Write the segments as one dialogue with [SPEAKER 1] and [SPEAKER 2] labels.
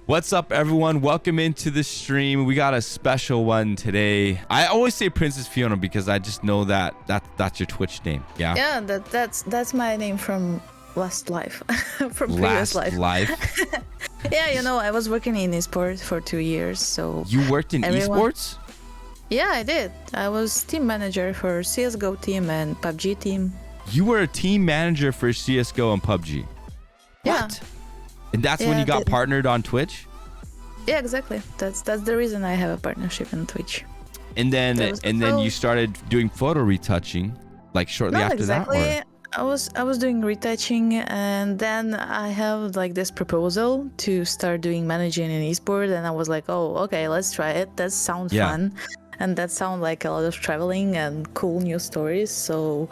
[SPEAKER 1] What's up, everyone? Welcome into the stream. We got a special one today. I always say Princess Fiona because I just know that's your Twitch name. Yeah.
[SPEAKER 2] Yeah, that's my name from last life, from previous
[SPEAKER 1] Last life.
[SPEAKER 2] Yeah, you know, I was working in esports for 2 years, so
[SPEAKER 1] You worked in esports?
[SPEAKER 2] Yeah, I did. I was team manager for CS:GO team and PUBG team.
[SPEAKER 1] You were a team manager for CS:GO and PUBG.
[SPEAKER 2] Yeah.
[SPEAKER 1] What? And that's when you got partnered on Twitch?
[SPEAKER 2] Yeah, exactly. That's the reason I have a partnership on Twitch.
[SPEAKER 1] And then you started doing photo retouching like shortly after
[SPEAKER 2] exactly.
[SPEAKER 1] that? Or?
[SPEAKER 2] I was doing retouching, and then I have like this proposal to start doing managing in esports, and I was like, oh, okay, let's try it. That sounds fun, and that sounds like a lot of traveling and cool new stories. So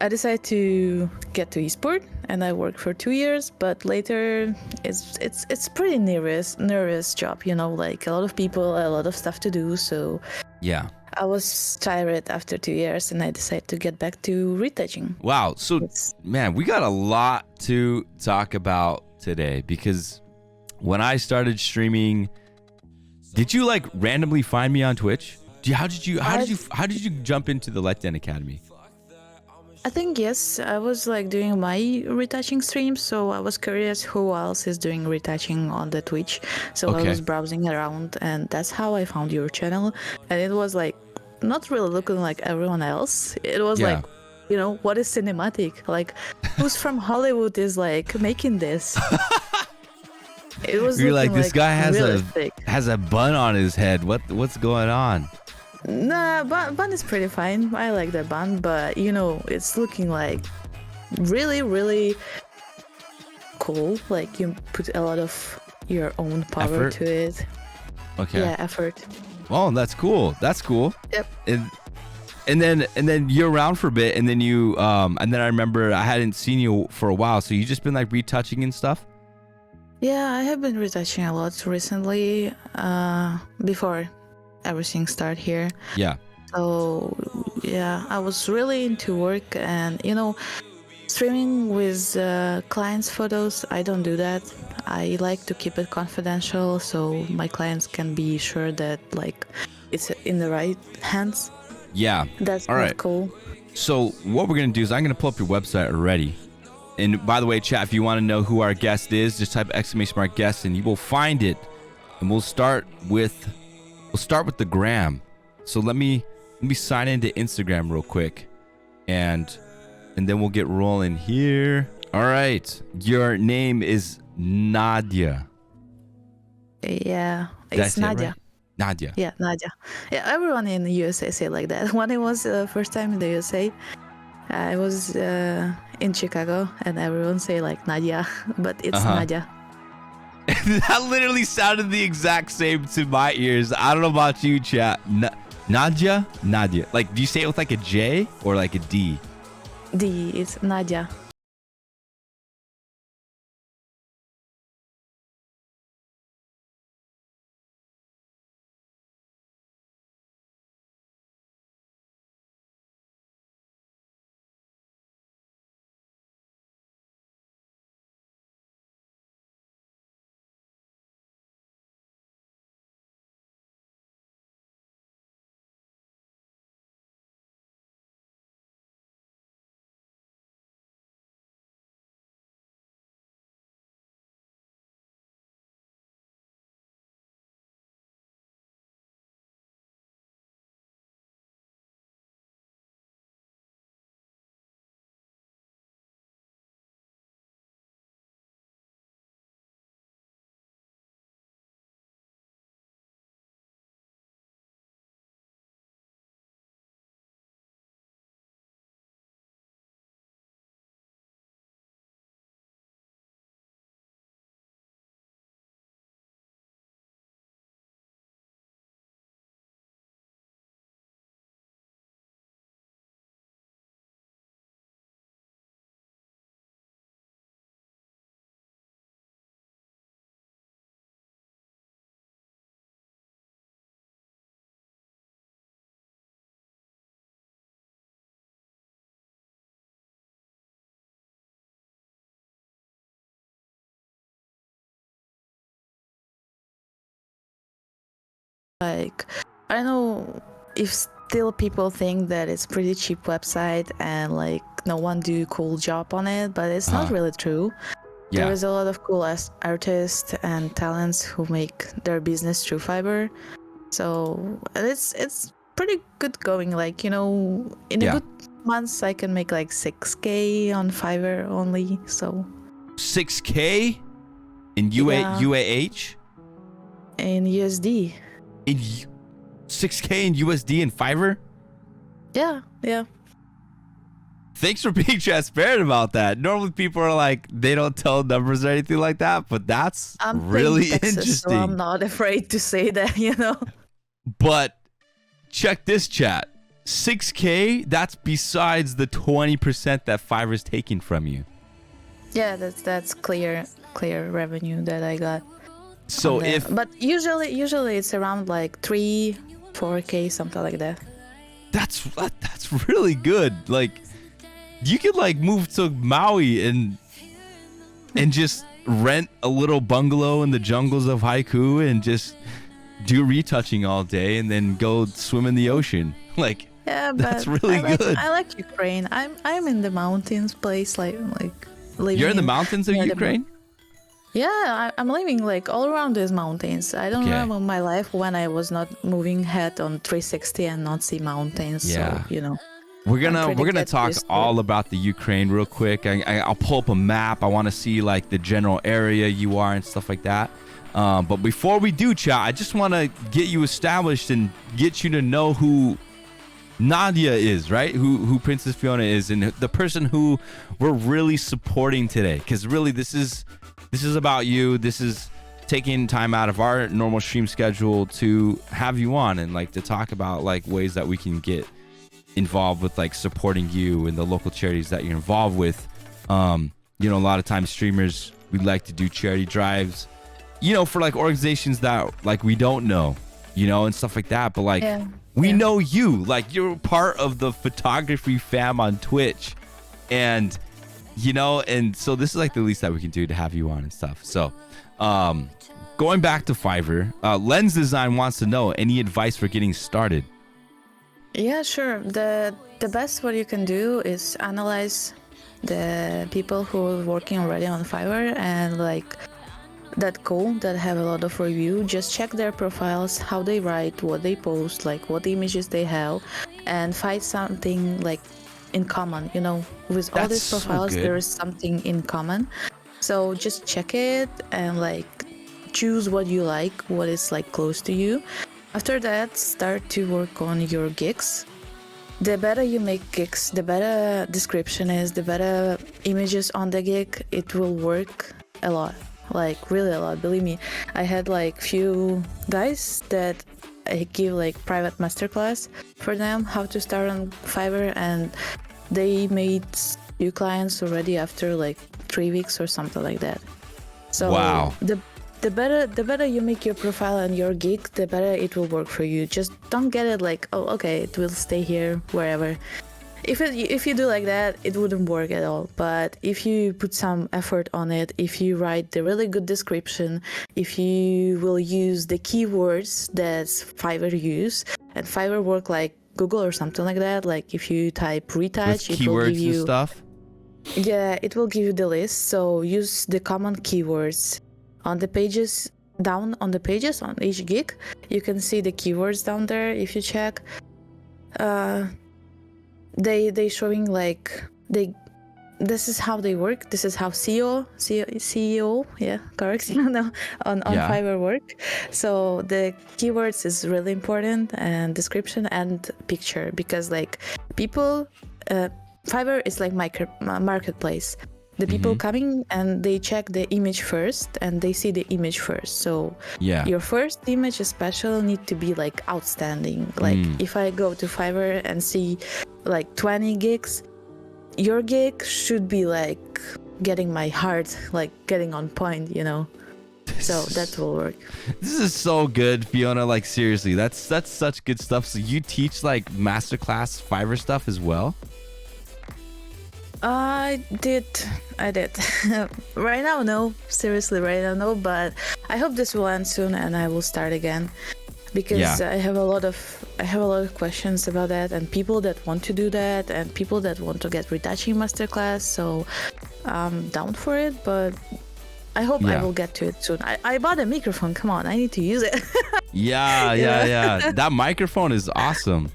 [SPEAKER 2] I decided to get to esport, and I worked for 2 years. But later, it's pretty nervous job, you know, like a lot of people, a lot of stuff to do. So
[SPEAKER 1] yeah,
[SPEAKER 2] I was tired after 2 years, and I decided to get back to retouching.
[SPEAKER 1] Wow. So, man, we got a lot to talk about today because when I started streaming, did you like randomly find me on Twitch? How did you jump into the Let Den Academy?
[SPEAKER 2] I think yes, I was like doing my retouching streams, so I was curious who else is doing retouching on the Twitch. So I was browsing around, and that's how I found your channel. And it was like not really looking like everyone else. It was like, you know, what is cinematic? Like, who's from Hollywood is like making this? It was.
[SPEAKER 1] You're like, this guy
[SPEAKER 2] realistic.
[SPEAKER 1] has a bun on his head. What's going on?
[SPEAKER 2] Nah, bun is pretty fine. I like that bun, but you know, it's looking like really cool. Like you put a lot of your own power to it.
[SPEAKER 1] Okay.
[SPEAKER 2] Yeah, effort.
[SPEAKER 1] Oh, that's cool. That's cool.
[SPEAKER 2] Yep.
[SPEAKER 1] And then you're around for a bit, and then you and then I remember I hadn't seen you for a while, so you just been like retouching and stuff.
[SPEAKER 2] Yeah, I have been retouching a lot recently. Before everything started here.
[SPEAKER 1] Yeah.
[SPEAKER 2] So yeah, I was really into work, and you know, streaming with clients' photos, I don't do that. I like to keep it confidential so my clients can be sure that like it's in the right hands.
[SPEAKER 1] Yeah.
[SPEAKER 2] That's
[SPEAKER 1] all right.
[SPEAKER 2] Cool.
[SPEAKER 1] So what we're gonna do is I'm gonna pull up your website already. And by the way, chat, if you want to know who our guest is, just type !guest and you will find it. And we'll start with the gram. So let me sign into Instagram real quick, and then we'll get rolling here. All right, your name is Nadiia.
[SPEAKER 2] Yeah, it's Nadiia.
[SPEAKER 1] Right? Nadiia.
[SPEAKER 2] Yeah, Nadiia. Yeah, everyone in the USA say like that. When it was the first time in the USA, I was in Chicago, and everyone say like Nadiia, but it's Nadiia.
[SPEAKER 1] That literally sounded the exact same to my ears. I don't know about you, chat. Nadiia? Like, do you say it with like a J or like a D?
[SPEAKER 2] D, it's Nadiia. like, I don't know if still people think that it's pretty cheap website and like no one do cool job on it, but it's not really true.
[SPEAKER 1] Yeah.
[SPEAKER 2] There is a lot of cool artists and talents who make their business through Fiverr. So it's pretty good going. Like, you know, in a good months I can make like 6K on Fiverr only. So
[SPEAKER 1] 6K in UAH?
[SPEAKER 2] In USD.
[SPEAKER 1] In 6K in USD in Fiverr?
[SPEAKER 2] Yeah.
[SPEAKER 1] Thanks for being transparent about that. Normally people are like, they don't tell numbers or anything like that, but that's really
[SPEAKER 2] Texas,
[SPEAKER 1] interesting.
[SPEAKER 2] So I'm not afraid to say that, you know.
[SPEAKER 1] But check this, chat. 6K, that's besides the 20% that Fiverr's taking from you.
[SPEAKER 2] Yeah, that's clear revenue that I got.
[SPEAKER 1] So
[SPEAKER 2] but usually it's around like 3-4K, something like that.
[SPEAKER 1] That's really good. Like, you could like move to Maui and just rent a little bungalow in the jungles of Haiku and just do retouching all day and then go swim in the ocean. Like,
[SPEAKER 2] yeah, but
[SPEAKER 1] that's really good.
[SPEAKER 2] I like Ukraine. I'm in the mountains place, like living.
[SPEAKER 1] You're in the mountains of Ukraine?
[SPEAKER 2] Yeah, I'm living like all around these mountains. I don't remember my life when I was not moving head on 360 and not see mountains. Yeah. So, you know.
[SPEAKER 1] We're gonna talk all about the Ukraine real quick. I'll pull up a map. I want to see like the general area you are and stuff like that. But before we do, chat, I just want to get you established and get you to know who Nadiia is, right? Who Princess Fiona is, and the person who we're really supporting today. Because really, this is about you. This is taking time out of our normal stream schedule to have you on and like to talk about like ways that we can get involved with like supporting you and the local charities that you're involved with. You know, a lot of times streamers, we like to do charity drives, you know, for like organizations that like we don't know, you know, and stuff like that. But like we know you, like you're part of the photography fam on Twitch, and you know, and so this is like the least that we can do to have you on and stuff. So going back to Fiverr, Lens Design wants to know any advice for getting started.
[SPEAKER 2] Yeah, sure. The best what you can do is analyze the people who are working already on Fiverr and like that that have a lot of review. Just check their profiles, how they write, what they post, like what images they have, and find something like in common. You know, with all these profiles, there is something in common. So just check it and like choose what you like, what is like close to you. After that, start to work on your gigs. The better you make gigs, the better description is, the better images on the gig, it will work a lot, like really a lot. Believe me, I had like few guys that I give like private masterclass for them how to start on Fiverr, and they made few clients already after like 3 weeks or something like that. So
[SPEAKER 1] wow.
[SPEAKER 2] The better you make your profile and your gig, the better it will work for you. Just don't get it like, oh, okay, it will stay here, wherever. If you do like that, it wouldn't work at all. But if you put some effort on it, if you write the really good description, if you will use the keywords that Fiverr use, and Fiverr work like Google or something like that, like if you type retouch,
[SPEAKER 1] with
[SPEAKER 2] it will give you
[SPEAKER 1] and stuff.
[SPEAKER 2] Yeah, it will give you the list. So use the common keywords. On the pages, down on the pages on each gig, you can see the keywords down there. If you check, they showing like this is how they work. This is how CEO, yeah, correct. No, on Fiverr work. So the keywords is really important, and description and picture, because like people, Fiverr is like marketplace. The people coming and they check the image first and they see the image first. So your first image especially need to be like outstanding. Like if I go to Fiverr and see like 20 gigs, your gig should be like getting my heart, like getting on point, you know. So that will work.
[SPEAKER 1] This is so good, Fiona. Like seriously, that's such good stuff. So you teach like masterclass Fiverr stuff as well?
[SPEAKER 2] I did. Right now, no. Seriously, right now, no. But I hope this will end soon and I will start again. because I have a lot of questions about that, and people that want to do that, and people that want to get retouching masterclass. So I'm down for it, but I hope I will get to it soon. I bought a microphone. Come on, I need to use it.
[SPEAKER 1] Yeah. That microphone is awesome.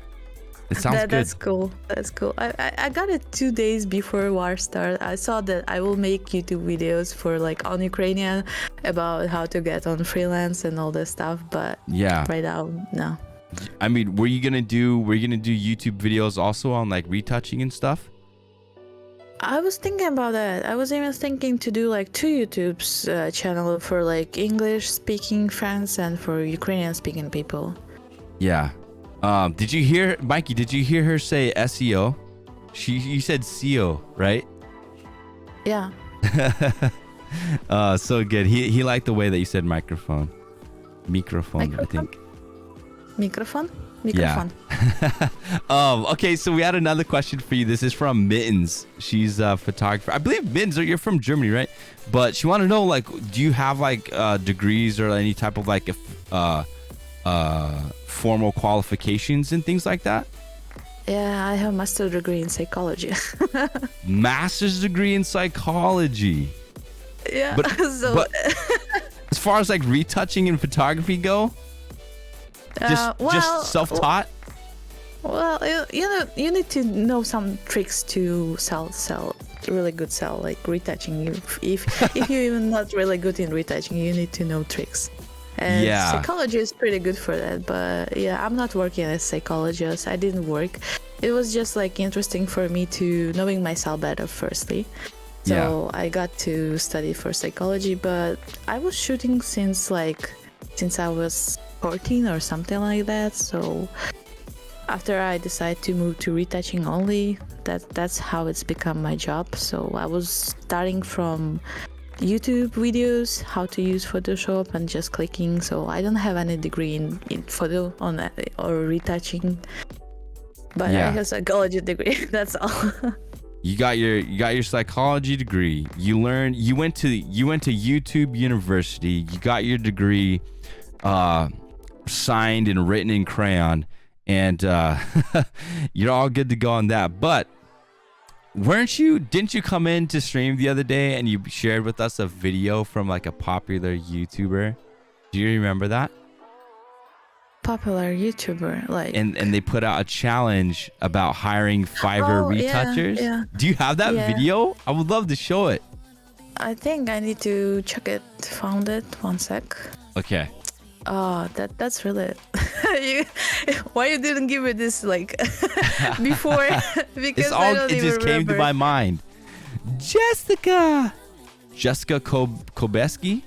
[SPEAKER 1] It sounds good.
[SPEAKER 2] That's cool. That's cool. I got it 2 days before war started. I saw that I will make YouTube videos for like on Ukrainian about how to get on freelance and all this stuff. But right now, no.
[SPEAKER 1] I mean, were you gonna do YouTube videos also on like retouching and stuff?
[SPEAKER 2] I was thinking about that. I was even thinking to do like 2 YouTube's channel for like English speaking friends and for Ukrainian speaking people.
[SPEAKER 1] Yeah. Did you hear, Mikey? Did you hear her say SEO? You said SEO, right?
[SPEAKER 2] Yeah.
[SPEAKER 1] So good. He liked the way that you said microphone. Microphone, I think.
[SPEAKER 2] Microphone.
[SPEAKER 1] Yeah. Okay, so we had another question for you. This is from Mittens. She's a photographer. I believe Mittens, you're from Germany, right? But she want to know, like, do you have like degrees or any type of like formal qualifications and things like that?
[SPEAKER 2] Yeah, I have a master's degree in psychology.
[SPEAKER 1] Master's degree in psychology.
[SPEAKER 2] Yeah.
[SPEAKER 1] But as far as like retouching and photography go, just self-taught.
[SPEAKER 2] Well, you need to know some tricks to sell really good sell, like retouching. If you're even not really good in retouching, you need to know tricks. And psychology is pretty good for that. But yeah, I'm not working as a psychologist. I didn't work. It was just like interesting for me to knowing myself better firstly. So I got to study for psychology, but I was shooting since I was 14 or something like that. So after I decided to move to retouching only, that's how it's become my job. So I was starting from YouTube videos, how to use Photoshop, and just clicking. So I don't have any degree in photo or retouching, but I have a psychology degree. That's all.
[SPEAKER 1] You got your psychology degree. You went to YouTube University. You got your degree signed and written in crayon, and you're all good to go on that. But didn't you come in to stream the other day and you shared with us a video from like a popular YouTuber? Do you remember that?
[SPEAKER 2] Popular YouTuber, like,
[SPEAKER 1] and they put out a challenge about hiring Fiverr retouchers.
[SPEAKER 2] Yeah.
[SPEAKER 1] Do you have that video? I would love to show it.
[SPEAKER 2] I think I need to check it. Found it. 1 sec.
[SPEAKER 1] Okay.
[SPEAKER 2] Oh, that's really why you didn't give me this like before? Because
[SPEAKER 1] it just came to my mind. Jessica Kobeski.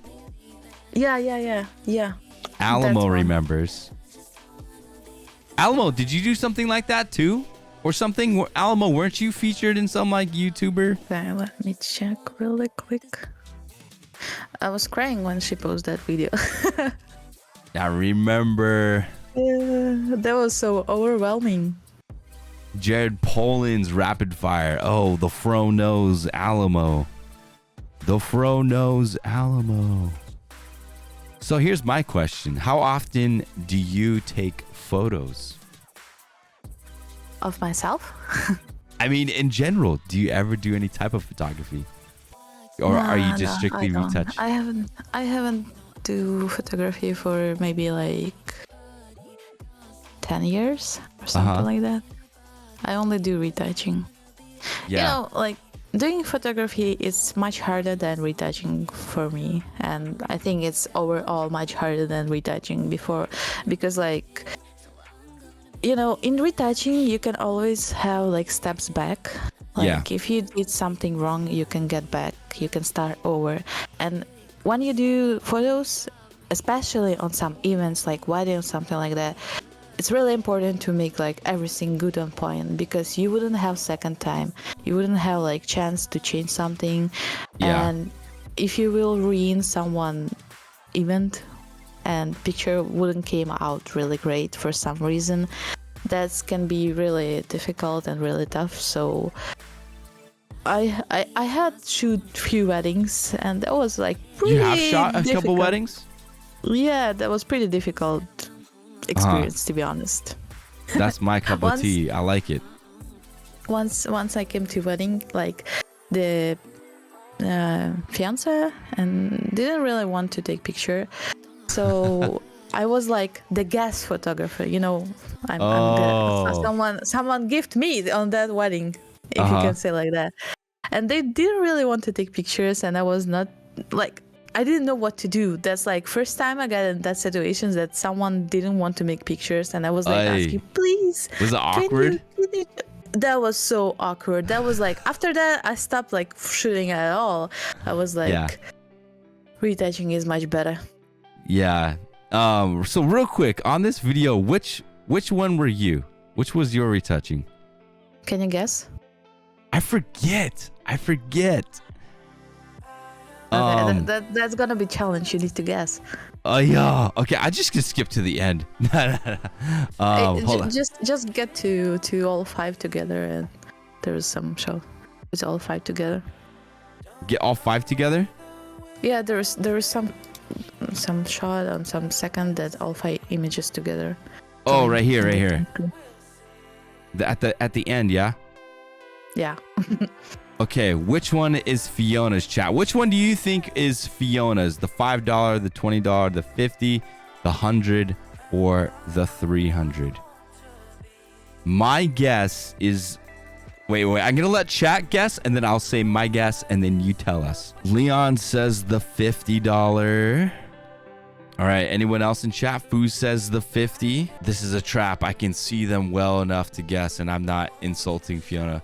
[SPEAKER 2] Yeah.
[SPEAKER 1] Alamo remembers. Alamo, did you do something like that too? Or something? Alamo, weren't you featured in some like YouTuber?
[SPEAKER 2] Okay, let me check really quick. I was crying when she posted that video.
[SPEAKER 1] I remember.
[SPEAKER 2] Yeah, that was so overwhelming.
[SPEAKER 1] Jared Poland's rapid fire. Oh, the fro knows Alamo. The fro knows Alamo. So here's my question. How often do you take photos?
[SPEAKER 2] Of myself?
[SPEAKER 1] I mean, in general, do you ever do any type of photography? Or are you just strictly retouch?
[SPEAKER 2] I haven't do photography for maybe like 10 years or something like that. I only do retouching. Yeah. You know, like doing photography is much harder than retouching for me, and I think it's overall much harder than retouching before, because like, you know, in retouching you can always have like steps back. Like if you did something wrong, you can get back, you can start over. And when you do photos, especially on some events like wedding or something like that, it's really important to make like everything good on point, because you wouldn't have second time, you wouldn't have like chance to change something. And if you will ruin someone event and picture wouldn't came out really great for some reason, that can be really difficult and really tough. So I had shoot few weddings, and that was like pretty
[SPEAKER 1] You have shot a
[SPEAKER 2] difficult.
[SPEAKER 1] couple weddings?
[SPEAKER 2] Yeah, that was pretty difficult. experience, to be honest.
[SPEAKER 1] That's my cup of tea. I like it.
[SPEAKER 2] Once I came to wedding, like the fiance and didn't really want to take picture, so I was like the guest photographer. You know, someone gift me on that wedding, if you can say like that. And they didn't really want to take pictures, and I was not like, I didn't know what to do. That's like first time I got in that situation that someone didn't want to make pictures, and I was like asking, please.
[SPEAKER 1] Was it awkward?
[SPEAKER 2] That was so awkward. That was like, after that I stopped like shooting at all. I was like, retouching is much better.
[SPEAKER 1] Yeah. So real quick on this video, which one were you? Which was your retouching?
[SPEAKER 2] Can you guess?
[SPEAKER 1] I forget.
[SPEAKER 2] Okay, that's gonna be challenge. You need to guess.
[SPEAKER 1] Yeah. Okay, I just can skip to the end. Hold on.
[SPEAKER 2] Just get to all 5 together, and there's some show. It's all 5 together.
[SPEAKER 1] Get all 5 together?
[SPEAKER 2] Yeah, there was some shot on some second that all 5 images together.
[SPEAKER 1] Oh, right here. At the end, yeah.
[SPEAKER 2] Yeah.
[SPEAKER 1] Okay, which one is Fiona's, chat? Which one do you think is Fiona's? The $5, the $20, the $50, the $100, or the $300? My guess is... Wait. I'm going to let chat guess, and then I'll say my guess, and then you tell us. Leon says the $50. All right, anyone else in chat? Foo says the 50. This is a trap. I can see them well enough to guess, and I'm not insulting Fiona.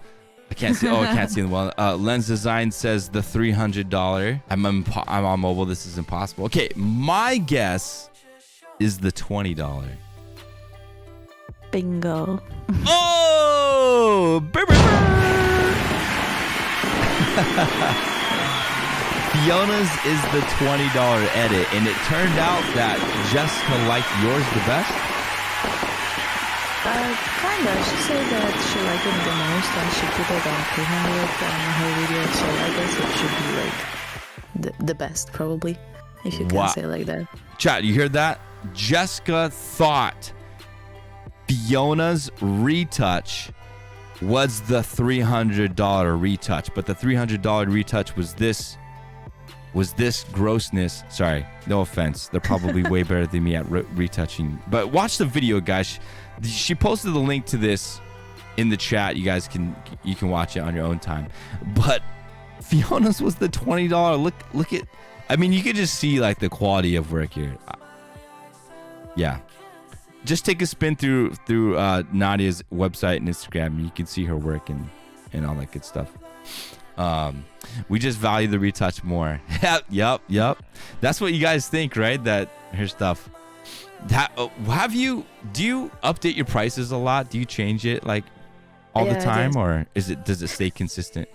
[SPEAKER 1] I can't see. I can't see them well. Lens Design says the $300. I'm on mobile. This is impossible. Okay, my guess is the $20.
[SPEAKER 2] Bingo.
[SPEAKER 1] Oh! Fiona's is the $20 edit, and it turned out that Jessica liked yours the best.
[SPEAKER 2] Kinda. She said that she liked it the most, and she put it on 300 on her video, so I guess it should be like the best, probably, if you can say like that.
[SPEAKER 1] Chat, you hear that? Jessica thought Fiona's retouch was the $300 retouch, but the $300 retouch was this grossness. Sorry, no offense. They're probably way better than me at retouching. But watch the video, guys. She posted the link to this in the chat. You guys can watch it on your own time. But Fiona's was the $20. Look at. I mean, you could just see like the quality of work here. Yeah. Just take a spin through Nadia's website and Instagram, and you can see her work and all that good stuff. We just value the retouch more. Yep. That's what you guys think, right? That her stuff. Do you update your prices a lot? Do you change it like all the time, or does it stay consistent?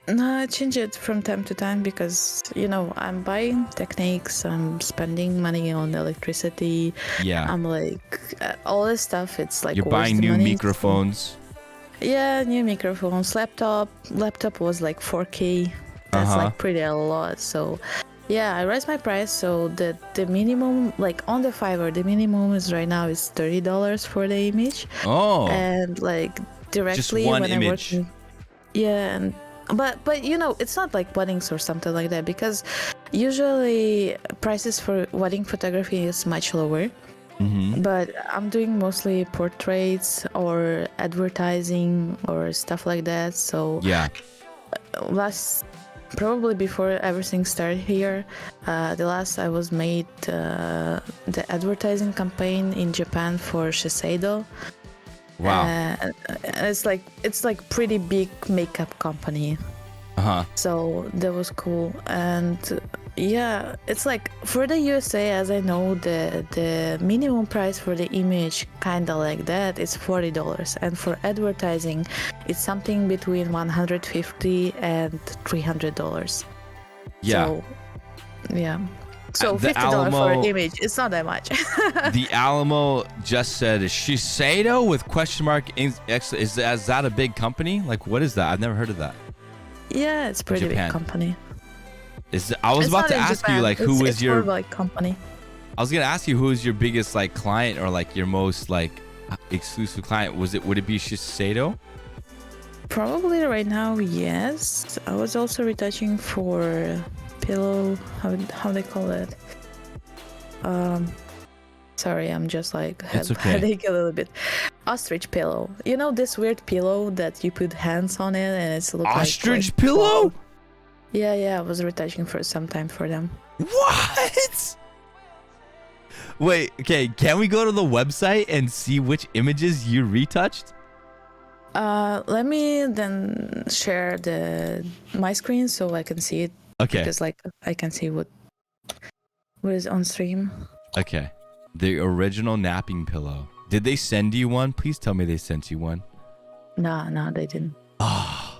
[SPEAKER 2] No, I change it from time to time because, I'm buying techniques, I'm spending money on electricity. Yeah. I'm like, all this stuff, it's like...
[SPEAKER 1] You're buying new microphones.
[SPEAKER 2] Yeah, new microphones. Laptop was like 4K. That's like pretty a lot. So, yeah, I raised my price. So the minimum, like on the Fiverr, the minimum is right now is $30 for the image. Oh. And like directly
[SPEAKER 1] just one
[SPEAKER 2] when
[SPEAKER 1] image.
[SPEAKER 2] I'm working. Yeah, and but it's not like weddings or something like that, because usually prices for wedding photography is much lower. Mm-hmm. But I'm doing mostly portraits or advertising or stuff like that. So yeah, probably before everything started here, the last I was made the advertising campaign in Japan for Shiseido. Wow. It's like pretty big makeup company. So that was cool. And yeah, it's like for the USA, as I know, the minimum price for the image kind of like that is $40, and for advertising it's something between $150 and $300. Yeah. So yeah. So $50 for an image, it's not that much.
[SPEAKER 1] The Alamo just said Shiseido with question mark. Is that a big company? Like, what is that? I've never heard of that.
[SPEAKER 2] Yeah, it's a pretty big company.
[SPEAKER 1] I was about to ask you, like, who was your
[SPEAKER 2] like company?
[SPEAKER 1] I was gonna ask you, who's your biggest like client or like your most like exclusive client? Would it be Shiseido?
[SPEAKER 2] Probably right now, yes. I was also retouching for pillow. How they call it? Sorry, I'm just like headache a little bit. Ostrich pillow. You know this weird pillow that you put hands on it and it's
[SPEAKER 1] ostrich like pillow?
[SPEAKER 2] Yeah. I was retouching for some time for them.
[SPEAKER 1] What? Wait, okay. Can we go to the website and see which images you retouched?
[SPEAKER 2] Let me then share my screen so I can see it.
[SPEAKER 1] Okay.
[SPEAKER 2] Because like I can see what is on stream.
[SPEAKER 1] Okay. The original napping pillow. Did they send you one? Please tell me they sent you one.
[SPEAKER 2] No, they didn't.
[SPEAKER 1] Ah.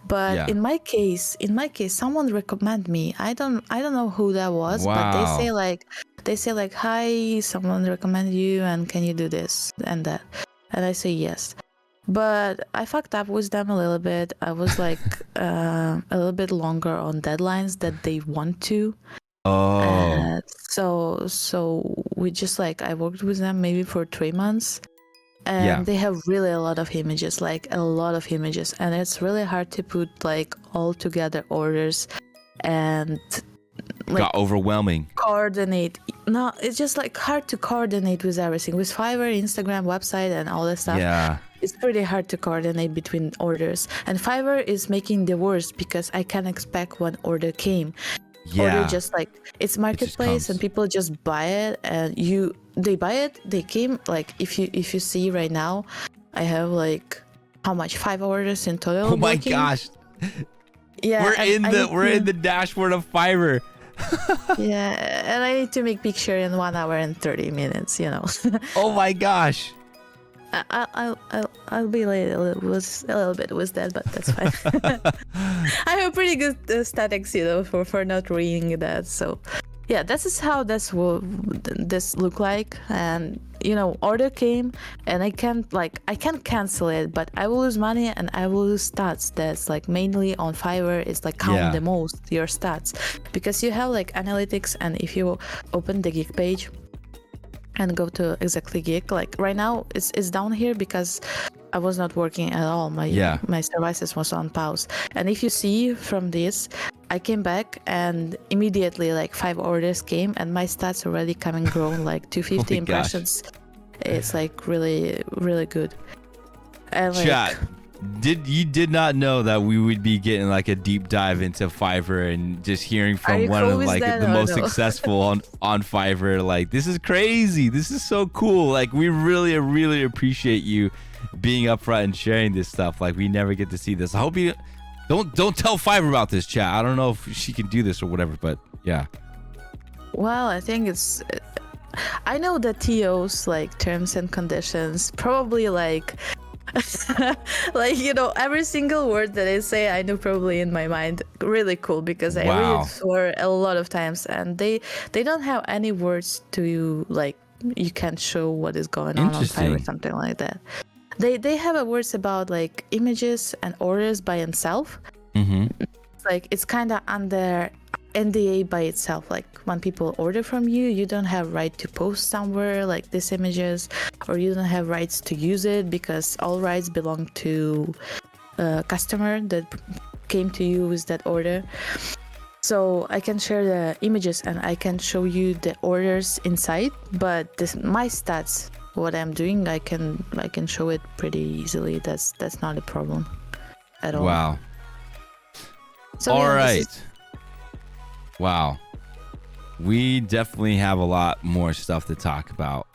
[SPEAKER 2] But in my case, someone recommend me. I don't know who that was, but they say like, hi, someone recommend you, and can you do this and that? And I say yes. But I fucked up with them a little bit. I was like a little bit longer on deadlines that they want to.
[SPEAKER 1] Oh.
[SPEAKER 2] So we just like I worked with them maybe for 3 months. And they have really a lot of images, and it's really hard to put like all together orders and like
[SPEAKER 1] got overwhelming.
[SPEAKER 2] Coordinate. No, it's just like hard to coordinate with everything. With Fiverr, Instagram, website, and all that stuff.
[SPEAKER 1] Yeah.
[SPEAKER 2] It's pretty hard to coordinate between orders. And Fiverr is making the worst because I can't expect when order came.
[SPEAKER 1] Yeah.
[SPEAKER 2] Order just like it's marketplace and people just buy it and they buy it, they came like if you see right now I have like how much 5 orders in total.
[SPEAKER 1] Oh my gosh.
[SPEAKER 2] Yeah,
[SPEAKER 1] we're in the dashboard of Fiverr.
[SPEAKER 2] Yeah, and I need to make picture in 1 hour and 30 minutes, you know.
[SPEAKER 1] Oh my gosh.
[SPEAKER 2] I'll be late a little bit with that, but that's fine. I have pretty good statics, you know, for not reading that. So yeah, this is how this look like. And you know, order came and I can't cancel it, but I will lose money and I will lose stats. That's like mainly on Fiverr is like count the most your stats, because you have like analytics, and if you open the gig page and go to exactly gig. Like right now it's down here because I was not working at all. My services was on pause. And if you see from this, I came back and immediately like 5 orders came and my stats already coming grown like 250
[SPEAKER 1] Oh
[SPEAKER 2] impressions. It's like really, really good. And like,
[SPEAKER 1] Chat, did not know that we would be getting like a deep dive into Fiverr and just hearing from one of like the most successful on Fiverr. Like, this is crazy. This is so cool. Like, we really appreciate you being upfront and sharing this stuff. Like, we never get to see this. I hope you don't tell Fiverr about this, chat. I don't know if she can do this or whatever, but yeah.
[SPEAKER 2] Well, I think I know the TO's like terms and conditions probably like like, you know, every single word that I say I know probably in my mind. Really cool, because I read it for a lot of times and they don't have any words to like you can't show what is going on Fiverr or something like that. They have words about like images and orders by themselves. Like it's kind of under NDA by itself. Like when people order from you, you don't have right to post somewhere like these images, or you don't have rights to use it because all rights belong to a customer that came to you with that order. So I can share the images and I can show you the orders inside, but my stats, what I'm doing, I can show it pretty easily. That's not a problem at all.
[SPEAKER 1] Wow.
[SPEAKER 2] So,
[SPEAKER 1] all right. Wow. We definitely have a lot more stuff to talk about.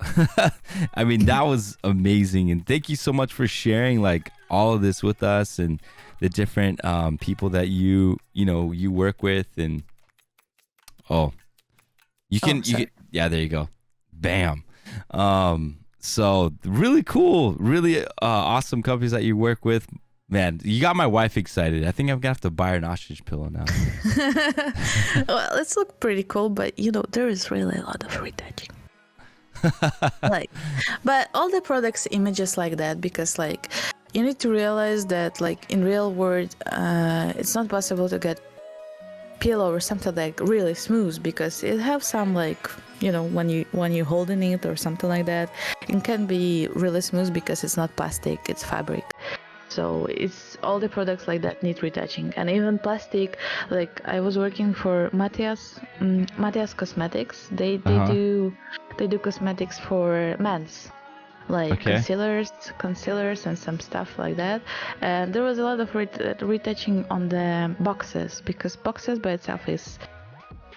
[SPEAKER 1] I mean, that was amazing. And thank you so much for sharing like all of this with us and the different people that you work with. And you can, yeah, there you go. Bam. So really cool, really awesome companies that you work with. Man, you got my wife excited. I think I'm gonna have to buy her an ostrich pillow now.
[SPEAKER 2] Well, it's look pretty cool, but you know there is really a lot of retouching. Like, but all the products images like that, because like you need to realize that like in real world, it's not possible to get pillow or something like really smooth, because it have some like, you know, when you holding it or something like that, it can be really smooth because it's not plastic, it's fabric. So it's all the products like that need retouching. And even plastic, like I was working for Matthias Cosmetics. They do cosmetics for men's, like concealers and some stuff like that. And there was a lot of retouching on the boxes, because boxes by itself is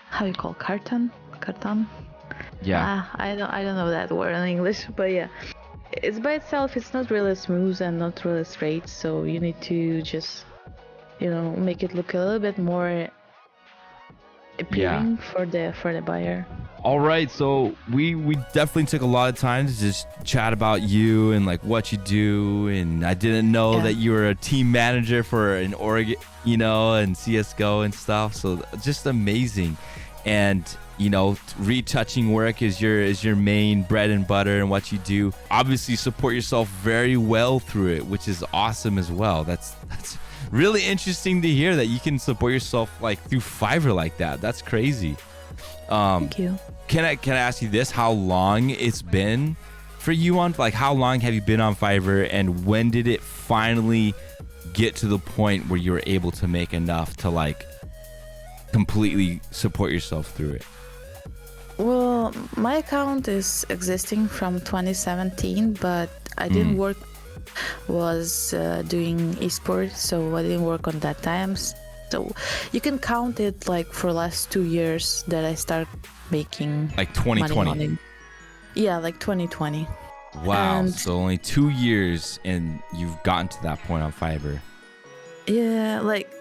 [SPEAKER 2] how you call carton. Yeah. I don't know that word in English, but yeah. It's by itself, it's not really smooth and not really straight, so you need to just, you know, make it look a little bit more appealing for the buyer.
[SPEAKER 1] All right, so we definitely took a lot of time to just chat about you and like what you do, and I didn't know that you were a team manager for an Oregon, you know, and CS:GO and stuff. So just amazing. And you know, retouching work is your main bread and butter and what you do. Obviously support yourself very well through it, which is awesome as well. That's really interesting to hear that you can support yourself like through Fiverr like that. That's crazy.
[SPEAKER 2] Thank you.
[SPEAKER 1] Can I ask you this? How long it's been for you on, like how long have you been on Fiverr, and when did it finally get to the point where you were able to make enough to like completely support yourself through it?
[SPEAKER 2] Well, my account is existing from 2017, but I didn't work, was doing esports, so I didn't work on that time. So you can count it like for last 2 years that I start making
[SPEAKER 1] like 2020
[SPEAKER 2] money. Yeah, like 2020.
[SPEAKER 1] Wow. And so only 2 years and you've gotten to that point on Fiverr.
[SPEAKER 2] Yeah, like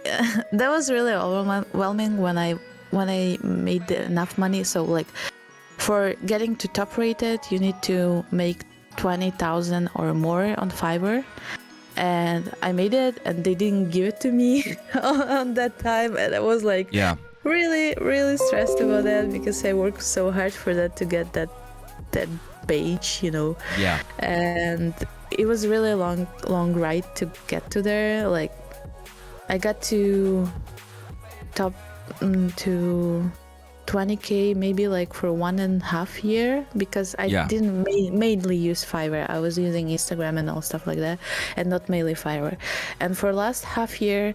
[SPEAKER 2] that was really overwhelming when I made enough money. So like for getting to top rated, you need to make 20,000 or more on Fiverr. And I made it and they didn't give it to me on that time. And I was like really, really stressed about that, because I worked so hard for that to get that page, you know. Yeah. And it was really a long ride to get to there. Like I got to top to 20K maybe like for 1.5 year, because I didn't mainly use Fiverr. I was using Instagram and all stuff like that, and not mainly Fiverr. And for last half year,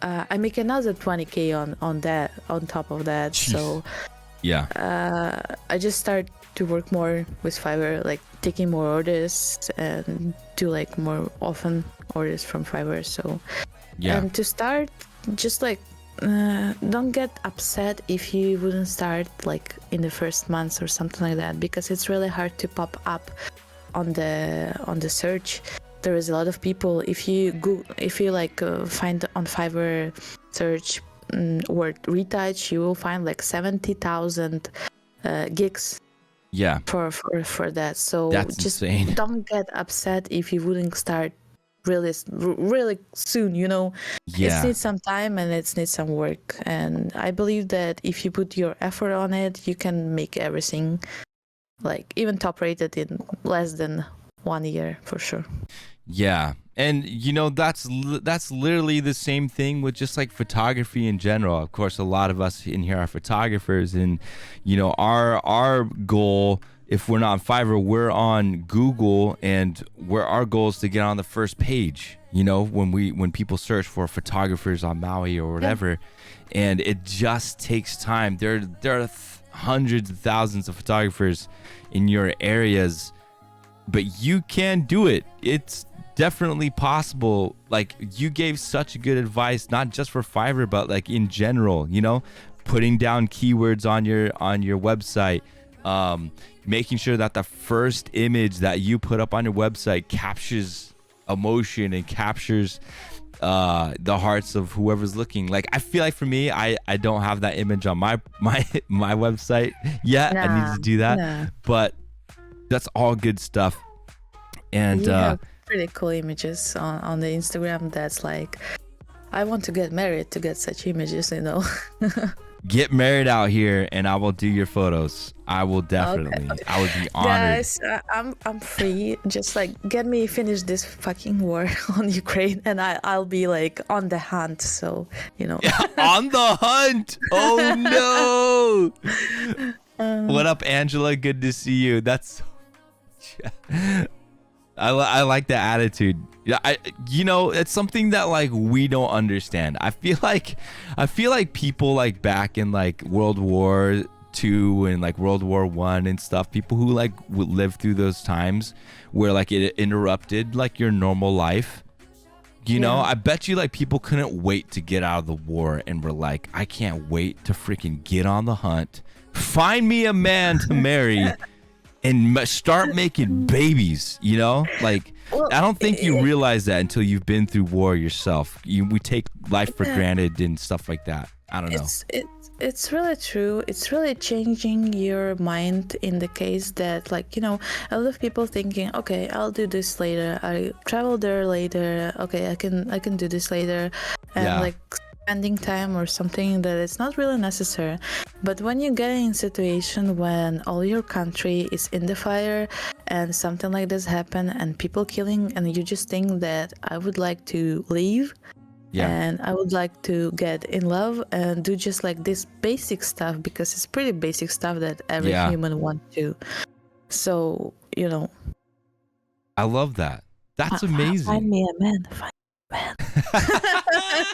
[SPEAKER 2] I make another 20K on that, on top of that.
[SPEAKER 1] Jeez.
[SPEAKER 2] So I just start to work more with Fiverr, like taking more orders and do like more often orders from Fiverr. So and to start, just like don't get upset if you wouldn't start like in the first months or something like that, because it's really hard to pop up on the search. There is a lot of people. If you find on Fiverr search word retouch, you will find like 70,000 gigs for that. So
[SPEAKER 1] that's
[SPEAKER 2] just
[SPEAKER 1] insane.
[SPEAKER 2] Don't get upset if you wouldn't start really soon, you know. It needs some time and it needs some work, and I believe that if you put your effort on it, you can make everything like even top rated in less than 1 year for sure.
[SPEAKER 1] And you know, that's literally the same thing with just like photography in general. Of course, a lot of us in here are photographers, and you know, our goal, if we're not on Fiverr, we're on Google, and our goal is to get on the first page, you know, when people search for photographers on Maui or whatever. And it just takes time. There are hundreds of thousands of photographers in your areas, but you can do it. It's definitely possible. Like, you gave such good advice, not just for Fiverr, but like in general, you know, putting down keywords on your website, making sure that the first image that you put up on your website captures emotion and captures the hearts of whoever's looking. Like, I feel like for me, I don't have that image on my website yet. I need to do that, but that's all good stuff. And
[SPEAKER 2] pretty cool images on the Instagram. That's like, I want to get married to get such images, you know.
[SPEAKER 1] Get married out here and I will do your photos. I will definitely. Okay. I would be honored.
[SPEAKER 2] Guys, I'm free. Just like finish this fucking war on Ukraine, and I'll be like on the hunt. So, you know.
[SPEAKER 1] On the hunt. Oh no. What up, Angela? Good to see you. That's I like that attitude. Yeah, you know, it's something that like we don't understand. I feel like people like back in like World War II and like World War I and stuff, people who like lived through those times where like it interrupted like your normal life. You know, I bet you like people couldn't wait to get out of the war and were like, I can't wait to freaking get on the hunt, find me a man to marry, and start making babies, you know? Like, I don't think you realize that until you've been through war yourself. We take life for granted and stuff like that. I don't know.
[SPEAKER 2] It's really true. It's really changing your mind in the case that, like, you know, a lot of people thinking, okay, I'll do this later. I travel there later. Okay, I can do this later. And like spending time or something that it's not really necessary. But when you get in a situation when all your country is in the fire and something like this happen and people killing, and you just think that I would like to leave and I would like to get in love and do just like this basic stuff, because it's pretty basic stuff that every human wants to. So, you know,
[SPEAKER 1] I love that. That's amazing.
[SPEAKER 2] Find me a man. Find me a man.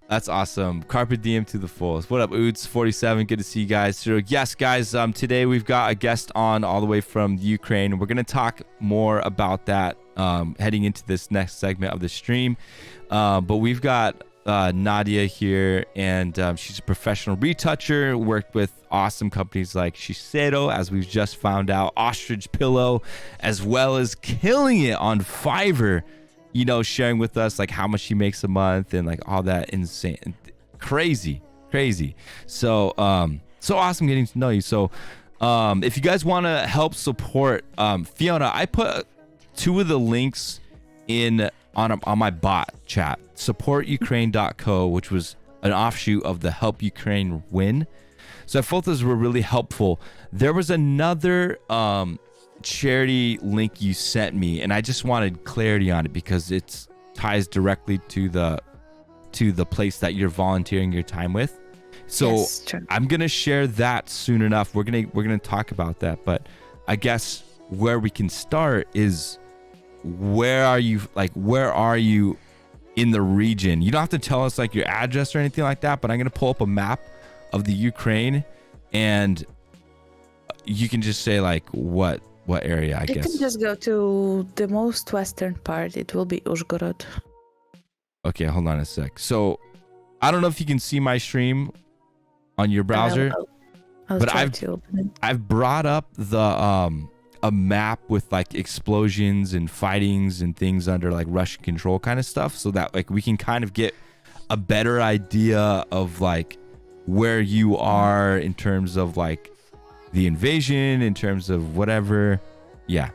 [SPEAKER 1] That's awesome. Carpe diem to the fullest. What up, Outs47? Good to see you guys. So yes, guys, today we've got a guest on all the way from Ukraine. We're going to talk more about that heading into this next segment of the stream. But we've got Nadiia here, and she's a professional retoucher, worked with awesome companies like Shiseido, as we've just found out, Ostrich Pillow, as well as killing it on Fiverr. You know, sharing with us like how much she makes a month and like all that insane, crazy. So, so awesome getting to know you. So, if you guys want to help support Fiona, I put 2 of the links on my bot chat, supportukraine.co, which was an offshoot of the Help Ukraine win. So I thought those were really helpful. There was another charity link you sent me, and I just wanted clarity on it because it ties directly to the place that you're volunteering your time with. So
[SPEAKER 2] Yes, true.
[SPEAKER 1] I'm gonna share that soon enough. We're gonna talk about that, but I guess where we can start is where are you in the region? You don't have to tell us like your address or anything like that, but I'm gonna pull up a map of the Ukraine, and you can just say like what area, I
[SPEAKER 2] You
[SPEAKER 1] guess.
[SPEAKER 2] can just go to the most western part. It will be Uzhgorod.
[SPEAKER 1] Okay, hold on a sec. So I don't know if you can see my stream on your browser,
[SPEAKER 2] I'll
[SPEAKER 1] but
[SPEAKER 2] try to open it.
[SPEAKER 1] I've brought up the a map with like explosions and fightings and things under like Russian control kind of stuff, so that like we can kind of get a better idea of like where you are in terms of like the invasion, in terms of whatever. Yeah.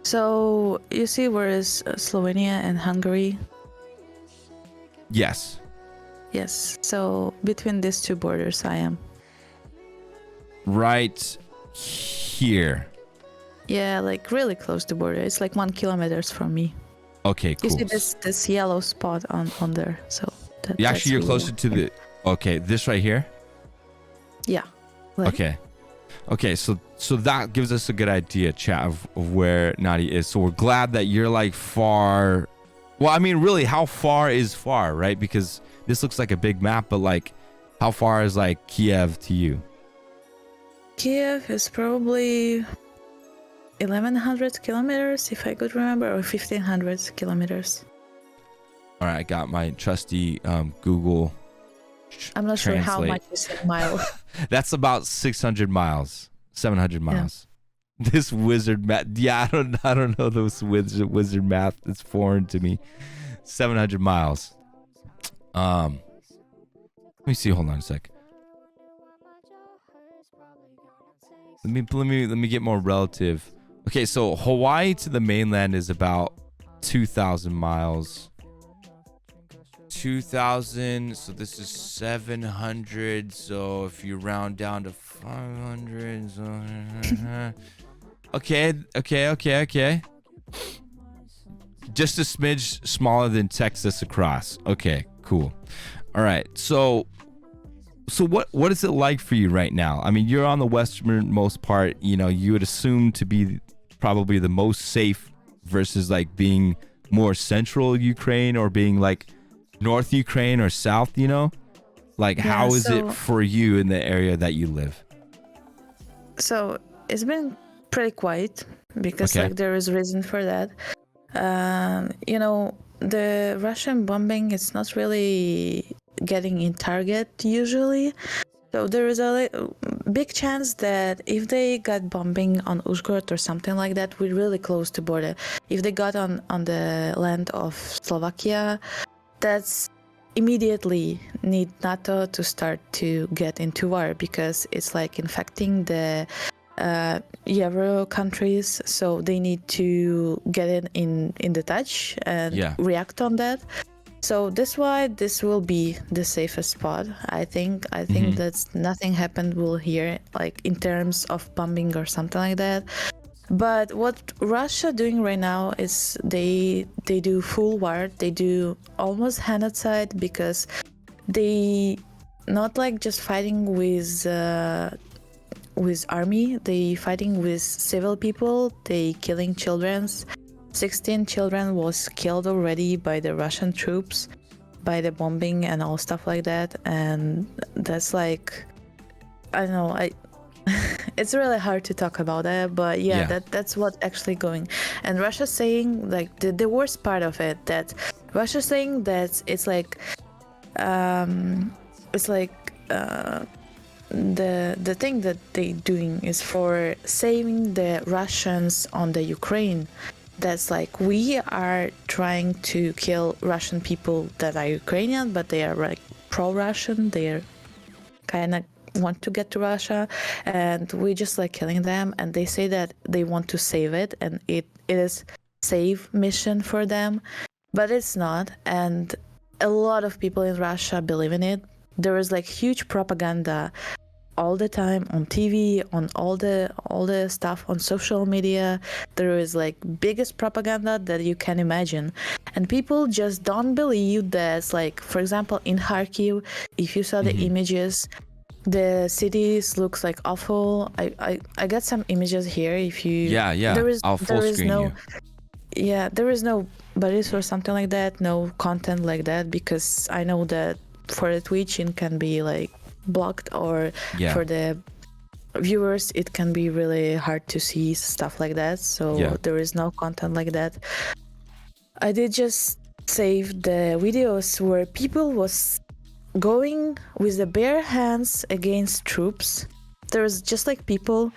[SPEAKER 2] So you see where is Slovenia and Hungary?
[SPEAKER 1] Yes.
[SPEAKER 2] Yes. So between these two borders, I am.
[SPEAKER 1] Right here.
[SPEAKER 2] Yeah, like really close to border. It's like 1 kilometer from me.
[SPEAKER 1] Okay, cool.
[SPEAKER 2] You see this yellow spot on there. So
[SPEAKER 1] Actually, you're closer to the. Okay, this right here.
[SPEAKER 2] Yeah. Like,
[SPEAKER 1] Okay, so that gives us a good idea, chat, of where Nadiia is. So we're glad that you're like far. Well, I mean, really, how far is far, right? Because this looks like a big map, but like, how far is like Kiev to you?
[SPEAKER 2] Kiev is probably 1,100 kilometers, if I could remember, or 1,500 kilometers.
[SPEAKER 1] All right, I got my trusty Google.
[SPEAKER 2] I'm not sure how much is in miles.
[SPEAKER 1] That's about 600 miles, 700 miles. Yeah. This wizard math. Yeah, I don't know those wizard math. It's foreign to me. 700 miles. Let me see. Hold on a sec. Let me get more relative. Okay, so Hawaii to the mainland is about 2,000 miles. 2,000, so this is 700, so if you round down to 500, so okay. Just a smidge smaller than Texas across. Okay, cool. All right, so what is it like for you right now? I mean, you're on the westernmost part, you know, you would assume to be probably the most safe versus like being more central Ukraine or being like North Ukraine or South, you know? Like, yeah, how is it for you in the area that you live?
[SPEAKER 2] So it's been pretty quiet because like there is reason for that. You know, the Russian bombing, it's not really getting in target usually. So there is a big chance that if they got bombing on Uzhgorod or something like that, we're really close to border. If they got on the land of Slovakia, that's immediately need NATO to start to get into war because it's like infecting the Euro countries, so they need to get it in the touch and react on that. So that's why this will be the safest spot. I think that nothing happened will here like in terms of bombing or something like that. But what Russia doing right now is they do full war. They do almost genocide because they not like just fighting with army. They fighting with civil people. They killing children. 16 children was killed already by the Russian troops, by the bombing and all stuff like that. And that's like, I don't know, it's really hard to talk about that, but that's what actually going. And Russia saying like the worst part of it, that Russia saying that it's like the thing that they doing is for saving the Russians on the Ukraine. That's like we are trying to kill Russian people that are Ukrainian, but they are like pro-Russian. They're kind of want to get to Russia, and we just like killing them. And they say that they want to save it, and it is save mission for them, but it's not. And a lot of people in Russia believe in it. There is like huge propaganda all the time on TV, on all the stuff on social media. There is like biggest propaganda that you can imagine, and people just don't believe that. Like, for example, in Kharkiv, if you saw the images, the cities looks like awful. I got some images here. If you
[SPEAKER 1] I'll full screen you.
[SPEAKER 2] Yeah, there is no buddies or something like that, no content like that, because I know that for the Twitch it can be like blocked, or for the viewers it can be really hard to see stuff like that. So there is no content like that. I did just save the videos where people was going with the bare hands against troops. There's just like people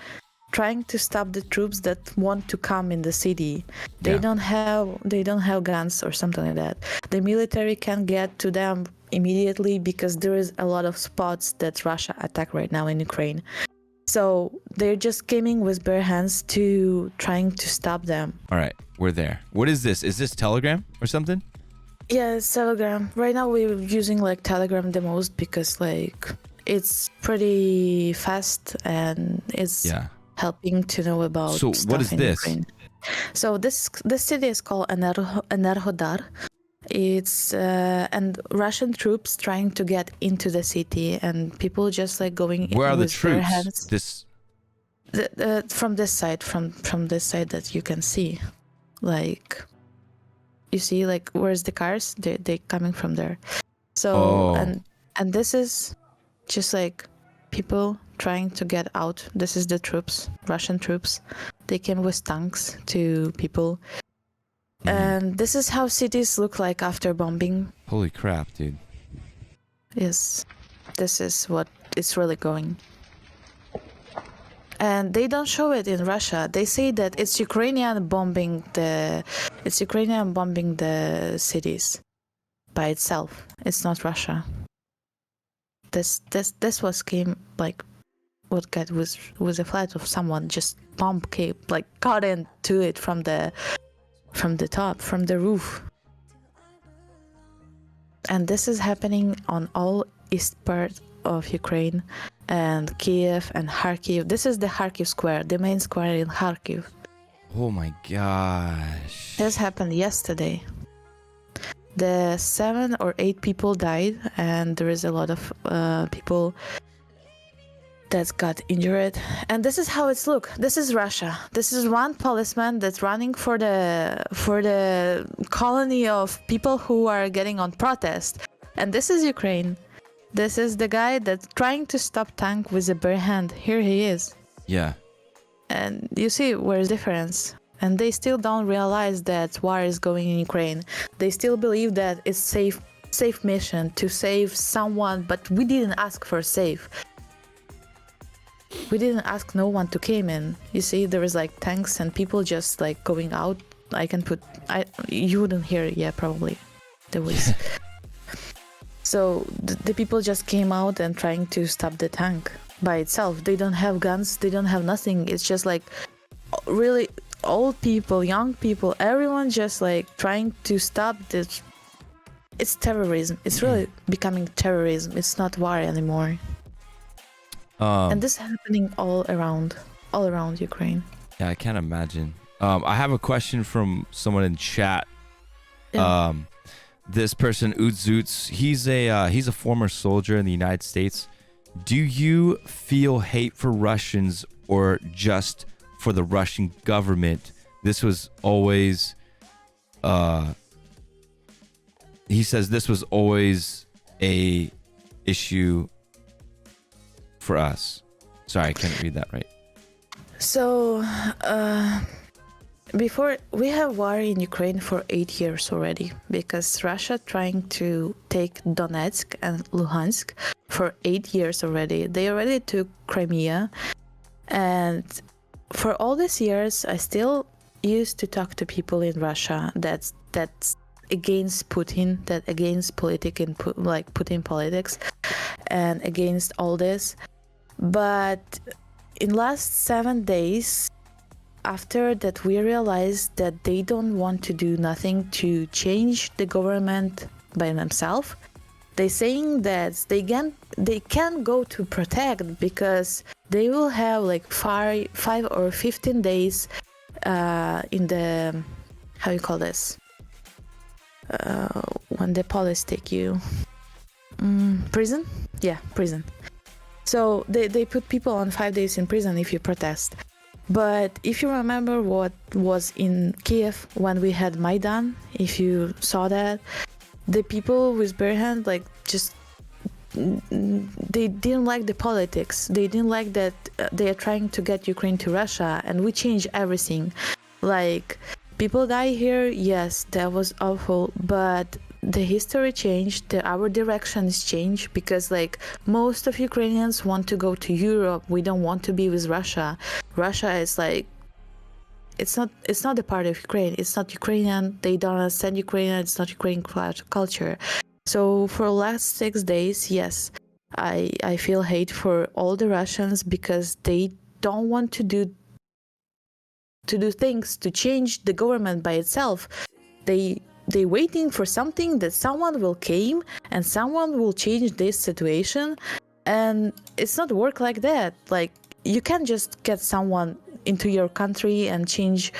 [SPEAKER 2] trying to stop the troops that want to come in the city. They don't have guns or something like that. The military can get to them immediately because there is a lot of spots that Russia attack right now in Ukraine. So they're just coming with bare hands to trying to stop them.
[SPEAKER 1] All right, we're there. What is this? Is this Telegram or something?
[SPEAKER 2] Yeah, it's Telegram. Right now we're using like Telegram the most because like it's pretty fast and it's helping to know about
[SPEAKER 1] so
[SPEAKER 2] stuff
[SPEAKER 1] what is
[SPEAKER 2] in
[SPEAKER 1] this
[SPEAKER 2] Ukraine. So this city is called Enerhodar. It's and Russian troops trying to get into the city, and people just like going
[SPEAKER 1] where
[SPEAKER 2] in
[SPEAKER 1] are the
[SPEAKER 2] with their
[SPEAKER 1] troops
[SPEAKER 2] hands.
[SPEAKER 1] this
[SPEAKER 2] From this side, from this side that you can see, like you see like where's the cars, they coming from there. So and this is just like people trying to get out. This is the troops, Russian troops. They came with tanks to people. And this is how cities look like after bombing.
[SPEAKER 1] Holy crap, dude.
[SPEAKER 2] Yes, this is what it's really going. And they don't show it in Russia. They say that it's Ukrainian bombing the cities by itself. It's not Russia. This was came like what got was a flight of someone just bomb came like got into it from the top, from the roof. And this is happening on all east part of Ukraine and Kiev and Kharkiv. This is the Kharkiv square, the main square in Kharkiv.
[SPEAKER 1] Oh my gosh.
[SPEAKER 2] This happened yesterday. The 7 or 8 people died, and there is a lot of people that got injured. And this is how it's look. This is Russia. This is one policeman that's running for the colony of people who are getting on protest. And this is Ukraine. This is the guy that's trying to stop tank with a bare hand. Here he is.
[SPEAKER 1] Yeah.
[SPEAKER 2] And you see where's the difference. And they still don't realize that war is going in Ukraine. They still believe that it's safe mission to save someone, but we didn't ask for safe. We didn't ask no one to came in. You see, there is like tanks and people just like going out. You wouldn't hear it, yeah, probably. There was. So the people just came out and trying to stop the tank by itself. They don't have guns. They don't have nothing. It's just like really old people, young people, everyone just like trying to stop this. It's terrorism. It's really becoming terrorism. It's not war anymore. And this is happening all around Ukraine.
[SPEAKER 1] Yeah, I can't imagine. I have a question from someone in chat.
[SPEAKER 2] Yeah.
[SPEAKER 1] This person, Outtro, he's a former soldier in the United States. Do you feel hate for Russians or just for the Russian government? This was always, he says this was always a issue for us. Sorry, I can't read that right. So,
[SPEAKER 2] before we have war in Ukraine for 8 years already, because Russia trying to take Donetsk and Luhansk for 8 years already. They already took Crimea, and for all these years, I still used to talk to people in Russia that's against Putin, that against Putin politics, and against all this. But in last 7 days, after that, we realized that they don't want to do nothing to change the government by themselves. They saying that they can go to protect because they will have like 5 or 15 days in the, how you call this, when the police take you, prison. Yeah, prison. So they put people on 5 days in prison if you protest. But if you remember what was in Kiev when we had Maidan, if you saw that, the people with bare hand, like, just they didn't like the politics. They didn't like that they are trying to get Ukraine to Russia, and we changed everything. Like, people die here, yes, that was awful, but the history changed, our directions changed, because like most of Ukrainians want to go to Europe. We don't want to be with Russia. Russia is like, it's not a part of Ukraine. It's not Ukrainian. They don't understand Ukrainian. It's not Ukrainian culture. So for the last 6 days, yes, I feel hate for all the Russians because they don't want to do things to change the government by itself. They waiting for something that someone will came and someone will change this situation, and it's not work like that. Like, you can't just get someone into your country and change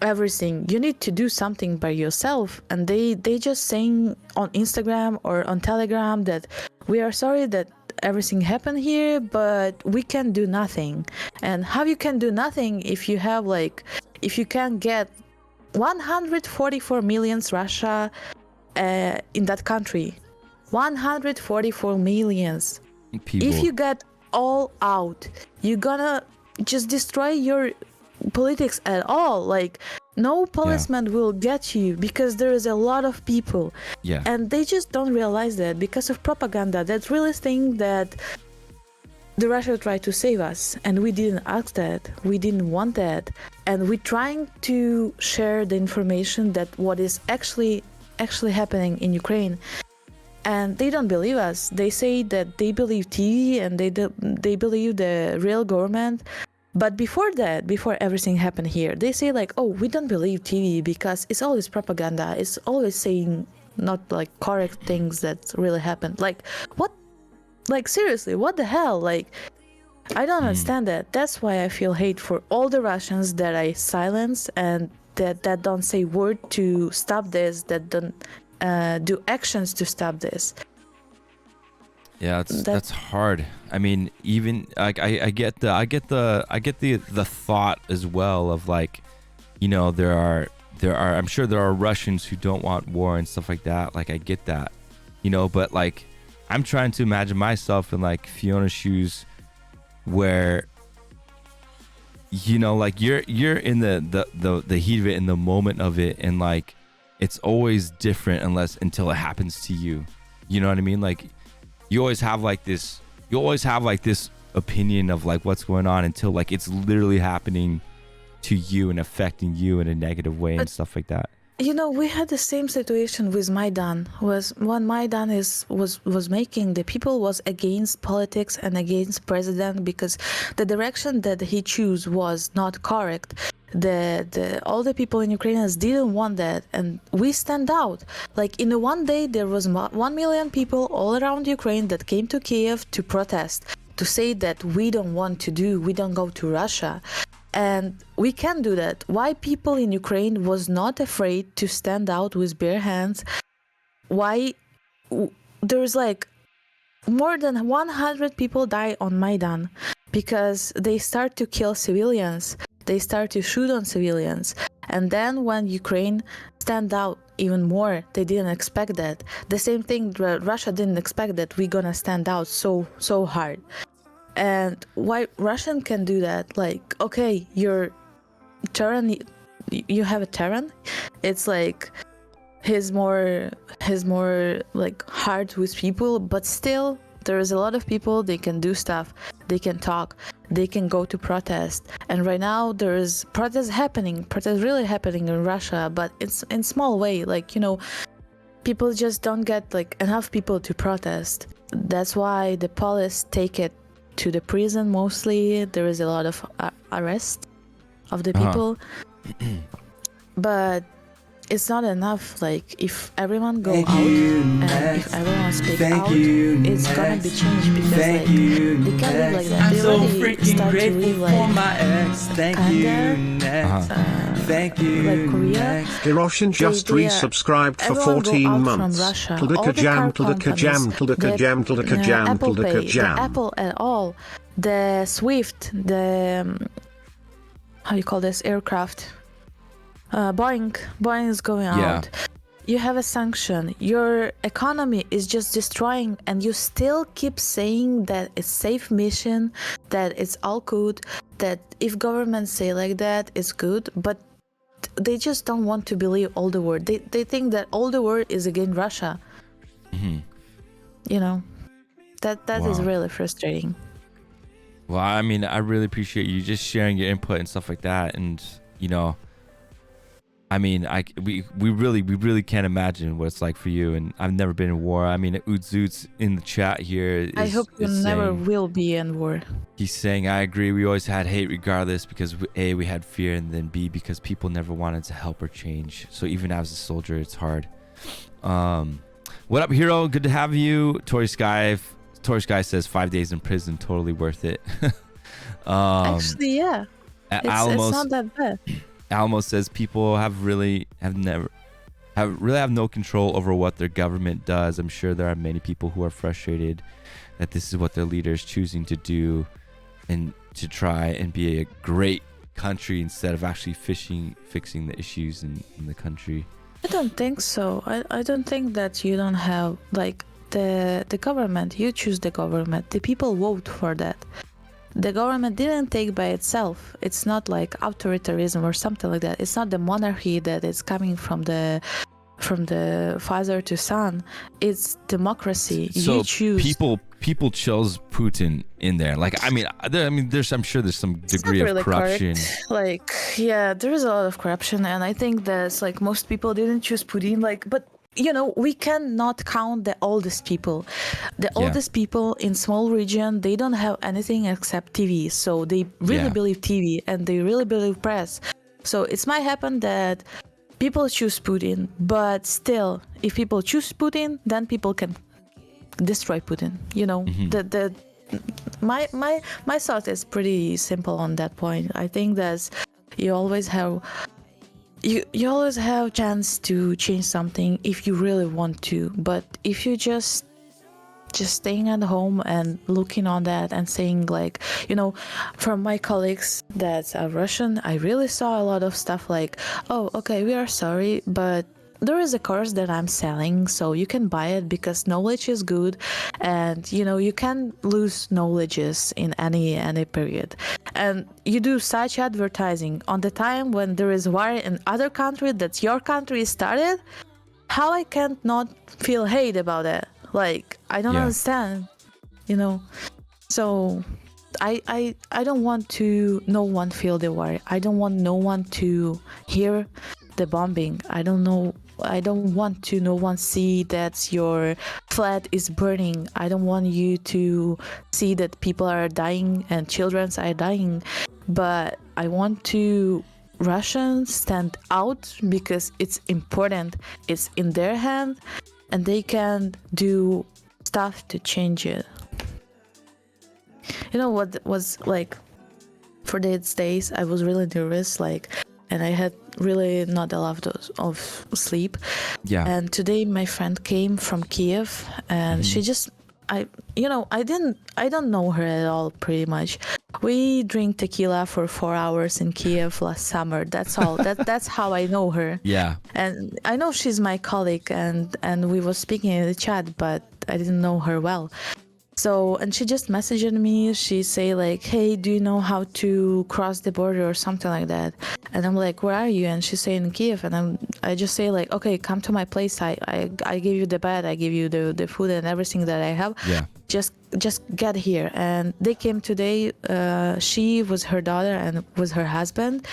[SPEAKER 2] everything. You need to do something by yourself. And they just saying on Instagram or on Telegram that we are sorry that everything happened here, but we can do nothing. And how you can do nothing if you have like, if you can get 144 million Russia in that country, 144 millions
[SPEAKER 1] people.
[SPEAKER 2] If you get all out, you're gonna just destroy your politics at all. Like, no policeman will get you because there is a lot of people.
[SPEAKER 1] Yeah.
[SPEAKER 2] And they just don't realize that because of propaganda. That really think that the Russia tried to save us, and we didn't ask that. We didn't want that. And we're trying to share the information that what is actually happening in Ukraine. And they don't believe us. They say that they believe TV and they believe the real government. But before that, before everything happened here, they say like, oh, we don't believe TV because it's always propaganda. It's always saying not like correct things that really happened. Like, what? Like, seriously, what the hell? Like, I don't understand that. That's why I feel hate for all the Russians that I silence and that don't say word to stop this, that don't do actions to stop this.
[SPEAKER 1] Yeah, that's hard. I mean, even like I get the thought as well of like, you know, there are I'm sure there are Russians who don't want war and stuff like that. Like, I get that, you know, but like I'm trying to imagine myself in like Fiona's shoes, where, you know, like you're in the heat of it, in the moment of it, and like it's always different until it happens to you. You know what I mean? Like, you always have like this opinion of like what's going on until like it's literally happening to you and affecting you in a negative way and stuff like that.
[SPEAKER 2] You know, we had the same situation with Maidan. Was when Maidan was making, the people was against politics and against president because the direction that he chose was not correct. All the people in Ukraine didn't want that, and we stand out. Like, in one day there was 1 million people all around Ukraine that came to Kiev to protest, to say that we don't go to Russia. And we can do that. Why people in Ukraine was not afraid to stand out with bare hands? Why there's like more than 100 people die on Maidan because they start to kill civilians. They start to shoot on civilians. And then when Ukraine stand out even more, they didn't expect that. The same thing, Russia didn't expect that we're gonna stand out so hard. And why Russian can do that? Like, okay, you're Terran, you have a Terran. It's like he's more like hard with people, but still there is a lot of people. They can do stuff. They can talk. They can go to protest. And right now there is protests really happening in Russia, but it's in small way. Like, you know, people just don't get like enough people to protest. That's why the police take it to the prison mostly. There is a lot of arrest of the people. But it's not enough. Like if everyone go out and if everyone speak out, it's gonna be changed because like they can't live like that. They already start to live like like Korea.
[SPEAKER 3] Eroshin just resubscribed for 14 months.
[SPEAKER 2] Apple at all, the Swift, the how you call this aircraft, Boeing is going out. You have a sanction. Your economy is just destroying, and you still keep saying that it's safe mission, that it's all good, that if governments say like that, it's good, but they just don't want to believe all the world. They think that all the world is against Russia. You know, that is really frustrating.
[SPEAKER 1] Well, I mean, I really appreciate you just sharing your input and stuff like that. And, you know, I mean, we really can't imagine what it's like for you. And I've never been in war. I mean, Outtro in the chat here
[SPEAKER 2] I hope you never will be in war.
[SPEAKER 1] He's saying, I agree. We always had hate regardless because A, we had fear, and then B, because people never wanted to help or change. So even as a soldier, it's hard. What up, hero? Good to have you. Tori Sky says 5 days in prison, totally worth it.
[SPEAKER 2] Actually, yeah. It's not that bad.
[SPEAKER 1] Alamo says people have no control over what their government does. I'm sure there are many people who are frustrated that this is what their leader is choosing to do and to try and be a great country instead of actually fixing the issues in the country.
[SPEAKER 2] I don't think so. I don't think that you don't have like the government. You choose the government. The people vote for that. The government didn't take by itself. It's not like authoritarianism or something like that. It's not the monarchy that is coming from the father to son. It's democracy.
[SPEAKER 1] So
[SPEAKER 2] you choose.
[SPEAKER 1] People chose Putin in there. Like, I'm sure there's some degree of corruption.
[SPEAKER 2] Correct. Like, yeah, there is a lot of corruption, and I think that's like most people didn't choose Putin. Like, but you know, we cannot count the oldest people. The oldest people in small region, they don't have anything except TV. So they really believe TV and they really believe press. So it might happen that people choose Putin, but still, if people choose Putin, then people can destroy Putin. You know, my thought is pretty simple on that point. I think that you always have. You always have chance to change something if you really want to, but if you just staying at home and looking on that and saying like, you know, from my colleagues that are Russian, I really saw a lot of stuff like, oh, okay, we are sorry, but there is a course that I'm selling, so you can buy it because knowledge is good, and you know you can lose knowledges in any period. And you do such advertising on the time when there is war in other country that your country started. How I can't not feel hate about it? Like I don't understand, you know. So I don't want to no one feel the war. I don't want no one to hear the bombing. I don't want to no one see that your flat is burning. I don't want you to see that people are dying and children are dying. But I want to Russians stand out because it's important. It's in their hand and they can do stuff to change it. You know what was like for these days I was really nervous, like, and I had really not a lot of sleep. Yeah. And today my friend came from Kiev, and she just, I don't know her at all, pretty much. We drink tequila for 4 hours in Kiev last summer. That's all. That's how I know her. Yeah. And I know she's my colleague, and we were speaking in the chat, but I didn't know her well. So, and she just messaged me. She say like, hey, do you know how to cross the border or something like that? And I'm like, where are you? And she's saying in Kiev. And I just say like, okay, come to my place. I give you the bed. I give you the food and everything that I have. Yeah. Just get here. And they came today. She was her daughter and was her husband.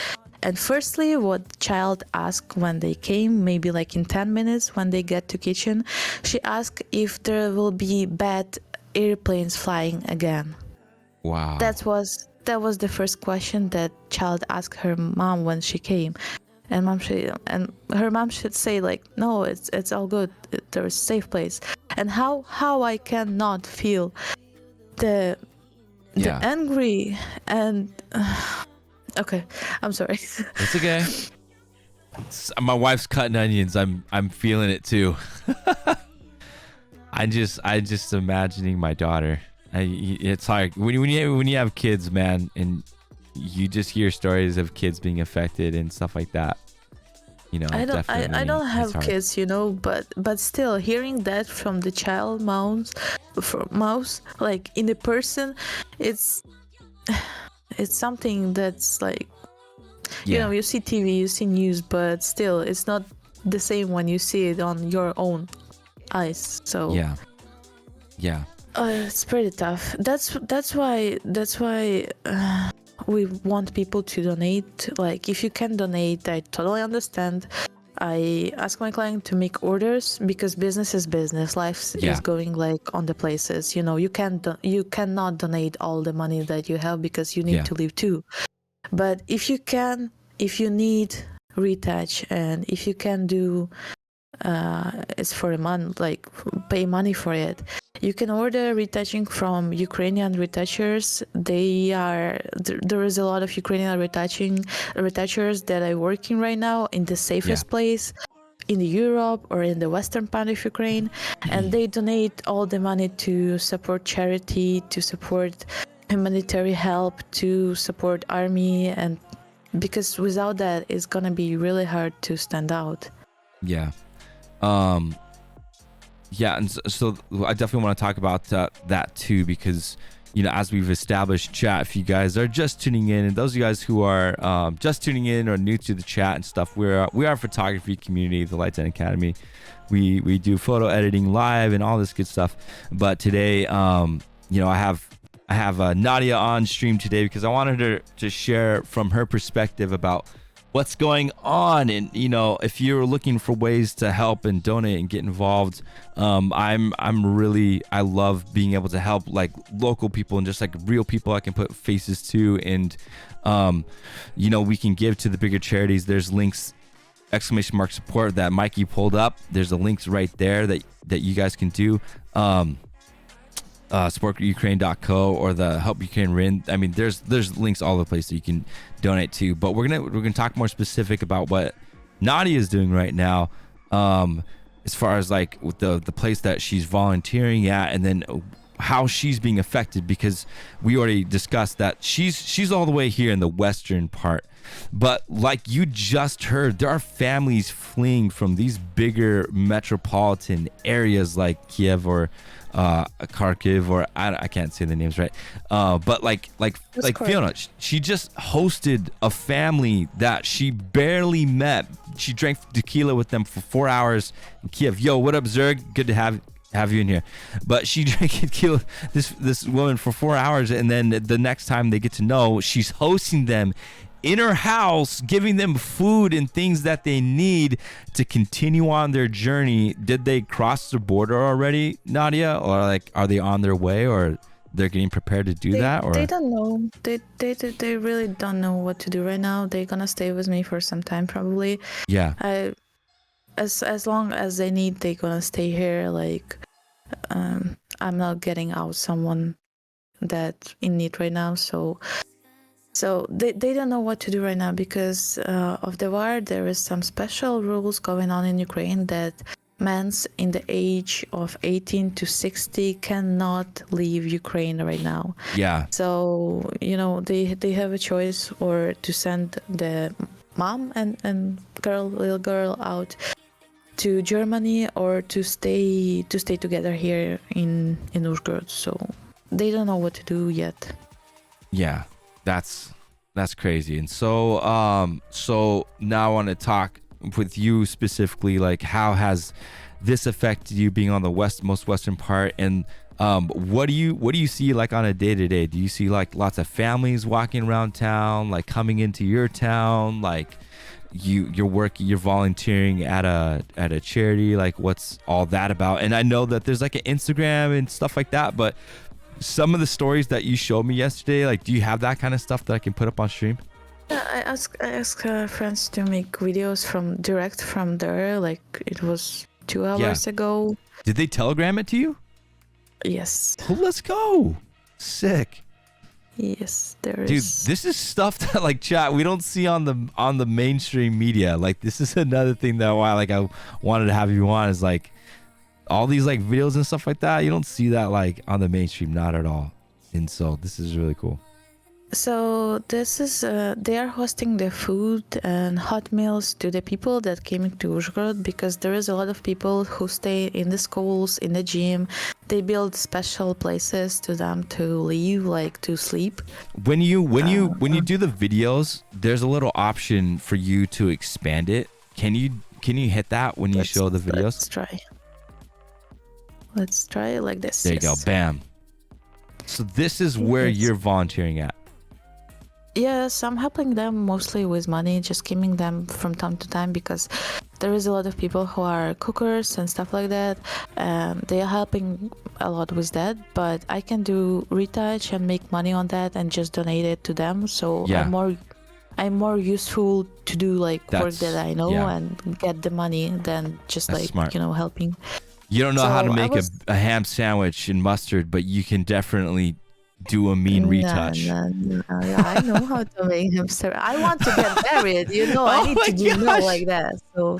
[SPEAKER 2] And firstly, what child asked when they came, maybe like in 10 minutes when they get to kitchen, she asked if there will be bad airplanes flying again. Wow. That was the first question that child asked her mom when she came. and her mom should say like, no, it's all good, there's a safe place. And how I cannot feel the angry and okay, I'm sorry.
[SPEAKER 1] It's okay. My wife's cutting onions. I'm feeling it too. I just imagining my daughter. It's hard when you have kids, man, and you just hear stories of kids being affected and stuff like that. You know,
[SPEAKER 2] I don't have kids, you know, but still hearing that from the child mouth, like in a person, it's something that's like, you know, you see TV, you see news, but still it's not the same when you see it on your own eyes. So yeah, it's pretty tough. That's why we want people to donate. Like, if you can donate, I totally understand. I ask my client to make orders because business is business. Life is going like on the places. You know, you cannot donate all the money that you have because you need to live too. But if you need retouch, and if you can do it's for a month, like pay money for it, you can order retouching from Ukrainian retouchers. There is a lot of Ukrainian retouchers that are working right now in the safest place in Europe or in the western part of Ukraine, and they donate all the money to support charity, to support humanitarian help, to support army, and because without that it's gonna be really hard to stand out.
[SPEAKER 1] And so I definitely want to talk about that too, because, you know, as we've established, chat, if you guys are just tuning in, and those of you guys who are just tuning in or new to the chat and stuff, we are a photography community, the Lights and Academy. We do photo editing live and all this good stuff. But today, you know, I have Nadiia on stream today because I wanted her to share from her perspective about what's going on. And, you know, if you're looking for ways to help and donate and get involved, I love being able to help like local people and just like real people I can put faces to. And, you know, we can give to the bigger charities. There's links, !support that Mikey pulled up. There's the links right there that you guys can do. supportukraine.co or the Help Ukraine RIN. I mean, there's links all over the place that you can donate to, but we're gonna talk more specific about what Nadiia is doing right now, as far as like with the place that she's volunteering at, and then how she's being affected, because we already discussed that she's all the way here in the western part, but like you just heard, there are families fleeing from these bigger metropolitan areas like Kiev or Kharkiv, or I can't say the names right, but like Fiona, she just hosted a family that she barely met. She drank tequila with them for 4 hours in Kiev. Yo, what up, Zerg? Good to have you in here. But she drank tequila this woman for 4 hours, and then the next time they get to know, she's hosting them in her house, giving them food and things that they need to continue on their journey. Did they cross the border already, Nadiia, or like are they on their way, or they're getting prepared to do that? Or
[SPEAKER 2] they don't know. They really don't know what to do right now. They're gonna stay with me for some time probably. As long as they need, they're gonna stay here. Like I'm not getting out someone that's in need right now, so they don't know what to do right now because of the war. There is some special rules going on in Ukraine that men in the age of 18 to 60 cannot leave Ukraine right now. So, you know, they have a choice, or to send the mom and little girl out to Germany, or to stay together here in Uzhgorod. So they don't know what to do yet. That's crazy. And so now I want to talk with you specifically, like how has this affected you being on the most western part, and what do you see like on a day-to-day? Do you see like lots of families walking around town, like coming into your town, like you're volunteering at a charity? Like what's all that about? And I know that there's like an Instagram and stuff like that, but some of the stories that you showed me yesterday, like do you have that kind of stuff that I can put up on stream? I ask friends to make videos direct from there. Like it was 2 hours ago.
[SPEAKER 1] Did they telegram it to you?
[SPEAKER 2] Yes.
[SPEAKER 1] Oh, let's go. Sick.
[SPEAKER 2] Yes, there
[SPEAKER 1] Dude,
[SPEAKER 2] is.
[SPEAKER 1] this is stuff that like chat we don't see on the mainstream media. Like this is another thing that why like I wanted to have you on is like all these like videos and stuff like that. You don't see that like on the mainstream, not at all. And so this is really cool.
[SPEAKER 2] So this is they are hosting the food and hot meals to the people that came to Uzhgorod, because there is a lot of people who stay in the schools, in the gym. They build special places to them to live, like to sleep.
[SPEAKER 1] When you do the videos, there's a little option for you to expand it. Can you hit that when you show the videos?
[SPEAKER 2] Let's try it like this.
[SPEAKER 1] There you go. Bam. So this is where you're volunteering at.
[SPEAKER 2] Yes, I'm helping them mostly with money, just giving them from time to time, because there is a lot of people who are cookers and stuff like that. They are helping a lot with that, but I can do retouch and make money on that and just donate it to them. So I'm more useful to do like work that I know and get the money than just like
[SPEAKER 1] smart.
[SPEAKER 2] Helping.
[SPEAKER 1] You don't know how to make a ham sandwich in mustard, but you can definitely do a mean retouch.
[SPEAKER 2] Yeah, I know how to make ham sandwich. I want to get married, I need to do more like that. So,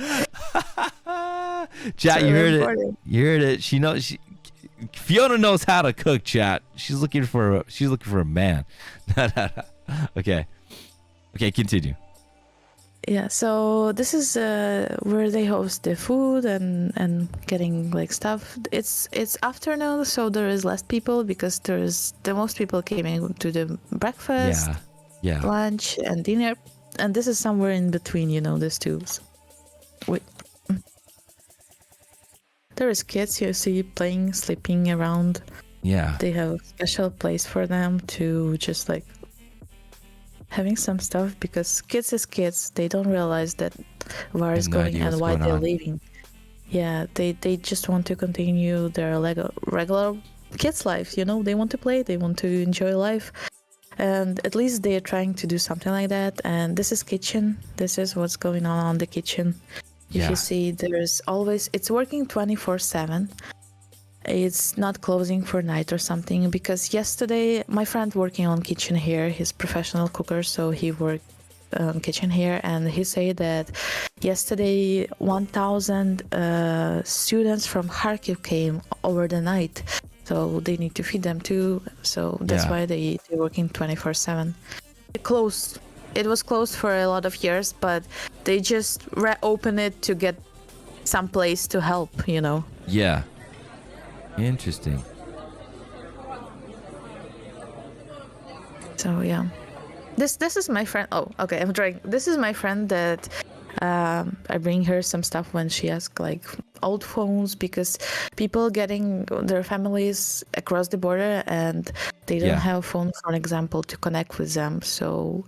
[SPEAKER 1] chat, you heard it. You heard it. She knows. Fiona knows how to cook. Chat. She's looking for a man. Okay. Continue.
[SPEAKER 2] Yeah, so this is where they host the food and getting like stuff. It's afternoon, so there is less people because the most people came in to the breakfast, lunch and dinner, and this is somewhere in between, these two. Wait, there is kids you see playing, sleeping around.
[SPEAKER 1] Yeah,
[SPEAKER 2] they have a special place for them to just like having some stuff, because kids is kids, they don't realize that where is going and why they're leaving. Yeah, they just want to continue their regular kids life, they want to play, they want to enjoy life, and at least they're trying to do something like that. And this is kitchen, this is what's going on the kitchen. If you see, it's working 24/7. It's not closing for night or something, because yesterday my friend working on Kitchen Here, he's professional cooker, so he worked on Kitchen Here, and he said that yesterday 1,000 students from Kharkiv came over the night, so they need to feed them too. So that's why they're working 24/7. It was closed for a lot of years, but they just reopened it to get some place to help,
[SPEAKER 1] Yeah. Interesting.
[SPEAKER 2] So this is my friend. Oh, okay, I'm trying. This is my friend that I bring her some stuff when she asks like old phones, because people getting their families across the border and they don't have phone, for example, to connect with them. So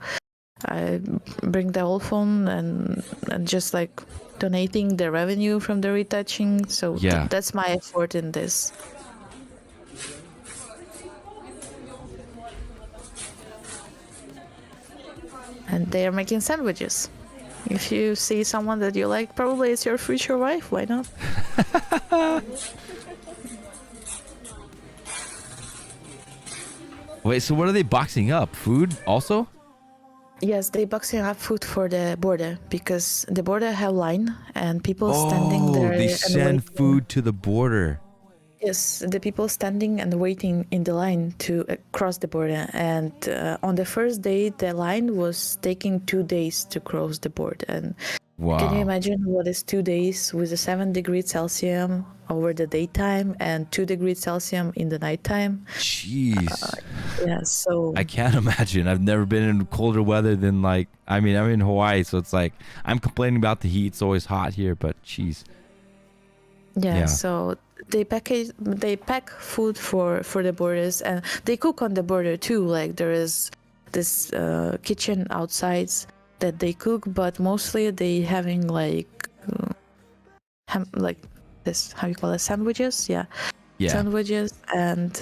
[SPEAKER 2] I bring the old phone and just like donating the revenue from the retouching. So that's my effort in this. And they are making sandwiches. If you see someone that you like, probably it's your future wife. Why not?
[SPEAKER 1] Wait, so what are they boxing up? Food also?
[SPEAKER 2] Yes, they boxing up food for the border, because the border have line and people standing there.
[SPEAKER 1] They send food to the border.
[SPEAKER 2] Yes, the people standing and waiting in the line to cross the border. And on the first day, the line was taking 2 days to cross the border. And can you imagine what is 2 days with a 7 degrees Celsius over the daytime and 2 degrees Celsius in the nighttime?
[SPEAKER 1] Jeez.
[SPEAKER 2] So
[SPEAKER 1] I can't imagine. I've never been in colder weather than like, I'm in Hawaii, so it's like, I'm complaining about the heat. It's always hot here, but jeez.
[SPEAKER 2] Yeah, so they pack food for the borders, and they cook on the border too. Like there is this kitchen outside that they cook, but mostly they having like this, how you call it, sandwiches? Yeah. Sandwiches and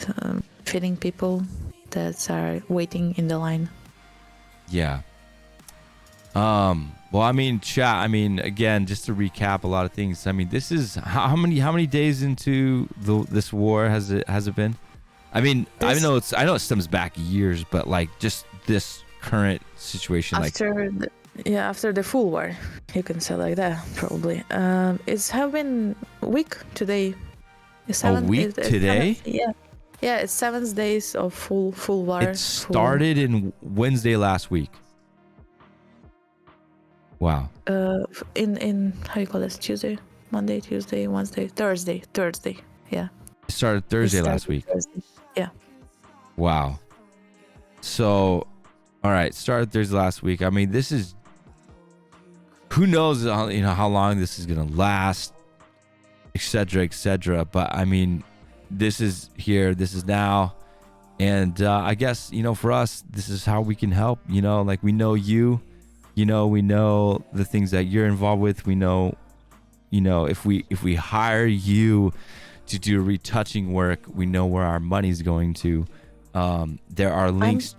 [SPEAKER 2] feeding people that are waiting in the line.
[SPEAKER 1] Yeah. Well, I mean, chat. I mean, again, just to recap a lot of things. I mean, this is how many days into this war has it been? I mean, I know it stems back years, but like just this current situation,
[SPEAKER 2] after the full war, you can say like that probably. It's having a week today.
[SPEAKER 1] A week today?
[SPEAKER 2] Yeah, it's 7 days of full war.
[SPEAKER 1] It started in Wednesday last week. Wow.
[SPEAKER 2] In how you call this? Tuesday, Monday, Tuesday, Wednesday, Thursday. Yeah.
[SPEAKER 1] It started Thursday last week.
[SPEAKER 2] Thursday. Yeah.
[SPEAKER 1] Wow. So, all right, started Thursday last week. I mean, this is, who knows, how long this is gonna last, etc. But I mean, this is here, this is now, and I guess for us, this is how we can help. Like we know you. We know the things that you're involved with. We know, if we hire you to do retouching work, we know where our money's going to. There are links.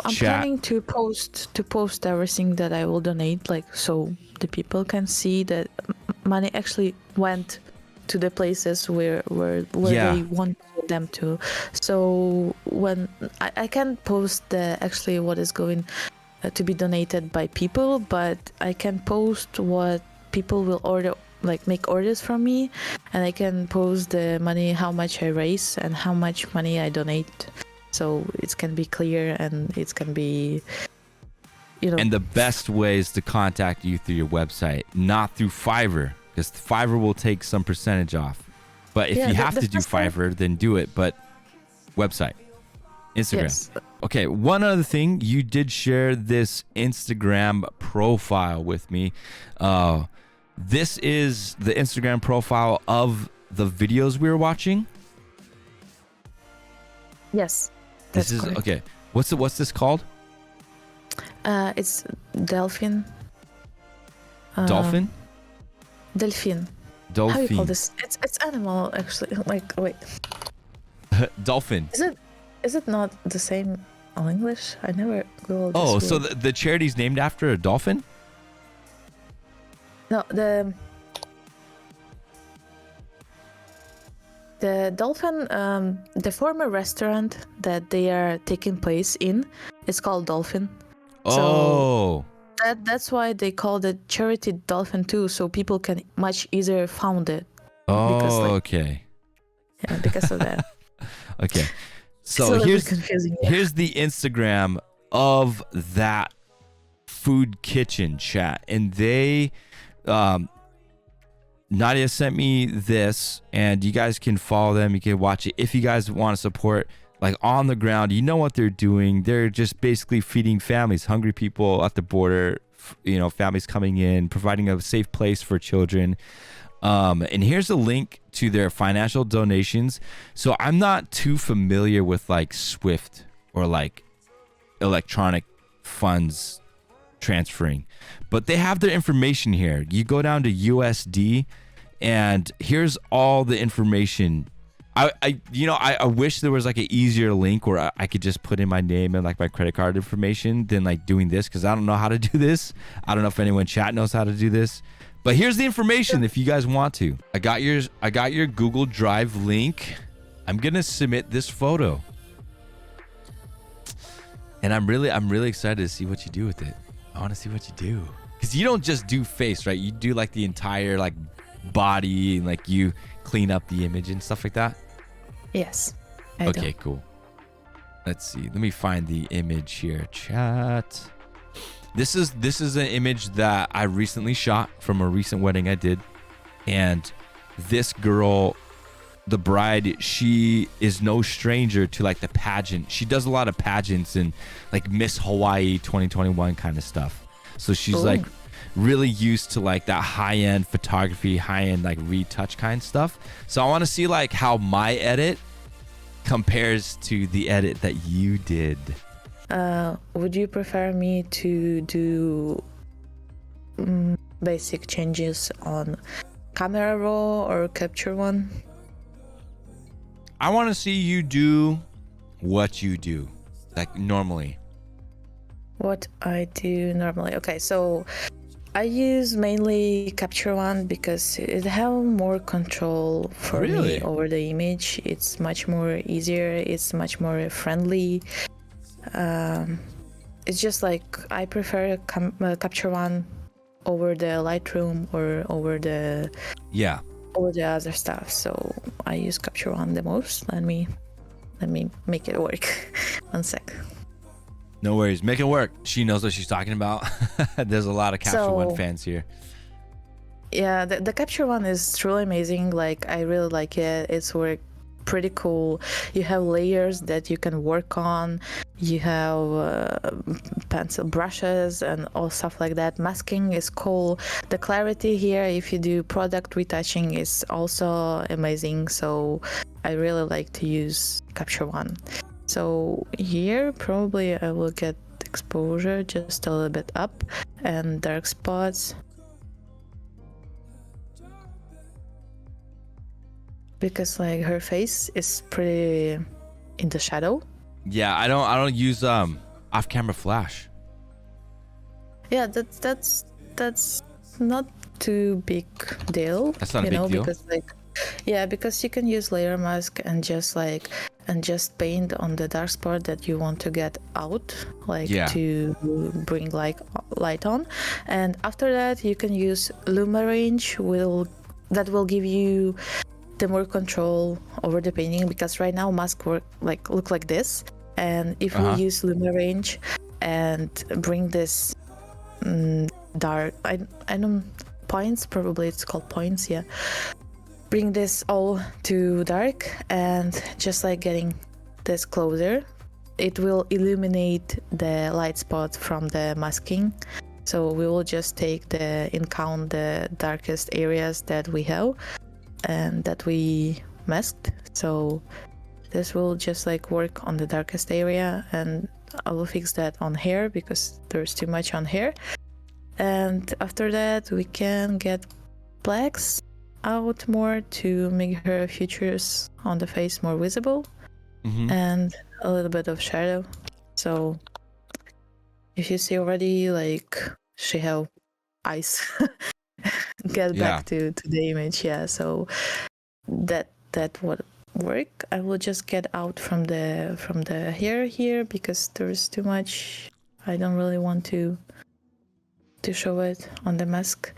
[SPEAKER 2] I'm planning to post everything that I will donate, like so the people can see that money actually went to the places where they want them to. So when I can post actually what is going to be donated by people, but I can post what people will order, like make orders from me, and I can post the money, how much I raise and how much money I donate, so it can be clear and it can be And
[SPEAKER 1] the best way is to contact you through your website, not through Fiverr, because Fiverr will take some percentage off. But if you have to do Fiverr, then do it. But website, Instagram.
[SPEAKER 2] Yes.
[SPEAKER 1] Okay, one other thing, you did share this Instagram profile with me. This is the Instagram profile of the videos we were watching.
[SPEAKER 2] Yes,
[SPEAKER 1] this is correct. Okay. What's this called?
[SPEAKER 2] It's Delphine.
[SPEAKER 1] Dolphin?
[SPEAKER 2] Delphine.
[SPEAKER 1] Dolphin.
[SPEAKER 2] How do you call this? It's animal actually. Like wait.
[SPEAKER 1] Dolphin.
[SPEAKER 2] Is it not the same in English? I never googled this.
[SPEAKER 1] Oh, so the charity's named after a dolphin?
[SPEAKER 2] No, the dolphin, the former restaurant that they are taking place in, is called Dolphin.
[SPEAKER 1] Oh.
[SPEAKER 2] So that's why they call it Charity Dolphin too, so people can much easier found it.
[SPEAKER 1] Oh, okay.
[SPEAKER 2] Yeah, because of that.
[SPEAKER 1] Okay. So here's the Instagram of that food kitchen, chat. And they, Nadiia sent me this, and you guys can follow them. You can watch it if you guys want to support, like on the ground. You know what they're doing. They're just basically feeding families, hungry people at the border, families coming in, providing a safe place for children. And here's a link to their financial donations. So I'm not too familiar with like Swift or like electronic funds transferring, but they have their information here. You go down to USD, and here's all the information. I wish there was like an easier link where I could just put in my name and like my credit card information than like doing this, because I don't know how to do this. I don't know if anyone in chat knows how to do this. But here's the information if you guys want to. I got your Google Drive link. I'm gonna submit this photo, and I'm really excited to see what you do with it. I want to see what you do, because you don't just do face, right? You do like the entire like body, and like you clean up the image and stuff like that.
[SPEAKER 2] Yes.
[SPEAKER 1] Okay, cool. Let's see. Let me find the image here, chat. This is an image that I recently shot from a recent wedding I did. And this girl, the bride, she is no stranger to like the pageant. She does a lot of pageants and like Miss Hawaii 2021 kind of stuff. So she's like really used to like that high-end photography, high-end like retouch kind of stuff. So I want to see like how my edit compares to the edit that you did.
[SPEAKER 2] Would you prefer me to do basic changes on camera raw or capture one?
[SPEAKER 1] I want to see you do what you do, like normally.
[SPEAKER 2] What I do normally. Okay, so I use mainly Capture One because it have more control for me over the image. It's much more easier. It's much more friendly. It's just like I prefer Capture One over the Lightroom or over the other stuff. So I use Capture One the most. Let me make it work. One sec.
[SPEAKER 1] No worries, make it work. She knows what she's talking about. There's a lot of Capture One fans here.
[SPEAKER 2] Yeah, the Capture One is truly amazing. Like, I really like it. It's work pretty cool. You have layers that you can work on. You have pencil brushes and all stuff like that. Masking is cool. The clarity here, if you do product retouching, is also amazing. So I really like to use Capture One. So here probably I will get exposure just a little bit up and dark spots. Because like her face is pretty in the shadow.
[SPEAKER 1] Yeah, I don't use off-camera flash.
[SPEAKER 2] Yeah, that's not too big deal.
[SPEAKER 1] That's not a big deal.
[SPEAKER 2] Because because you can use layer mask and just paint on the dark spot that you want to get out, to bring light on. And after that you can use Luma range that will give you the more control over the painting, because right now mask look like this, and if we use Luma range and bring this dark, I don't, points, probably it's called points, yeah, bring this all to dark and just like getting this closer, it will illuminate the light spot from the masking. So we will just take the darkest areas that we have and that we masked. So this will just like work on the darkest area, and I will fix that on hair because there's too much on hair. And after that we can get blacks out more to make her features on the face more visible, and a little bit of shadow. So if you see already, like, she have eyes. Get back to the image, yeah. So that would work. I will just get out from the hair here because there's too much. I don't really want to show it on the mask,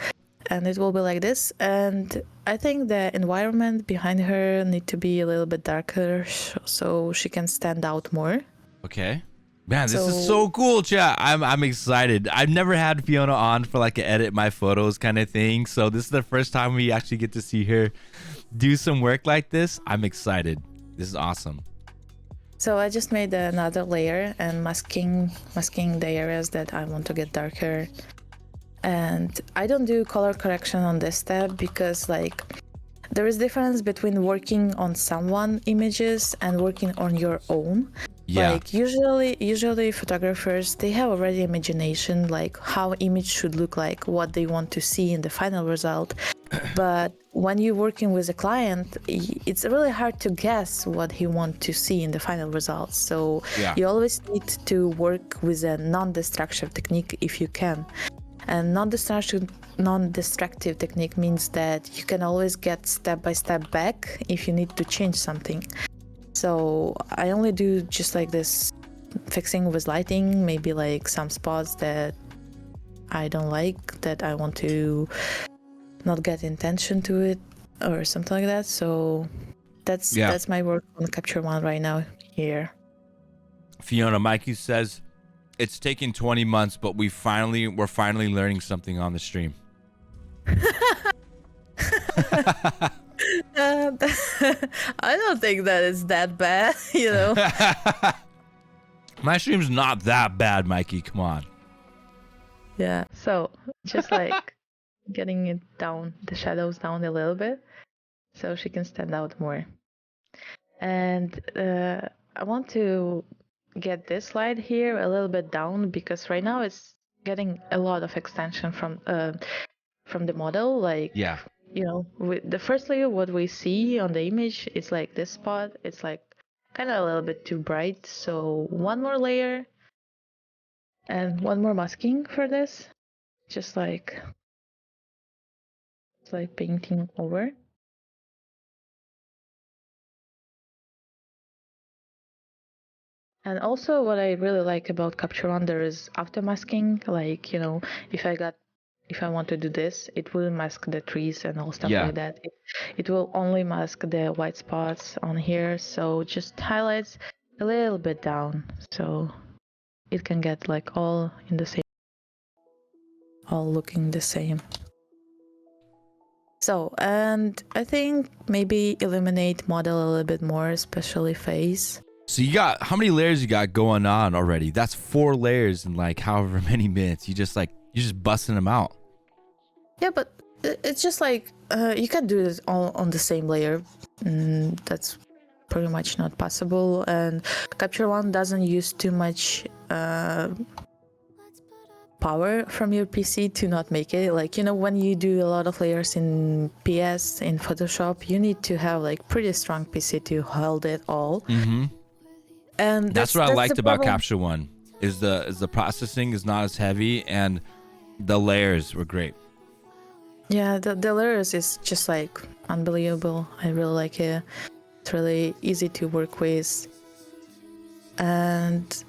[SPEAKER 2] and it will be like this. And I think the environment behind her need to be a little bit darker so she can stand out more.
[SPEAKER 1] Okay. Man, this is so cool, chat. I'm excited. I've never had Fiona on for like an edit my photos kind of thing. So this is the first time we actually get to see her do some work like this. I'm excited. This is awesome.
[SPEAKER 2] So I just made another layer and masking the areas that I want to get darker. And I don't do color correction on this tab because like there is difference between working on someone images and working on your own. Yeah. Like usually photographers, they have already imagination like how image should look like, what they want to see in the final result. But when you're working with a client, it's really hard to guess what he wants to see in the final results. So you always need to work with a non-destructive technique if you can. And non-destructive technique means that you can always get step by step back if you need to change something. So I only do just like this fixing with lighting, maybe like some spots that I don't like, that I want to not get intention to it or something like that. So that's my work on Capture One right now here.
[SPEAKER 1] Fiona, Mikey says it's taken 20 months, but we're finally learning something on the stream.
[SPEAKER 2] I don't think that is that bad, you know.
[SPEAKER 1] My stream's not that bad, Mikey. Come on.
[SPEAKER 2] Yeah. So just like getting it down, the shadows down a little bit, so she can stand out more. And I want to get this light here a little bit down because right now it's getting a lot of extension from the model. Like you know, the first layer, what we see on the image, it's like this spot, it's like kind of a little bit too bright. So one more layer And one more masking for this, just like it's like painting over. And also what I really like about Capture One, there is auto masking. Like, you know, if I want to do this, it will mask the trees and all stuff like that. It will only mask the white spots on here. So just highlights a little bit down. So it can get like all in the same, all looking the same. So, and I think maybe illuminate model a little bit more, especially face.
[SPEAKER 1] So you got, how many layers you got going on already? That's 4 layers in like however many minutes. You're just busting them out.
[SPEAKER 2] Yeah, but it's just like, you can do this all on the same layer. That's pretty much not possible. And Capture One doesn't use too much power from your PC to not make it. Like, you know, when you do a lot of layers in PS, in Photoshop, you need to have like pretty strong PC to hold it all.
[SPEAKER 1] Mm-hmm.
[SPEAKER 2] And
[SPEAKER 1] that's what I liked about Capture One, is the processing is not as heavy and the layers were great.
[SPEAKER 2] Yeah, the layers is just like unbelievable. I really like it. It's really easy to work with. And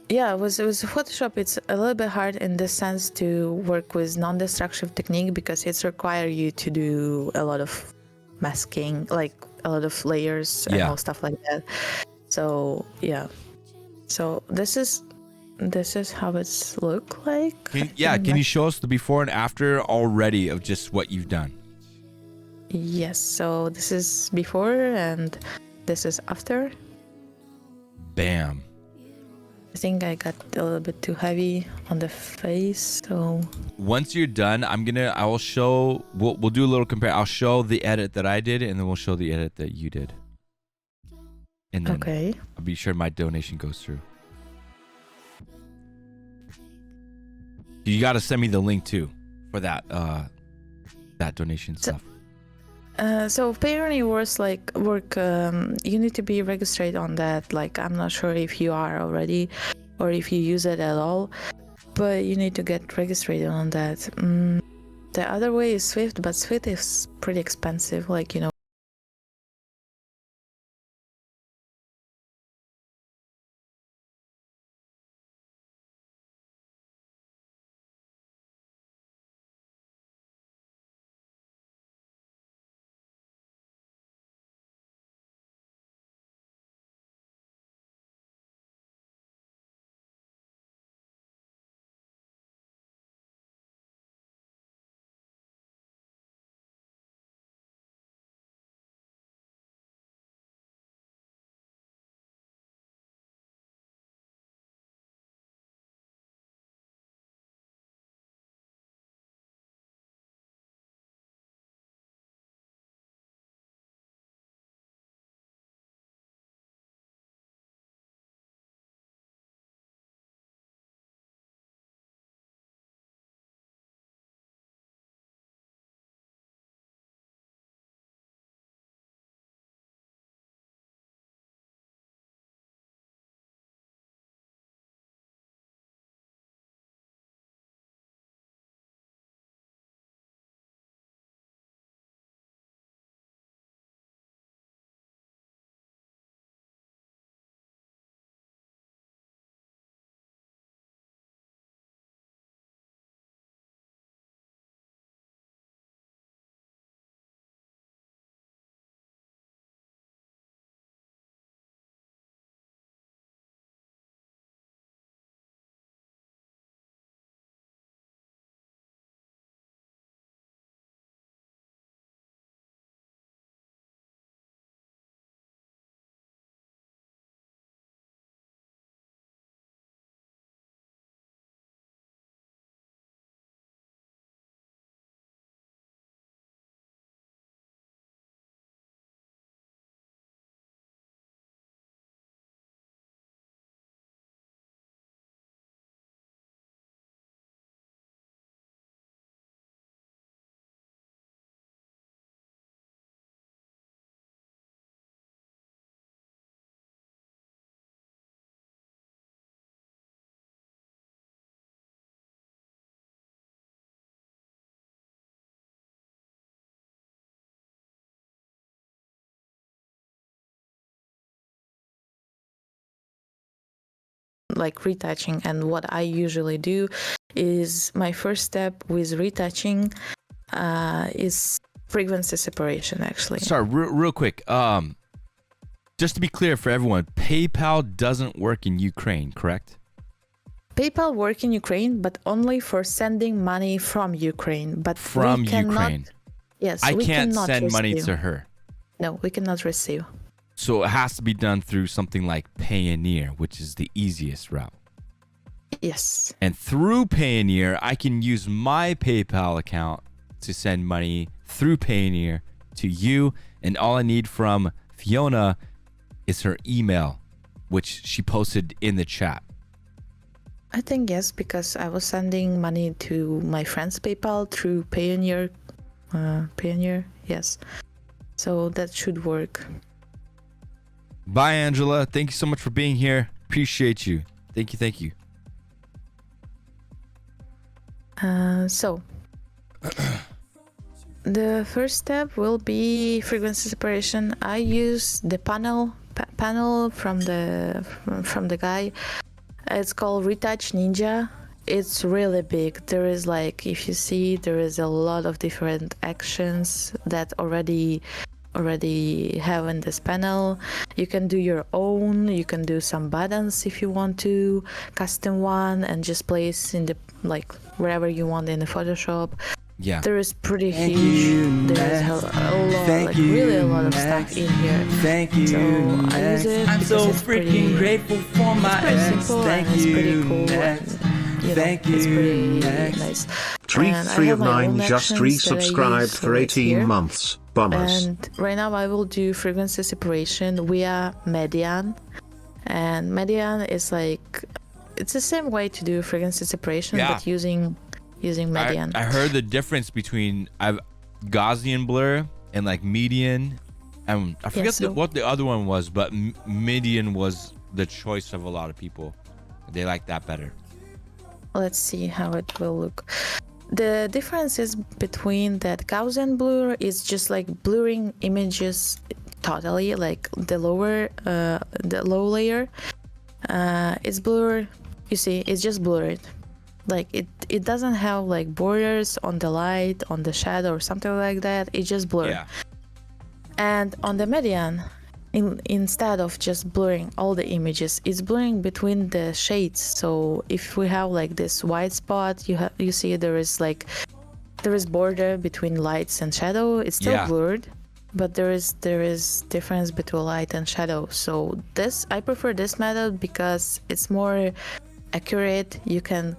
[SPEAKER 2] yeah, with Photoshop, it's a little bit hard in the sense to work with non-destructive technique because it's require you to do a lot of masking, like a lot of layers and all stuff like that. So yeah, so this is how it's look like.
[SPEAKER 1] Can you show us the before and after already of just what you've done?
[SPEAKER 2] Yes, so this is before and this is after.
[SPEAKER 1] Bam.
[SPEAKER 2] I think I got a little bit too heavy on the face, so
[SPEAKER 1] once you're done, I will show, we'll do a little compare. I'll show the edit that I did and then we'll show the edit that you did. And then I'll be sure my donation goes through. You got to send me the link too for that donation stuff.
[SPEAKER 2] So Payoneer work. You need to be registered on that. Like, I'm not sure if you are already, or if you use it at all, but you need to get registered on that. The other way is Swift, but Swift is pretty expensive. Like, you know, like retouching. And what I usually do is my first step with retouching is frequency separation, actually.
[SPEAKER 1] Sorry, real quick. Just to be clear for everyone, PayPal doesn't work in Ukraine, correct?
[SPEAKER 2] PayPal work in Ukraine, but only for sending money from Ukraine. But
[SPEAKER 1] from
[SPEAKER 2] we cannot,
[SPEAKER 1] Ukraine.
[SPEAKER 2] Yes,
[SPEAKER 1] I
[SPEAKER 2] we
[SPEAKER 1] can't
[SPEAKER 2] cannot
[SPEAKER 1] send
[SPEAKER 2] receive.
[SPEAKER 1] money to her.
[SPEAKER 2] No, we cannot receive.
[SPEAKER 1] So it has to be done through something like Payoneer, which is the easiest route.
[SPEAKER 2] Yes.
[SPEAKER 1] And through Payoneer, I can use my PayPal account to send money through Payoneer to you. And all I need from Fiona is her email, which she posted in the chat.
[SPEAKER 2] I think yes, because I was sending money to my friend's PayPal through Payoneer. Payoneer, yes. So that should work.
[SPEAKER 1] Bye, Angela. Thank you so much for being here. Appreciate you. Thank you. Thank you.
[SPEAKER 2] So the first step will be frequency separation. I use the panel from the guy. It's called Retouch Ninja. It's really big. There is, like, if you see, there is a lot of different actions that already have in this panel. You can do your own. You can do some buttons if you want to, custom one, and just place in the, like, wherever you want in the Photoshop.
[SPEAKER 1] Yeah.
[SPEAKER 2] There is pretty huge. There is a lot, like really a lot of stuff in here.
[SPEAKER 4] Thank you.
[SPEAKER 2] So I use it
[SPEAKER 4] I'm so
[SPEAKER 2] because it's
[SPEAKER 4] freaking grateful for my ex.
[SPEAKER 2] simple
[SPEAKER 4] Thank
[SPEAKER 2] and it's
[SPEAKER 4] you.
[SPEAKER 2] pretty cool.
[SPEAKER 4] Next.
[SPEAKER 2] And,
[SPEAKER 4] Thank
[SPEAKER 2] it's
[SPEAKER 4] you.
[SPEAKER 2] pretty
[SPEAKER 4] Next.
[SPEAKER 2] nice.
[SPEAKER 3] Treat
[SPEAKER 2] And I
[SPEAKER 3] 3
[SPEAKER 2] have
[SPEAKER 3] of
[SPEAKER 2] my
[SPEAKER 3] 9
[SPEAKER 2] own
[SPEAKER 3] just
[SPEAKER 2] actions that I
[SPEAKER 3] resubscribed
[SPEAKER 2] use,
[SPEAKER 3] for
[SPEAKER 2] so it's
[SPEAKER 3] 18
[SPEAKER 2] here.
[SPEAKER 3] months. Bummers.
[SPEAKER 2] And right now I will do frequency separation via median. And median is like, it's the same way to do frequency separation,
[SPEAKER 1] Yeah.
[SPEAKER 2] but using median.
[SPEAKER 1] I heard the difference between Gaussian blur and like median. And I forget
[SPEAKER 2] so-
[SPEAKER 1] what the other one was, but median was the choice of a lot of people. They like that better.
[SPEAKER 2] Let's see how it will look. The difference is between that Gaussian blur is just like blurring images totally, like the low layer. It's blur. You see, it's just blurred. Like it doesn't have like borders on the light, on the shadow, or something like that. It's just blurred.
[SPEAKER 1] Yeah.
[SPEAKER 2] And on the median, instead of just blurring all the images, it's blurring between the shades. So if we have like this white spot, you see there is border between lights and shadow. It's still blurred, but there is difference between light and shadow. So I prefer this method because it's more accurate. You can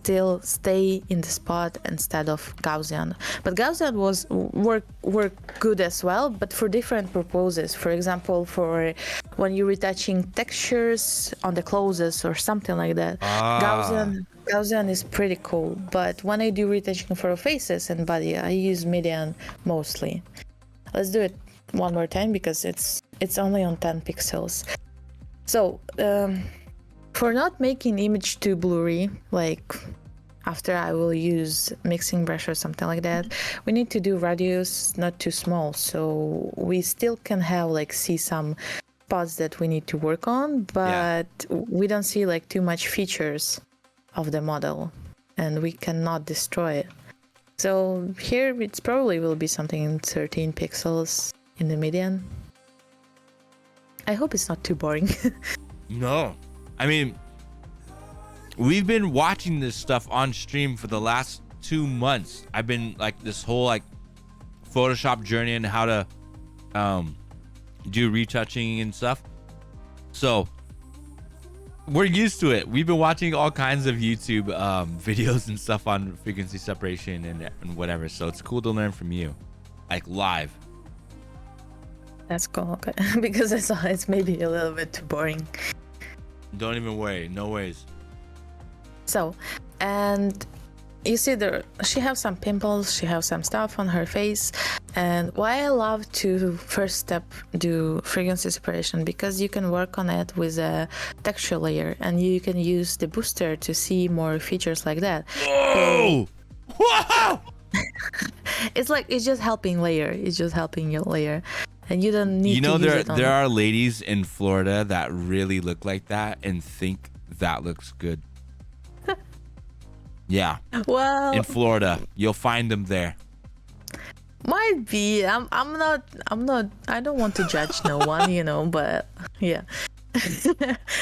[SPEAKER 2] still stay in the spot instead of Gaussian. But Gaussian was work good as well, but for different purposes. For example, for when you're retouching textures on the clothes or something like that. Gaussian is pretty cool. But when I do retouching for faces and body, I use median mostly. Let's do it one more time because it's only on 10 pixels. So for not making image too blurry, like after I will use mixing brush or something like that, we need to do radius not too small, so we still can have see some spots that we need to work on, but we don't see too much features of the model, and we cannot destroy it. So here it's probably will be something in 13 pixels in the median. I hope it's not too boring.
[SPEAKER 1] No. I mean, we've been watching this stuff on stream for the last 2 months. I've been this whole Photoshop journey and how to do retouching and stuff. So we're used to it. We've been watching all kinds of YouTube videos and stuff on frequency separation and whatever. So it's cool to learn from you, live.
[SPEAKER 2] That's cool, okay. Because I saw it's maybe a little bit too boring.
[SPEAKER 1] Don't even worry, no worries.
[SPEAKER 2] So, and you see she have some pimples, she have some stuff on her face. And why I love to first step do frequency separation, because you can work on it with a texture layer and you can use the booster to see more features like that.
[SPEAKER 1] Whoa! Wow!
[SPEAKER 2] It's just helping layer. It's just helping your layer. And you don't need to use it on
[SPEAKER 1] there are ladies in Florida that really look like that and think that looks good. Yeah.
[SPEAKER 2] Well,
[SPEAKER 1] In Florida, you'll find them there.
[SPEAKER 2] might be. I'm not. I don't want to judge no one, But yeah.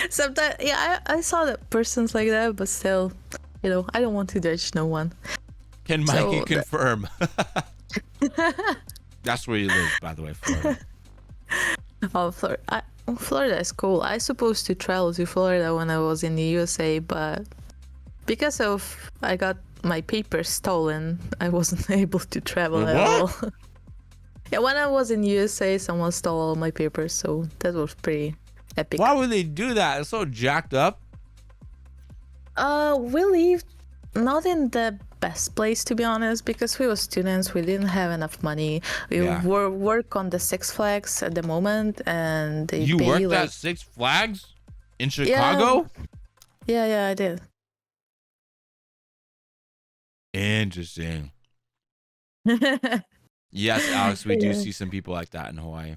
[SPEAKER 2] Sometimes, yeah, I saw that persons like that, but still, I don't want to judge no one.
[SPEAKER 1] Can Mikey confirm? That's where you live, by the way, Florida.
[SPEAKER 2] Oh, Florida is cool. I supposed to travel to Florida when I was in the USA, but because I got my papers stolen, I wasn't able to travel at all. Yeah, when I was in USA, someone stole all my papers, so that was pretty epic.
[SPEAKER 1] Why would they do that? It's so jacked up.
[SPEAKER 2] We lived not in the best place, to be honest, because we were students. We didn't have enough money. We work on the Six Flags at the moment, and they
[SPEAKER 1] You
[SPEAKER 2] pay
[SPEAKER 1] worked
[SPEAKER 2] like...
[SPEAKER 1] at Six Flags in Chicago?
[SPEAKER 2] Yeah, I did.
[SPEAKER 1] Interesting. Yes, Alex, we do see some people like that in Hawaii.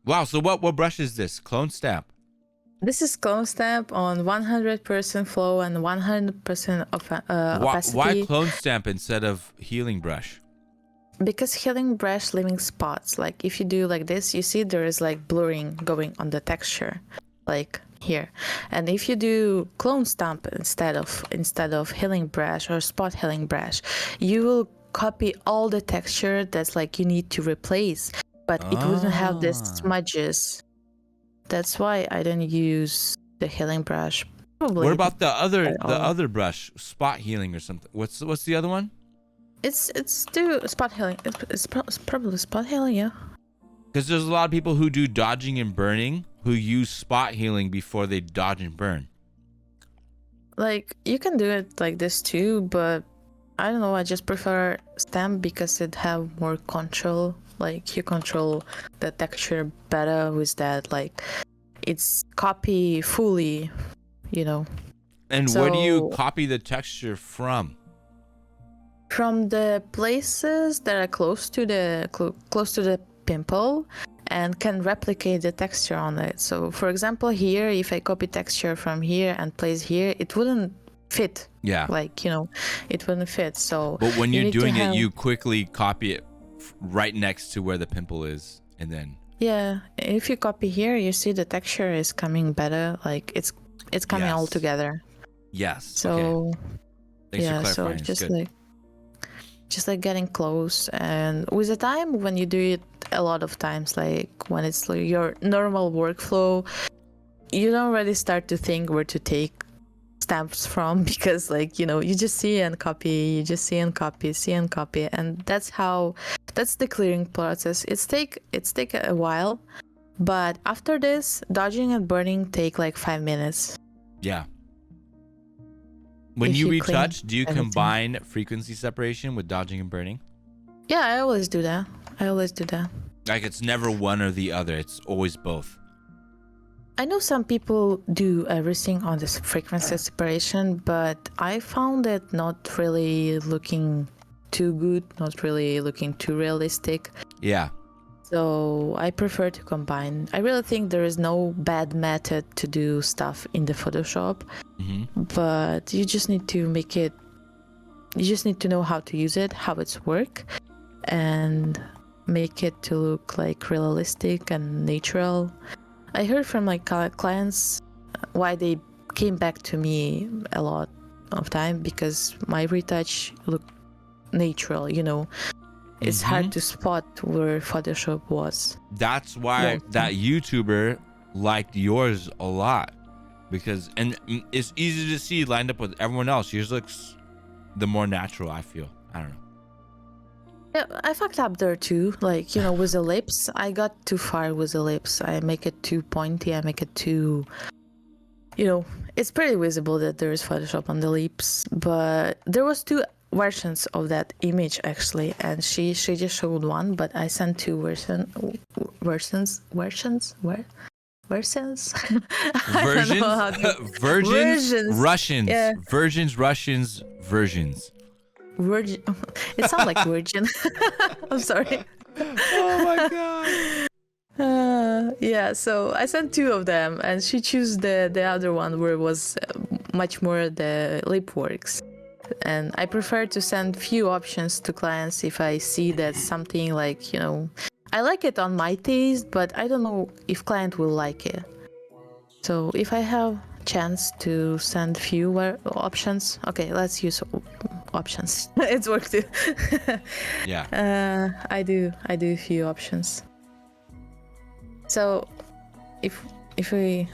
[SPEAKER 1] Wow, so what brush is this? Clone Stamp?
[SPEAKER 2] This is Clone Stamp on 100% flow and 100% opacity.
[SPEAKER 1] Why Clone Stamp instead of Healing Brush?
[SPEAKER 2] Because Healing Brush leaving spots. Like if you do like this, you see there is like blurring going on the texture, like here. And if you do Clone Stamp instead of Healing Brush or Spot Healing Brush, you will copy all the texture that's like you need to replace, but it wouldn't have the smudges. That's why I didn't use the Healing Brush. Probably.
[SPEAKER 1] What about the other brush, Spot Healing or something? What's the other one?
[SPEAKER 2] It's Spot Healing. It's probably Spot Healing, yeah.
[SPEAKER 1] Because there's a lot of people who do dodging and burning who use Spot Healing before they dodge and burn.
[SPEAKER 2] Like you can do it like this too, but I don't know. I just prefer Stamp because it have more control. Like you control the texture better with that. Like it's copy fully,
[SPEAKER 1] And
[SPEAKER 2] So,
[SPEAKER 1] where do you copy the texture from?
[SPEAKER 2] From the places that are close to the pimple and can replicate the texture on it. So for example, here, if I copy texture from here and place here, it wouldn't fit.
[SPEAKER 1] Yeah.
[SPEAKER 2] Like, it wouldn't fit. So
[SPEAKER 1] But when you're
[SPEAKER 2] need to
[SPEAKER 1] doing it,
[SPEAKER 2] have-
[SPEAKER 1] you quickly copy it right next to where the pimple is, and then
[SPEAKER 2] Yeah, if you copy here, you see the texture is coming better. Like it's coming all
[SPEAKER 1] Yes.
[SPEAKER 2] together.
[SPEAKER 1] yes.
[SPEAKER 2] So
[SPEAKER 1] Okay. Thanks for
[SPEAKER 2] so
[SPEAKER 1] clarifying. It's good.
[SPEAKER 2] just like getting close, and with the time when you do it a lot of times, like when it's like your normal workflow, you don't really start to think where to take stamps from because like you just see and copy, you just see and copy, and that's the clearing process. It's take a while, but after this, dodging and burning take like 5 minutes.
[SPEAKER 1] Yeah. When
[SPEAKER 2] If
[SPEAKER 1] you
[SPEAKER 2] you clean
[SPEAKER 1] retouch, do you
[SPEAKER 2] everything.
[SPEAKER 1] combine frequency separation with dodging and burning?
[SPEAKER 2] Yeah, I always do that.
[SPEAKER 1] Like it's never one or the other. It's always both.
[SPEAKER 2] I know some people do everything on this frequency separation, but I found it not really looking too good, not really looking too realistic.
[SPEAKER 1] Yeah.
[SPEAKER 2] So I prefer to combine. I really think there is no bad method to do stuff in the Photoshop, but you just need to know how to use it, how it's work, and make it to look like realistic and natural. I heard from my clients why they came back to me a lot of time because my retouch looked natural, It's hard to spot where Photoshop was.
[SPEAKER 1] That's why that YouTuber liked yours a lot, because it's easy to see lined up with everyone else. Yours looks the more natural, I feel. I don't know.
[SPEAKER 2] Yeah, I fucked up there too. Like, with the lips, I got too far with the lips. I make it too pointy. I make it too, it's pretty visible that there is Photoshop on the lips. But there was 2 versions of that image actually, and she just showed one, but I sent 2 versions.
[SPEAKER 1] Versions,
[SPEAKER 2] Versions,
[SPEAKER 1] Russians,
[SPEAKER 2] yeah.
[SPEAKER 1] Russians, versions.
[SPEAKER 2] Virgin. It sounds like virgin. I'm sorry.
[SPEAKER 1] Oh my god.
[SPEAKER 2] Yeah, so I sent 2 of them, and she chose the other one where it was much more the lip works. And I prefer to send few options to clients if I see that something like, you know, I like it on my taste, but I don't know if client will like it. So if I have chance to send few options, okay, let's use options. It's worked too.
[SPEAKER 1] Yeah.
[SPEAKER 2] I do a few options. So if we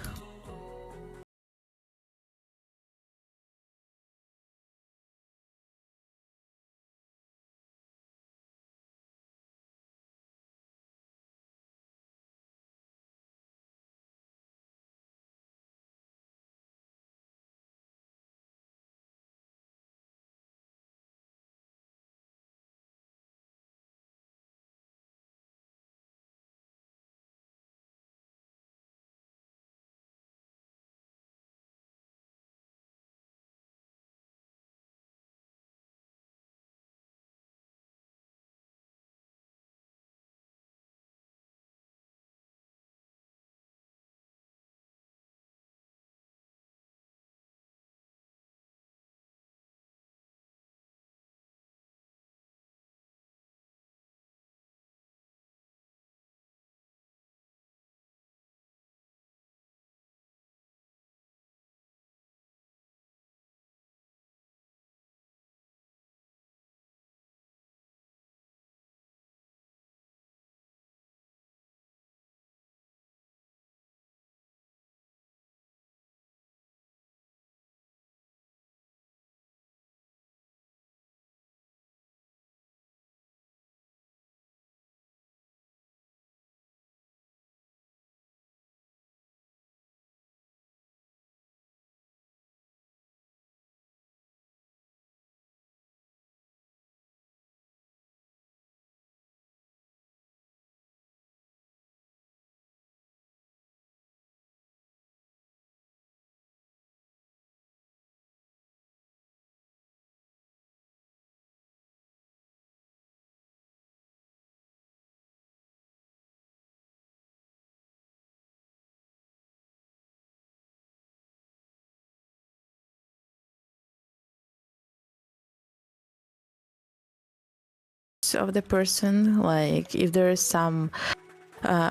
[SPEAKER 2] of the person, like if there is some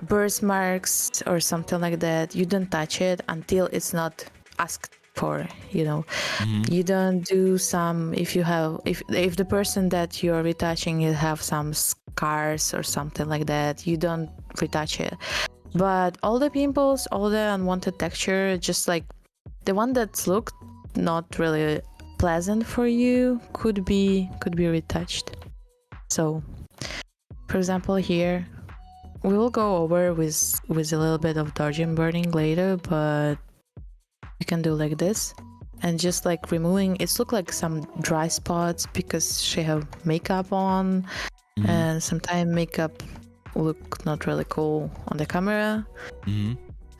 [SPEAKER 2] birthmarks or something like that, you don't touch it until it's not asked for, you know. You don't do some, if the person that you're retouching you have some scars or something like that, you don't retouch it. But all the pimples, all the unwanted texture, just like the one that's looked not really pleasant for you, could be retouched. So for example here, we will go over with a little bit of dodging burning later, but you can do like this and just like removing, it's look like some dry spots because she have makeup on, and sometimes makeup look not really cool on the camera.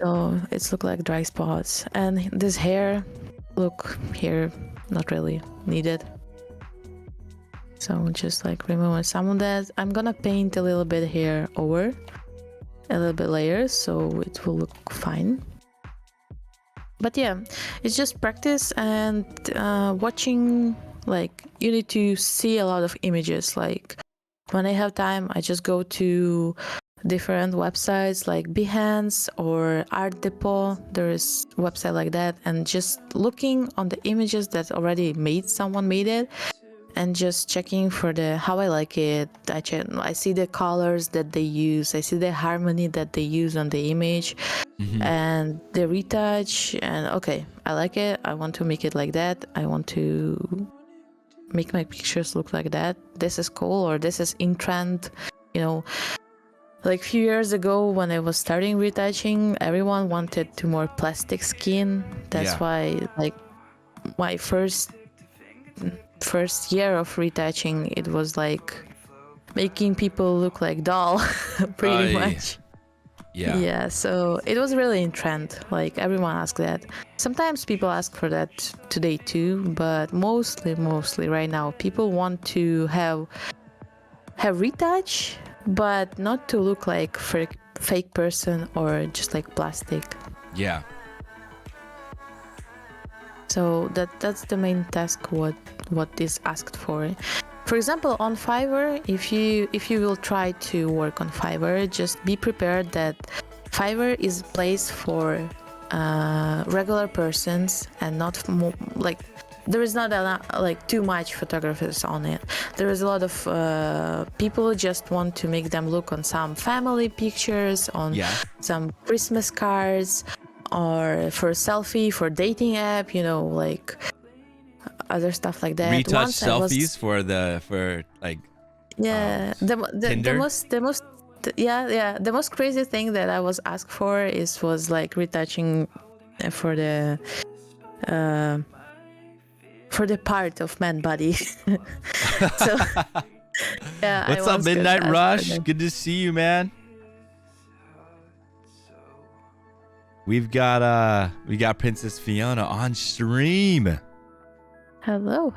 [SPEAKER 2] So it's look like dry spots, and this hair look here not really needed. So just like removing some of that. I'm gonna paint a little bit here over, a little bit later, so it will look fine. But yeah, it's just practice and watching, like you need to see a lot of images. Like when I have time, I just go to different websites like Behance or Art Depot. There is a website like that, and just looking on the images that already someone made it, and just checking for the how I like it. I see the colors that they use, I see the harmony that they use on the image, and the retouch, and okay, I like it, I want to make it like that, I want to make my pictures look like that, this is cool, or this is in trend, you know. Like a few years ago when I was starting retouching, everyone wanted to more plastic skin. That's why like my first year of retouching, it was like making people look like doll pretty much. Yeah, so it was really in trend, like everyone asked that. Sometimes people ask for that today too, but mostly right now people want to have retouch, but not to look like fake person or just like plastic.
[SPEAKER 1] Yeah.
[SPEAKER 2] So that's the main task what is asked for. For example, on Fiverr, if you will try to work on Fiverr, just be prepared that Fiverr is a place for regular persons and not like there is not like too much photographers on it. There is a lot of people who just want to make them look on some family pictures, on some Christmas cards, or for selfie, for dating app, like other stuff like that.
[SPEAKER 1] Retouch selfies for like
[SPEAKER 2] the most crazy thing that I was asked for was like retouching for the part of man body. So yeah.
[SPEAKER 1] What's up, Midnight Rush? Good to see you, man. We got Princess Fiona on stream.
[SPEAKER 2] Hello.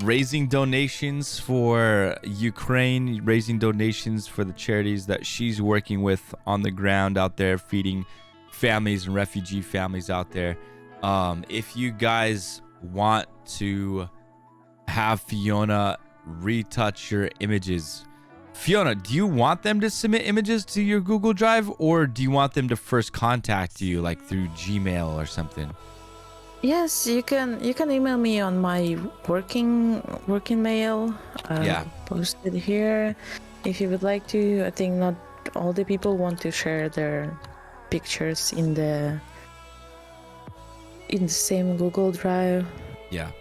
[SPEAKER 1] Raising donations for Ukraine, raising donations for the charities that she's working with on the ground out there, feeding families and refugee families out there. If you guys want to have Fiona retouch your images, Fiona, do you want them to submit images to your Google Drive, or do you want them to first contact you like through Gmail or something?
[SPEAKER 2] Yes, you can email me on my working mail. Posted here. If you would like to. I think not all the people want to share their pictures in the same Google Drive.
[SPEAKER 1] Yeah.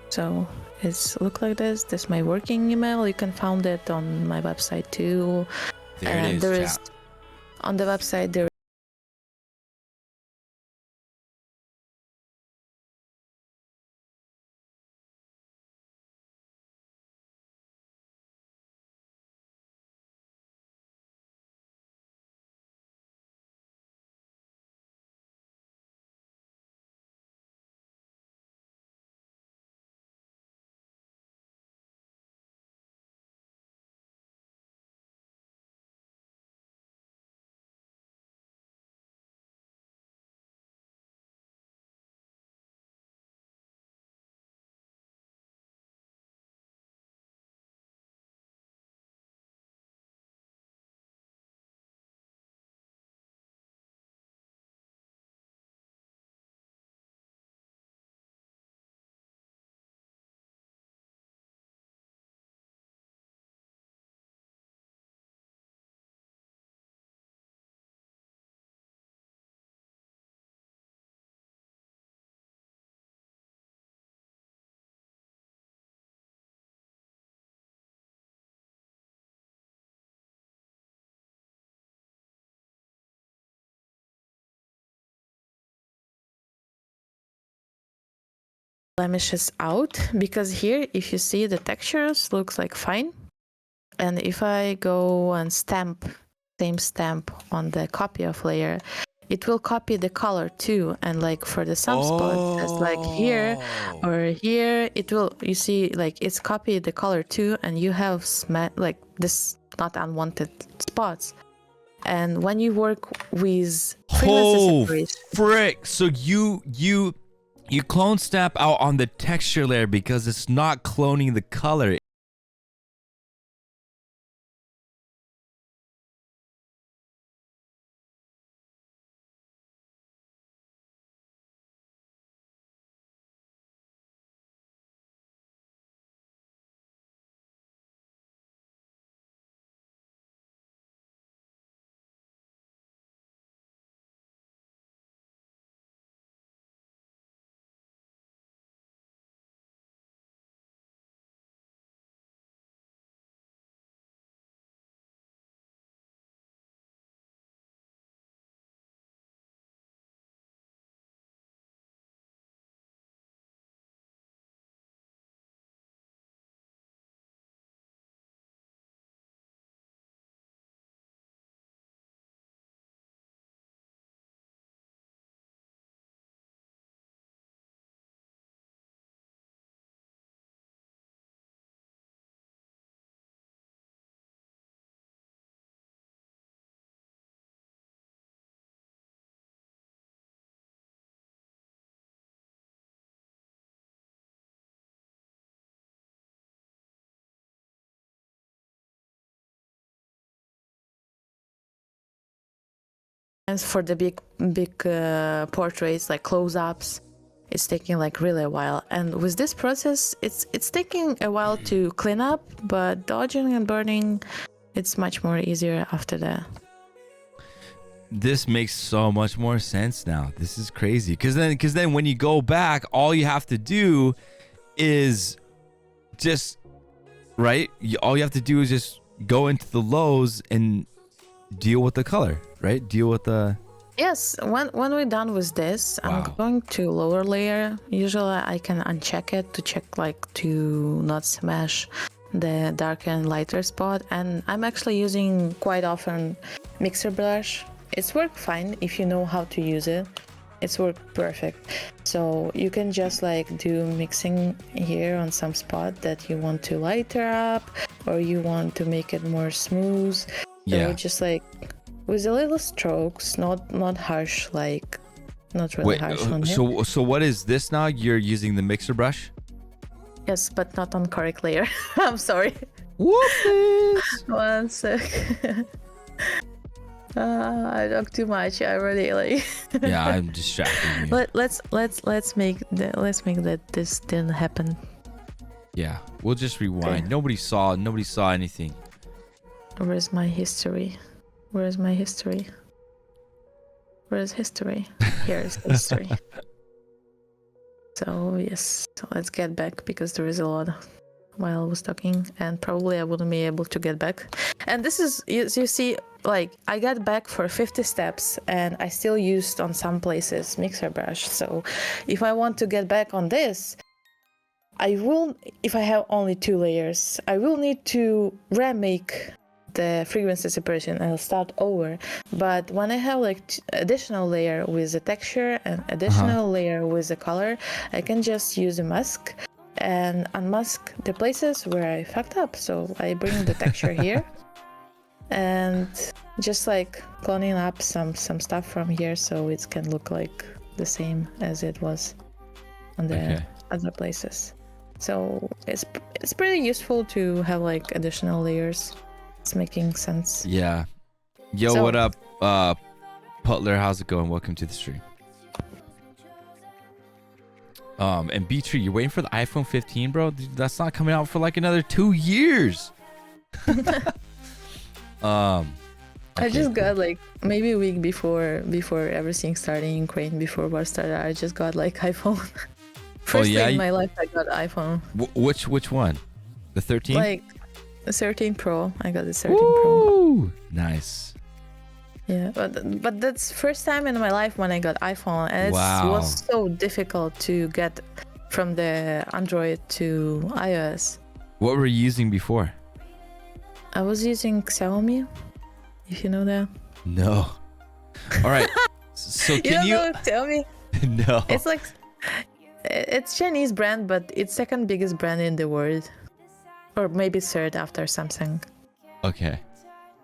[SPEAKER 2] So it's look like this. This is my working email. You can find it on my website too.
[SPEAKER 1] There is
[SPEAKER 2] on the website there. Blemishes out, because here if you see the textures looks like fine, and if I go and same stamp on the copy of layer, it will copy the color too, and like for the sunspots, just like here or here, it will, you see, like it's copied the color too, and you have like this not unwanted spots. And when you work with
[SPEAKER 1] frick, so you clone stamp out on the texture layer because it's not cloning the color.
[SPEAKER 2] for the big portraits, like close-ups, it's taking like really a while. And with this process, it's taking a while to clean up, but dodging and burning, it's much more easier after that.
[SPEAKER 1] This makes so much more sense now. This is crazy. Because then when you go back, all you have to do is just, right? All you have to do is just go into the lows and deal with the color, right? Deal with the...
[SPEAKER 2] Yes, when we're done with this,
[SPEAKER 1] Wow.
[SPEAKER 2] I'm going to lower layer. Usually I can uncheck it to check like to not smash the darker and lighter spot. And I'm actually using quite often mixer brush. It's worked fine if you know how to use it. It's worked perfect. So you can just like do mixing here on some spot that you want to lighter up or you want to make it more smooth.
[SPEAKER 1] Yeah.
[SPEAKER 2] So just like with a little strokes, not harsh, like not really harsh on it.
[SPEAKER 1] So what is this now? You're using the mixer brush?
[SPEAKER 2] Yes, but not on correct layer. I'm sorry.
[SPEAKER 1] Whoopsies.
[SPEAKER 2] 1 sec. I talk too much. I really like.
[SPEAKER 1] Yeah, I'm distracting you.
[SPEAKER 2] Let's make that this didn't happen.
[SPEAKER 1] Yeah, we'll just rewind.
[SPEAKER 2] Okay.
[SPEAKER 1] Nobody saw anything.
[SPEAKER 2] Where's my history? Where's my history? Where's history? Here is history. So yes, so let's get back because there is a lot while I was talking, and probably I wouldn't be able to get back. And this is, you see, like I got back for 50 steps and I still used on some places mixer brush. So if I want to get back on this, I will, if I have only 2 layers, I will need to remake the frequency separation. I'll start over. But when I have like additional layer with the texture and additional layer with the color, I can just use a mask and unmask the places where I fucked up. So I bring the texture here and just like cloning up some stuff from here so it can look like the same as it was on the other places. So it's pretty useful to have like additional layers. It's making sense.
[SPEAKER 1] Yeah. Yo, so, what up, Putler? How's it going? Welcome to the stream. And B-Tree, you're waiting for the iPhone 15, bro? That's not coming out for like another 2 years.
[SPEAKER 2] I just got like maybe a week before everything started in Ukraine, before war started. I just got like iPhone. First time in my life I got iPhone.
[SPEAKER 1] Which one? The 13?
[SPEAKER 2] Like the 13 Pro. I got the 13
[SPEAKER 1] Woo!
[SPEAKER 2] Pro.
[SPEAKER 1] Nice.
[SPEAKER 2] Yeah, but that's first time in my life when I got iPhone, and it was so difficult to get from the Android to iOS.
[SPEAKER 1] What were you using before?
[SPEAKER 2] I was using Xiaomi, if you know that.
[SPEAKER 1] No. All right. So can you
[SPEAKER 2] know Xiaomi?
[SPEAKER 1] No.
[SPEAKER 2] It's like it's Chinese brand, but it's second biggest brand in the world, or maybe third after Samsung.
[SPEAKER 1] Okay.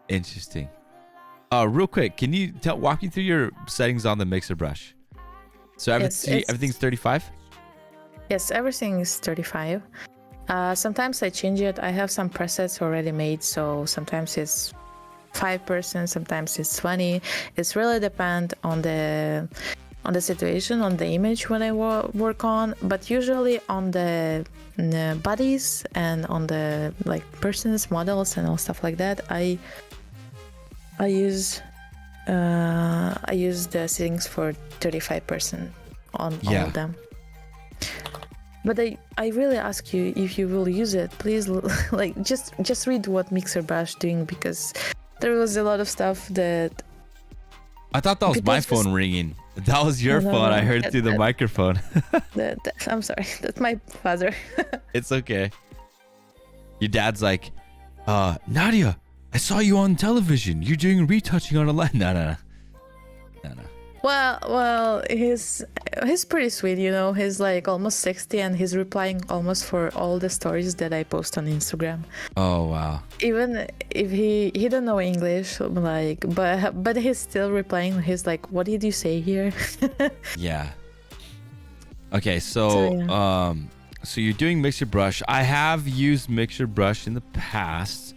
[SPEAKER 1] Interesting. Real quick, can you walk me through your settings on the mixer brush? So everything's 35?
[SPEAKER 2] Yes, everything is 35. Sometimes I change it. I have some presets already made, so sometimes it's 5%, sometimes it's 20. It's really depend on the situation, on the image when I work on, but usually on the bodies and on the like persons, models and all stuff like that, I use the settings for 35% on all of them. But I really ask you, if you will use it, please like just read what mixer brush doing, because there was a lot of stuff that
[SPEAKER 1] I thought that was my phone ringing. That was your phone. I heard through the microphone.
[SPEAKER 2] I'm sorry. That's my father.
[SPEAKER 1] It's okay. Your dad's like, Nadiia, I saw you on television. You're doing retouching on a line. No.
[SPEAKER 2] Well, he's pretty sweet, you know. He's like almost 60 and he's replying almost for all the stories that I post on Instagram.
[SPEAKER 1] Oh wow.
[SPEAKER 2] Even if he don't know English, like, but he's still replying. He's like, "What did you say here?"
[SPEAKER 1] Yeah. Okay, so you're doing mixer brush. I have used mixer brush in the past.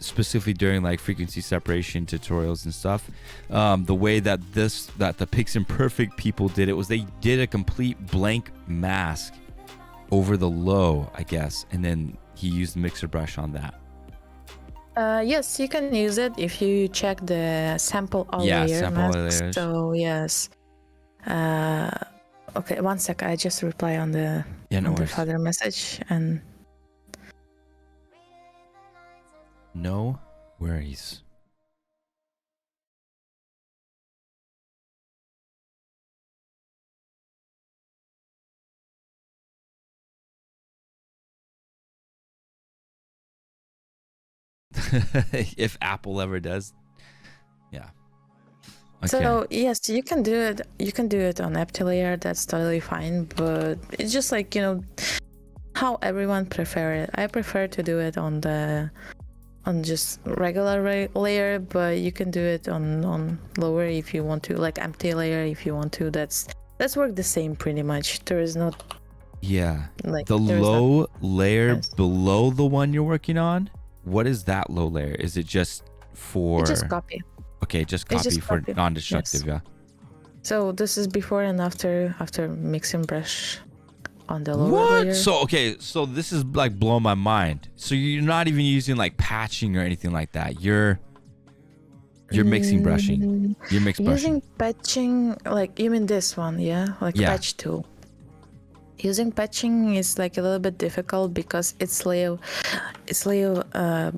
[SPEAKER 1] specifically during like frequency separation tutorials and stuff. The way that the Pixel Perfect people did it was they did a complete blank mask over the low, I guess, and then he used the mixer brush on that.
[SPEAKER 2] Yes, you can use it if you check the sample all layer
[SPEAKER 1] sample all
[SPEAKER 2] mask.
[SPEAKER 1] layers.
[SPEAKER 2] So yes. Okay, one sec. I just reply on the father message and.
[SPEAKER 1] No worries. If Apple ever does. Yeah. Okay.
[SPEAKER 2] So yes, you can do it. You can do it on empty layer. That's totally fine. But it's just like, how everyone prefer it. I prefer to do it on just regular layer, but you can do it on lower if you want to, like empty layer if you want to. That's work the same pretty much. There is not.
[SPEAKER 1] Yeah.
[SPEAKER 2] Like
[SPEAKER 1] the low layer below the one you're working on. What is that low layer? Is it just for?
[SPEAKER 2] It's just copy.
[SPEAKER 1] Okay, just copy for non-destructive. Yes. Yeah.
[SPEAKER 2] So this is before and after mixing brush on the lower layer.
[SPEAKER 1] So this is like blowing my mind. So you're not even using like patching or anything like that. You're mixing brushing. You're mix brushing.
[SPEAKER 2] Using patching, like you mean this one, yeah? Like patch tool. Using patching is like a little bit difficult because it's lay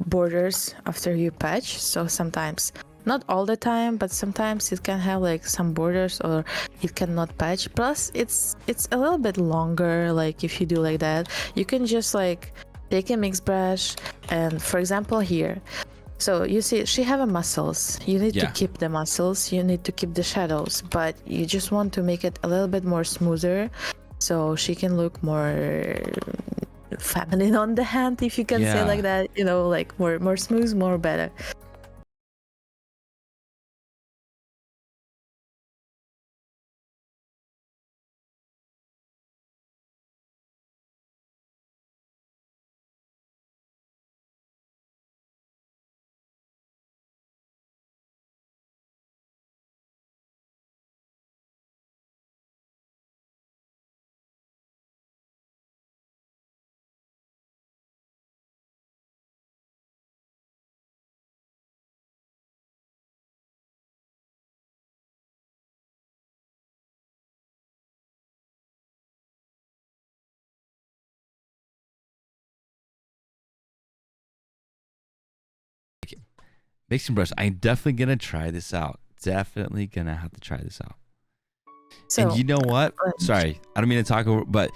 [SPEAKER 2] borders after you patch. So sometimes, not all the time, but sometimes it can have like some borders or it cannot patch. Plus it's a little bit longer. Like if you do like that, you can just like take a mix brush and, for example, here. So you see she have a muscles. You need to keep the muscles. You need to keep the shadows, but you just want to make it a little bit more smoother. So she can look more feminine on the hand, if you can say like that, like more smooth, more better.
[SPEAKER 1] Mixing brush. I'm definitely gonna try this out. Definitely gonna have to try this out. So, and you know what? Sorry, I don't mean to talk over, but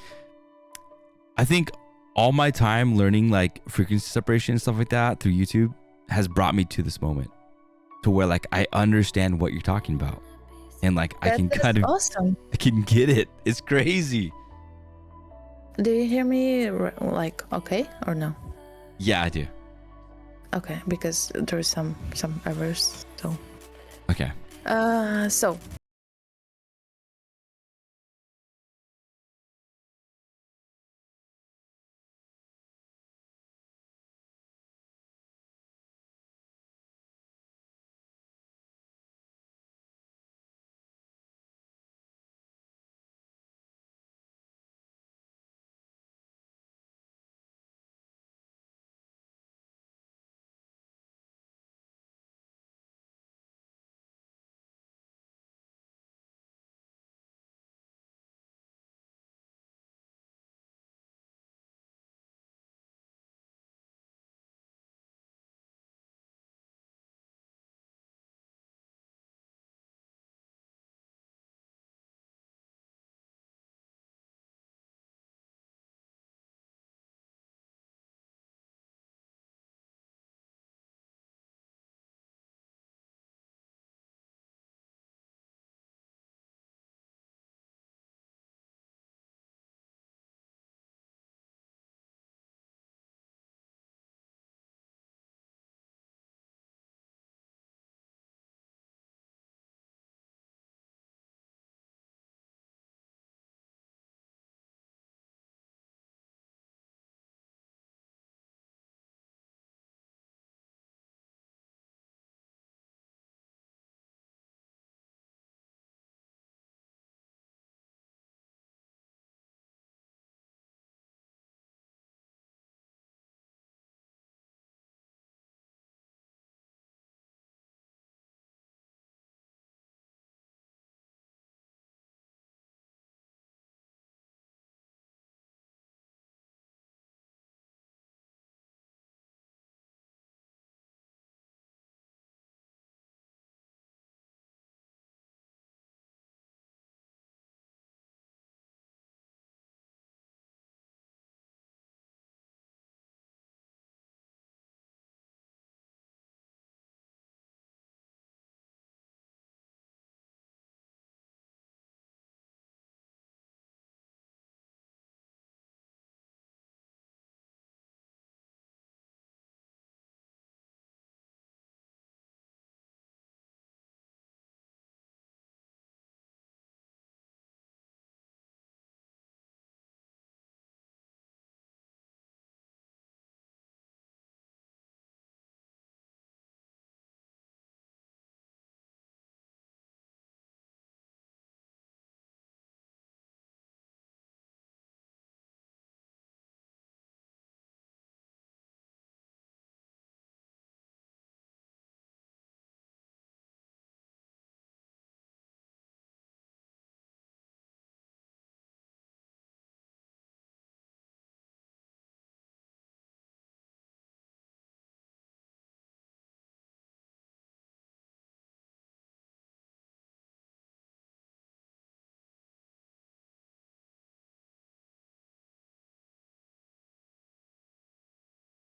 [SPEAKER 1] I think all my time learning like frequency separation and stuff like that through YouTube has brought me to this moment, to where like I understand what you're talking about, and like I can kind of
[SPEAKER 2] awesome.
[SPEAKER 1] I can get it. It's crazy.
[SPEAKER 2] Do you hear me like okay or no?
[SPEAKER 1] Yeah, I do.
[SPEAKER 2] Okay, because there's some errors. So.
[SPEAKER 1] Okay.
[SPEAKER 2] So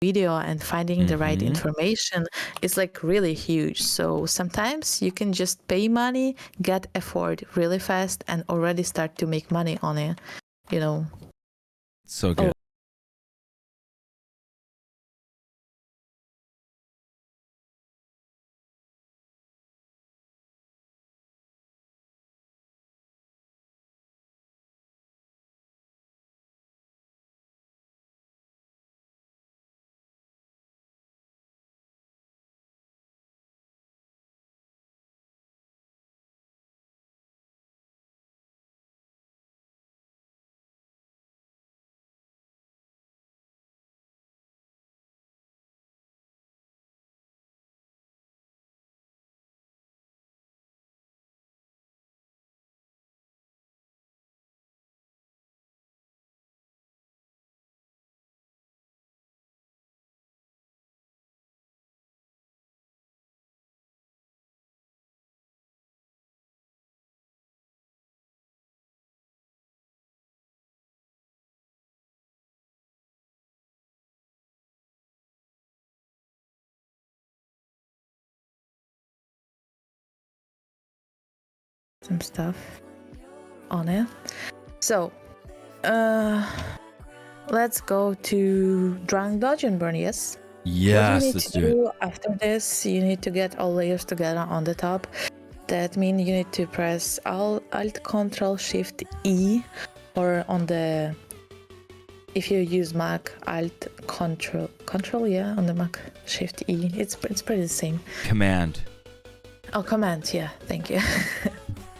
[SPEAKER 2] video and finding the right information is like really huge. So sometimes you can just pay money, get effort really fast, and already start to make money on it, you know.
[SPEAKER 1] So good.
[SPEAKER 2] Some stuff on it. So let's go to drunk dodge and burn. Yes.
[SPEAKER 1] Yes,
[SPEAKER 2] what you need
[SPEAKER 1] let's
[SPEAKER 2] to
[SPEAKER 1] do it.
[SPEAKER 2] After this, you need to get all layers together on the top. That means you need to press Alt Control Shift E, or on the, if you use Mac, Alt Control, yeah, on the Mac, Shift E. It's pretty the same.
[SPEAKER 1] Command.
[SPEAKER 2] Oh, Command, yeah, thank you.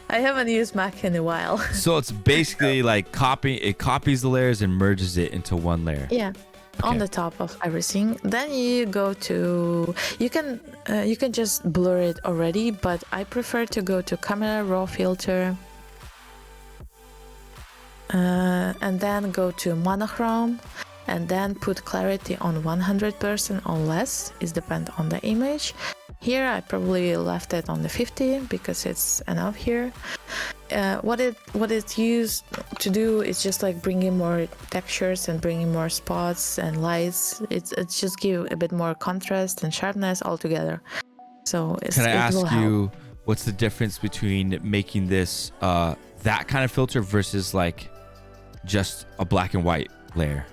[SPEAKER 2] I haven't used Mac in a while.
[SPEAKER 1] So it's basically like it copies the layers and merges it into one layer.
[SPEAKER 2] Yeah. Okay. On the top of everything. Then you go to, you can just blur it already, but I prefer to go to camera raw filter, and then go to monochrome, and then put clarity on 100% or less. It depends on the image. Here I probably left it on the 50 because it's enough here. What it's used to do is just like bringing more textures and bringing more spots and lights. It's just give a bit more contrast and sharpness altogether. So
[SPEAKER 1] can I ask you, what's the difference between making this that kind of filter versus like just a black and white layer?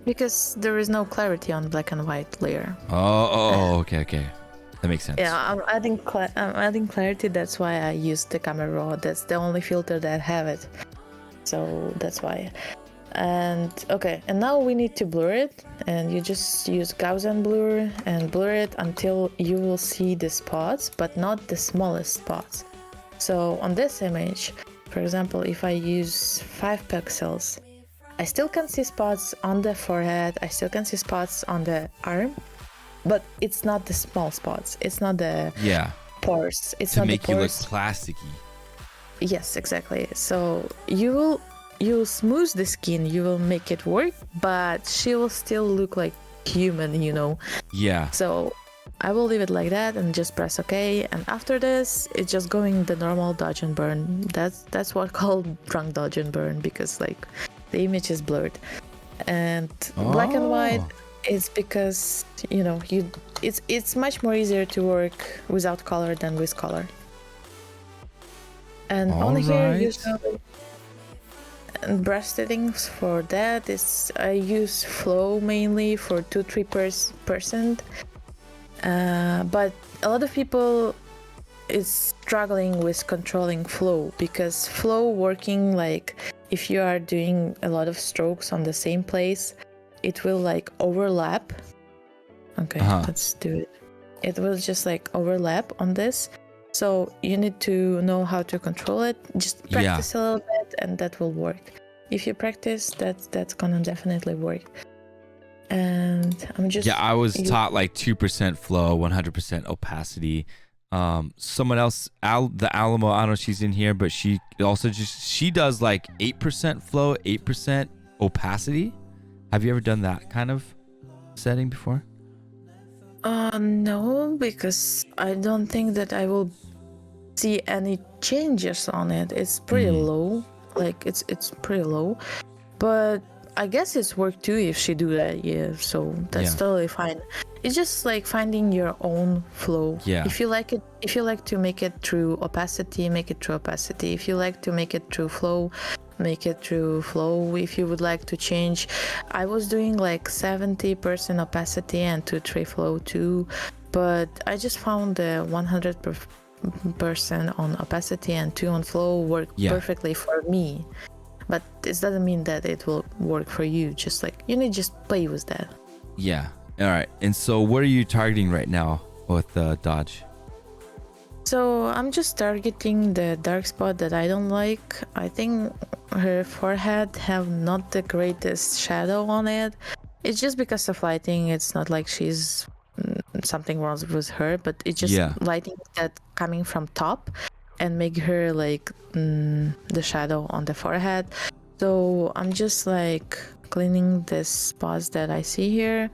[SPEAKER 2] Because there is no clarity on black and white layer.
[SPEAKER 1] Okay. That makes sense.
[SPEAKER 2] Yeah, I'm adding clarity. That's why I use the camera raw. That's the only filter that have it. So that's why. And okay, and now we need to blur it. And you just use Gaussian blur and blur it until you will see the spots, but not the smallest spots. So on this image, for example, if I use 5 pixels, I still can see spots on the forehead. I still can see spots on the arm. But it's not the small spots. It's not the pores. It's
[SPEAKER 1] to
[SPEAKER 2] not
[SPEAKER 1] make
[SPEAKER 2] the pores.
[SPEAKER 1] You look plasticky.
[SPEAKER 2] Yes, exactly. So you will smooth the skin. You will make it work, but she will still look like human, you know.
[SPEAKER 1] Yeah.
[SPEAKER 2] So I will leave it like that and just press OK. And after this, it's just going the normal dodge and burn. That's what called drunk dodge and burn, because like the image is blurred. And black and white. It's because, you know, it's much more easier to work without color than with color. And on here, usually, and brush settings for that is I use flow mainly for 2-3%. But a lot of people is struggling with controlling flow, because flow working, like if you are doing a lot of strokes on the same place, it will like overlap. Okay, let's do it. It will just like overlap on this. So you need to know how to control it. Just practice a little bit and that will work. If you practice, that's gonna definitely work. And I'm just...
[SPEAKER 1] I was taught like 2% flow, 100% opacity. Someone else, the Alamo, I don't know if she's in here, but she also she does like 8% flow, 8% opacity. Have you ever done that kind of setting before?
[SPEAKER 2] No, because I don't think that I will see any changes on it. It's pretty low, like it's pretty low. But I guess it's work too if she do that. Yeah, so that's totally fine. It's just like finding your own flow.
[SPEAKER 1] Yeah.
[SPEAKER 2] If you like it, if you like to make it through opacity, make it through opacity. If you like to make it through flow, make it through flow. If you would like to change, I was doing like 70% opacity and 2-3 flow too, but I just found the 100% on opacity and 2 on flow work perfectly for me. But this doesn't mean that it will work for you. Just like you need to just play with that.
[SPEAKER 1] Yeah. All right. And so what are you targeting right now with Dodge?
[SPEAKER 2] So I'm just targeting the dark spot that I don't like. I think her forehead have not the greatest shadow on it. It's just because of lighting. It's not like she's something wrong with her, but it's just lighting that coming from top and make her like the shadow on the forehead. So I'm just like cleaning this spots that I see here.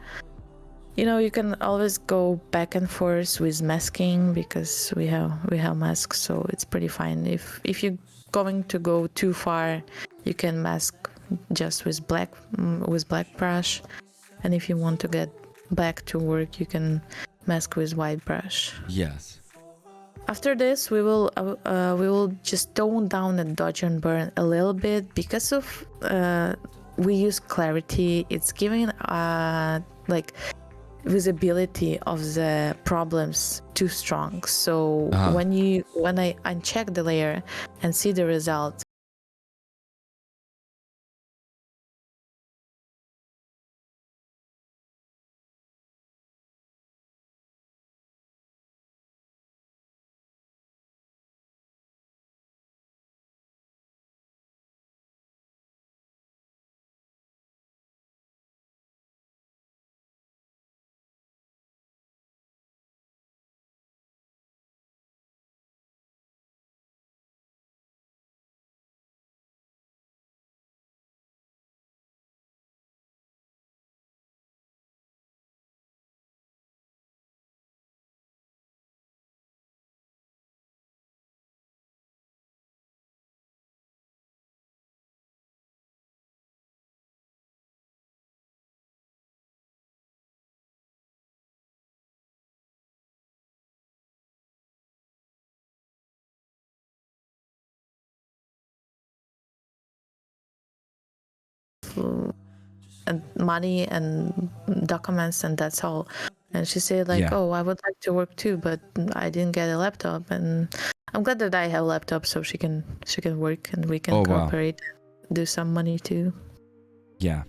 [SPEAKER 2] You know, you can always go back and forth with masking because we have masks, so it's pretty fine. If you're going to go too far, you can mask just with black brush, and if you want to get back to work, you can mask with white brush.
[SPEAKER 1] Yes.
[SPEAKER 2] After this, we will just tone down the dodge and burn a little bit because of we use clarity. It's giving like visibility of the problems too strong. So when I uncheck the layer and see the result, and money and documents, and that's all. And she said like, oh, I would like to work too, but I didn't get a laptop, and I'm glad that I have a laptop so she can work and we can cooperate, do some money too.
[SPEAKER 1] Yeah.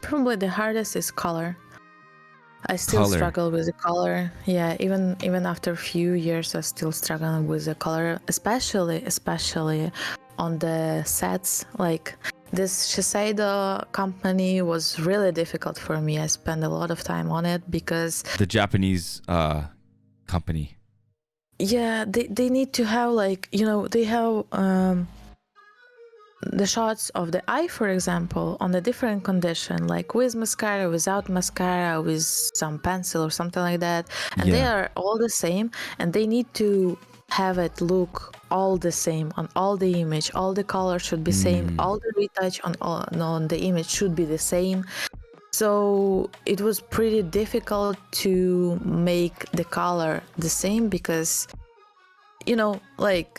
[SPEAKER 2] Probably the hardest is color. I still struggle with the color. Yeah, even after a few years, I still struggle with the color, especially on the sets. Like this Shiseido company was really difficult for me. I spent a lot of time on it because
[SPEAKER 1] the Japanese company.
[SPEAKER 2] Yeah, they need to have like, they have the shots of the eye, for example, on a different condition, like with mascara, without mascara, with some pencil or something like that, and they are all the same, and they need to have it look all the same on all the image. All the colors should be same. All the retouch on the image should be the same. So it was pretty difficult to make the color the same because, like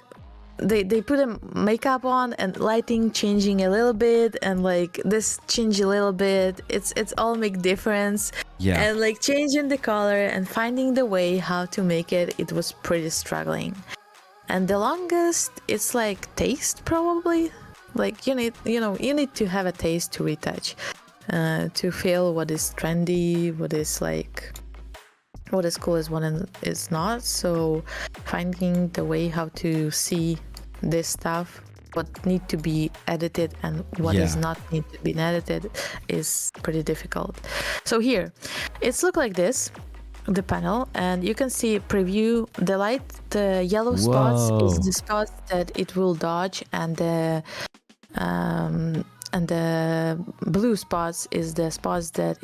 [SPEAKER 2] they put a makeup on and lighting changing a little bit and like this change a little bit. It's all make difference. Yeah. And like changing the color and finding the way how to make it was pretty struggling. And the longest, it's like taste probably. Like you need to have a taste to retouch. To feel what is trendy, what is cool is what is not. So finding the way how to see this stuff, what need to be edited and what is not need to be edited is pretty difficult. So here, it's look like this, the panel, and you can see preview. The yellow spots is the spots that it will dodge, and the blue spots is the spots that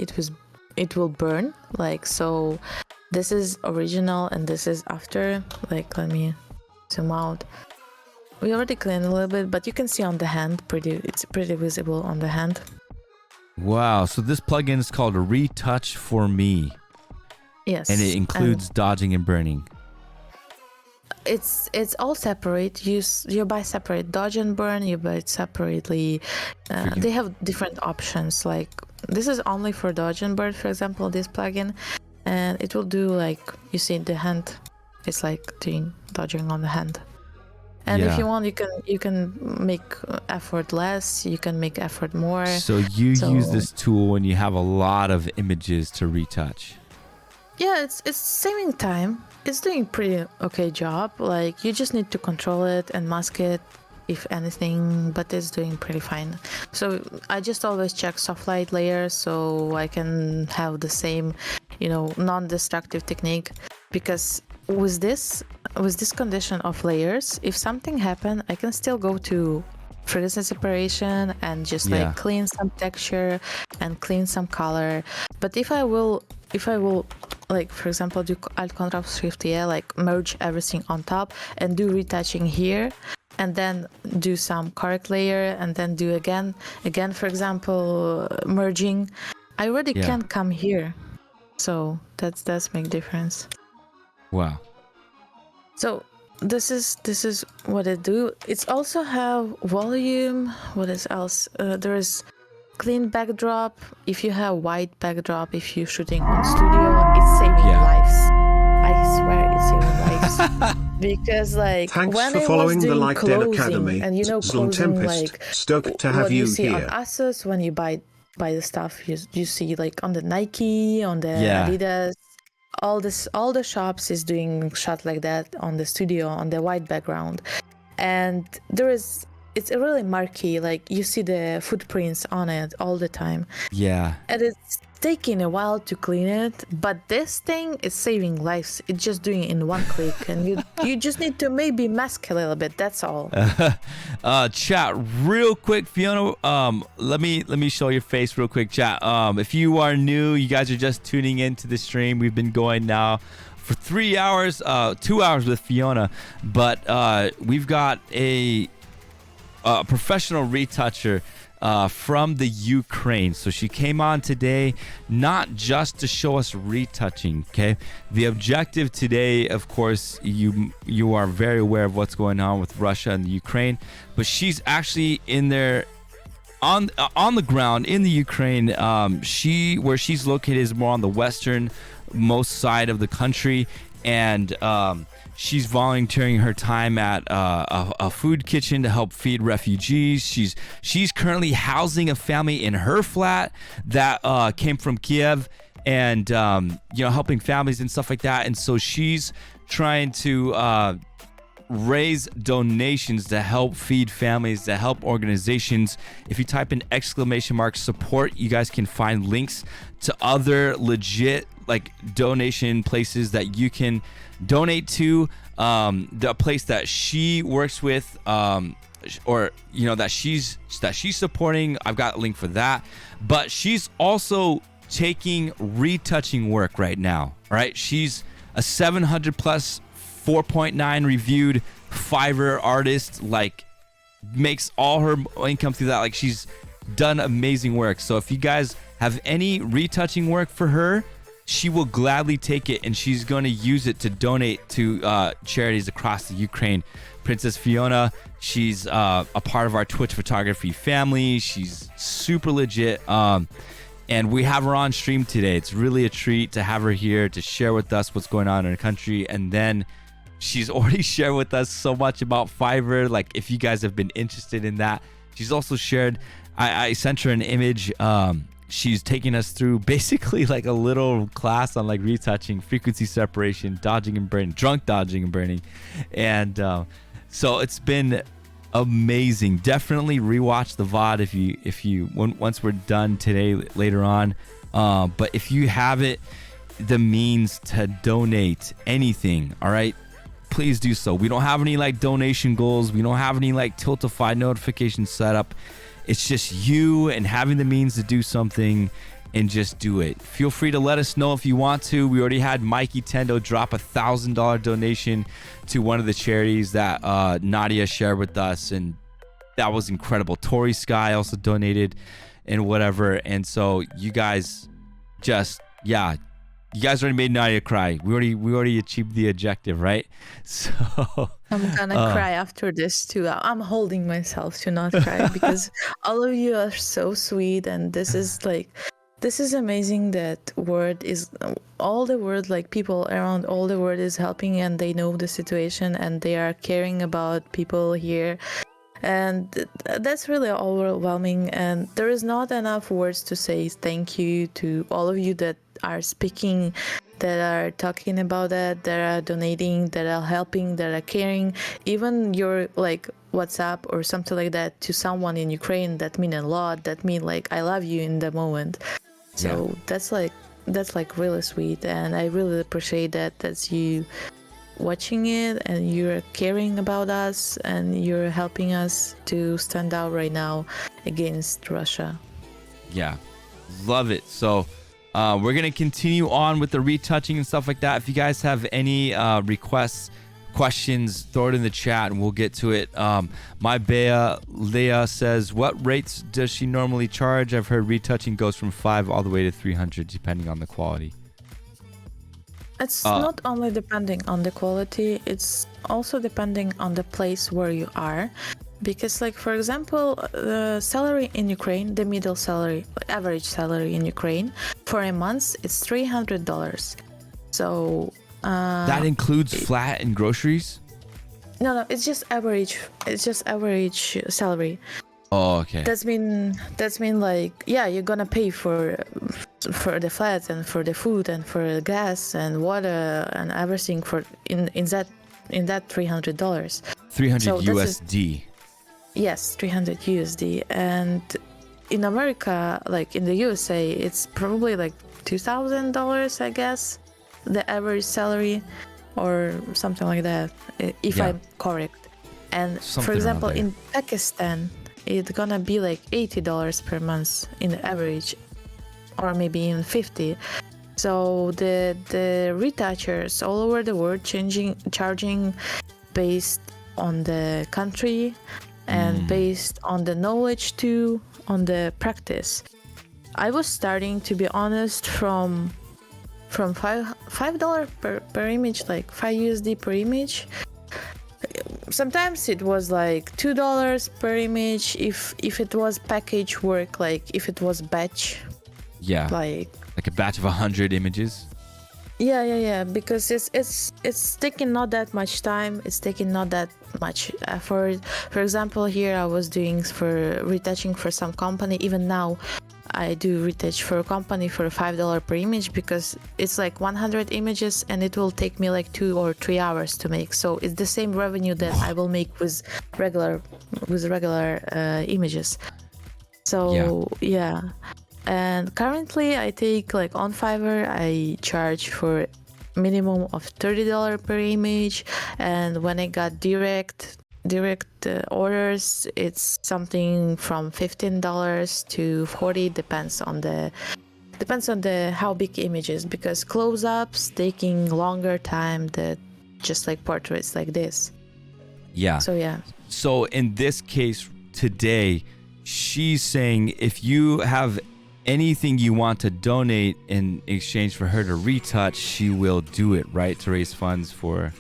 [SPEAKER 2] it will burn. Like, so this is original and this is after. Like, let me zoom out. We already cleaned a little bit, but you can see on the hand, it's pretty visible on the hand.
[SPEAKER 1] Wow, so this plugin is called Retouch for Me.
[SPEAKER 2] Yes.
[SPEAKER 1] And it includes dodging and burning.
[SPEAKER 2] It's all separate. You buy separate dodge and burn. You buy it separately. They have different options. Like this is only for dodge and burn, for example, this plugin, and it will do like you see the hand. It's like doing dodging on the hand. And if you want, you can make effort less. You can make effort more.
[SPEAKER 1] So you use this tool when you have a lot of images to retouch.
[SPEAKER 2] Yeah, it's saving time. It's doing pretty okay job. Like you just need to control it and mask it if anything, but it's doing pretty fine. So I just always check soft light layers so I can have the same, non-destructive technique, because with this condition of layers, if something happen, I can still go to frequency separation and just like clean some texture and clean some color. But if I will like, for example, do alt contrast shift like merge everything on top and do retouching here, and then do some correct layer and then do again, for example, merging, I already can't come here. So that's make difference.
[SPEAKER 1] Wow.
[SPEAKER 2] So this is what it do. It's also have volume. What is else? There is clean backdrop. If you have white backdrop, if you're shooting on studio, it's saving lives. I swear it's saving lives. Because like
[SPEAKER 3] thanks
[SPEAKER 2] when
[SPEAKER 3] for
[SPEAKER 2] I
[SPEAKER 3] following
[SPEAKER 2] was
[SPEAKER 3] the
[SPEAKER 2] doing
[SPEAKER 3] Like Den
[SPEAKER 2] closing,
[SPEAKER 3] Academy.
[SPEAKER 2] and
[SPEAKER 3] Zlum
[SPEAKER 2] closing,
[SPEAKER 3] Tempest,
[SPEAKER 2] like
[SPEAKER 3] stoked to have
[SPEAKER 2] what
[SPEAKER 3] you
[SPEAKER 2] you see
[SPEAKER 3] here.
[SPEAKER 2] on Asus when you buy the stuff, you see like on the Nike, on the Adidas, all the shops is doing shot like that on the studio on the white background, and it's really marquee, like you see the footprints on it all the time. Yeah. And it's taking a while to clean it, but this thing is saving lives. It's just doing it in one click, and you just need to maybe mask a little bit, that's all.
[SPEAKER 1] Chat real quick, Fiona, let me show your face real quick, chat. If you are new, you guys are just tuning into the stream, we've been going now for 3 hours, 2 hours with Fiona, but we've got a professional retoucher from the Ukraine. So she came on today not just to show us retouching, okay? The objective today, of course, you are very aware of what's going on with Russia and the Ukraine, but she's actually in there on the ground in the Ukraine. Where she's located is more on the western most side of the country, and She's volunteering her time at a food kitchen to help feed refugees. She's currently housing a family in her flat that came from Kiev, and helping families and stuff like that. And so she's trying to raise donations to help feed families, to help organizations. If you type in !support, you guys can find links to other legit like donation places that you can donate to. The place that she works with, or that she's supporting, I've got a link for that. But she's also taking retouching work right now. All right, she's a 700 plus 4.9 reviewed Fiverr artist, like makes all her income through that. Like, she's done amazing work. So if you guys have any retouching work for her, she will gladly take it, and she's going to use it to donate to charities across the Ukraine. Princess Fiona, she's a part of our Twitch photography family. She's super legit. And we have her on stream today. It's really a treat to have her here to share with us what's going on in her country. And then she's already shared with us so much about Fiverr. Like, if you guys have been interested in that, she's also shared, I sent her an image. She's taking us through basically like a little class on like retouching, frequency separation, dodging and burning, drunk dodging and burning. And so it's been amazing. Definitely rewatch the VOD if you once we're done today later on. But if you have it, the means to donate anything, all right, please do so. We don't have any like donation goals. We don't have any like Tiltify notifications set up. It's just you and having the means to do something, and just do it. Feel free to let us know if you want to. We already had Mikey Tendo drop $1,000 donation to one of the charities that Nadiia shared with us, and that was incredible. Tori Sky also donated and whatever. And so you guys just, you guys already made Nadiia cry. We already achieved the objective, right? So
[SPEAKER 2] I'm gonna cry after this too. I'm holding myself to not cry because all of you are so sweet, and this is amazing that all the world, like people around all the world is helping, and they know the situation, and they are caring about people here. And that's really overwhelming, and there is not enough words to say thank you to all of you that are speaking, that are talking about that are donating, that are helping, that are caring. Even your like WhatsApp or something like that to someone in Ukraine, that mean a lot. That mean like I love you in the moment. So that's like really sweet, and I really appreciate that. That's you watching it, and you're caring about us, and you're helping us to stand out right now against Russia.
[SPEAKER 1] Yeah, love it. So we're gonna continue on with the retouching and stuff like that. If you guys have any requests, questions, throw it in the chat and we'll get to it. My Bea Leah says, what rates does she normally charge? I've heard retouching goes from 5 all the way to 300 depending on the quality.
[SPEAKER 2] It's not only depending on the quality, it's also depending on the place where you are. Because, like, for example, the salary in Ukraine, the middle salary, average salary in Ukraine for a month, it's $300. So
[SPEAKER 1] that includes flat and groceries?
[SPEAKER 2] No, it's just average. It's just average salary.
[SPEAKER 1] Oh, okay.
[SPEAKER 2] That's mean like, yeah, you're gonna pay for the flats and for the food and for the gas and water and everything for in that $300.
[SPEAKER 1] 300 USD.
[SPEAKER 2] Yes, 300 USD. And in America, like in the USA, it's probably like $2,000, I guess, the average salary or something like that, if I'm correct. And something, for example, in Pakistan, it's gonna be like $80 per month in the average, or maybe even $50. So the retouchers all over the world charging based on the country and based on the knowledge too, on the practice. I was starting, to be honest, from $5 per image, like 5 USD per image. Sometimes it was like $2 per image if it was package work, like if it was batch.
[SPEAKER 1] Yeah.
[SPEAKER 2] Like
[SPEAKER 1] a batch of 100 images.
[SPEAKER 2] Yeah. Because it's taking not that much time. It's taking not that much effort. For example, here I was doing for retouching for some company. Even now, I do retouch for a company for $5 per image because it's like 100 images and it will take me like 2 or 3 hours to make. So it's the same revenue that I will make with regular images. So yeah. And currently I take like on Fiverr, I charge for minimum of $30 per image. And when I got direct orders, it's something from $15 to $40, depends on the how big images, because close-ups taking longer time than just like portraits like this.
[SPEAKER 1] Yeah. So in this case today, she's saying if you have anything you want to donate in exchange for her to retouch, she will do it, right? To raise funds for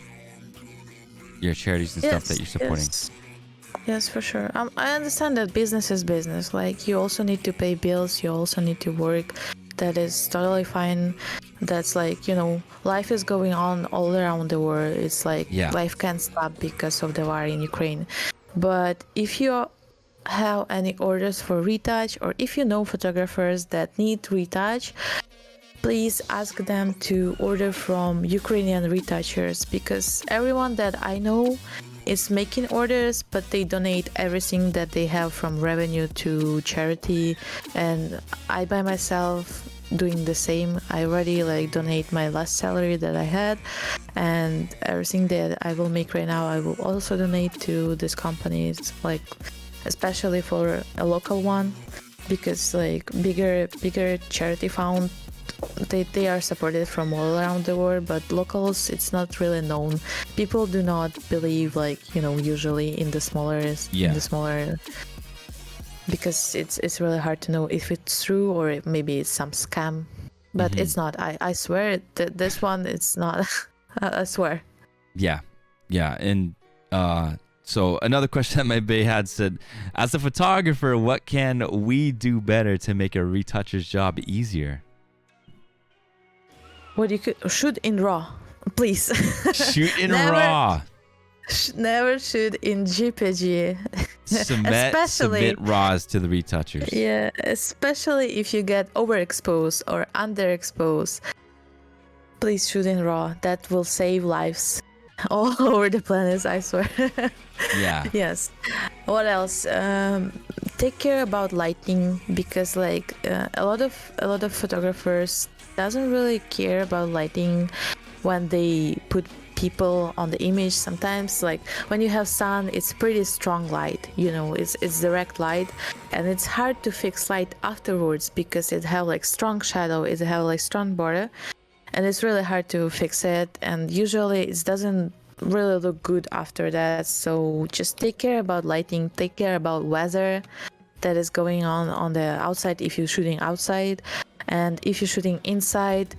[SPEAKER 1] your charities and stuff that you're supporting.
[SPEAKER 2] Yes, for sure. I understand that business is business. Like, you also need to pay bills, you also need to work. That is totally fine. That's like, life is going on all around the world. It's like life can't stop because of the war in Ukraine. But if you have any orders for retouch, or if you know photographers that need retouch, please ask them to order from Ukrainian retouchers, because everyone that I know is making orders, but they donate everything that they have from revenue to charity. And I by myself doing the same. I already donate my last salary that I had, and everything that I will make right now I will also donate to this company. It's especially for a local one, because bigger charity fund, they are supported from all around the world, but locals, it's not really known. People do not believe usually in the smaller because it's really hard to know if it's true or maybe it's some scam. But it's not. I swear that this one, it's not. I swear.
[SPEAKER 1] Yeah. And so another question that my bae had said, as a photographer, what can we do better to make a retoucher's job easier?
[SPEAKER 2] What you could shoot in RAW, please.
[SPEAKER 1] Shoot in RAW.
[SPEAKER 2] Never shoot in JPG.
[SPEAKER 1] Submit RAWs to the retouchers.
[SPEAKER 2] Yeah, especially if you get overexposed or underexposed. Please shoot in RAW. That will save lives all over the planet, I swear.
[SPEAKER 1] Yeah.
[SPEAKER 2] Yes. What else? Take care about lighting, because a lot of photographers doesn't really care about lighting when they put people on the image. Sometimes when you have sun, it's pretty strong light, it's direct light, and it's hard to fix light afterwards because it have strong shadow, it have strong border, and it's really hard to fix it, and usually it doesn't really look good after that. So just take care about lighting, take care about weather that is going on the outside if you're shooting outside. And if you're shooting inside,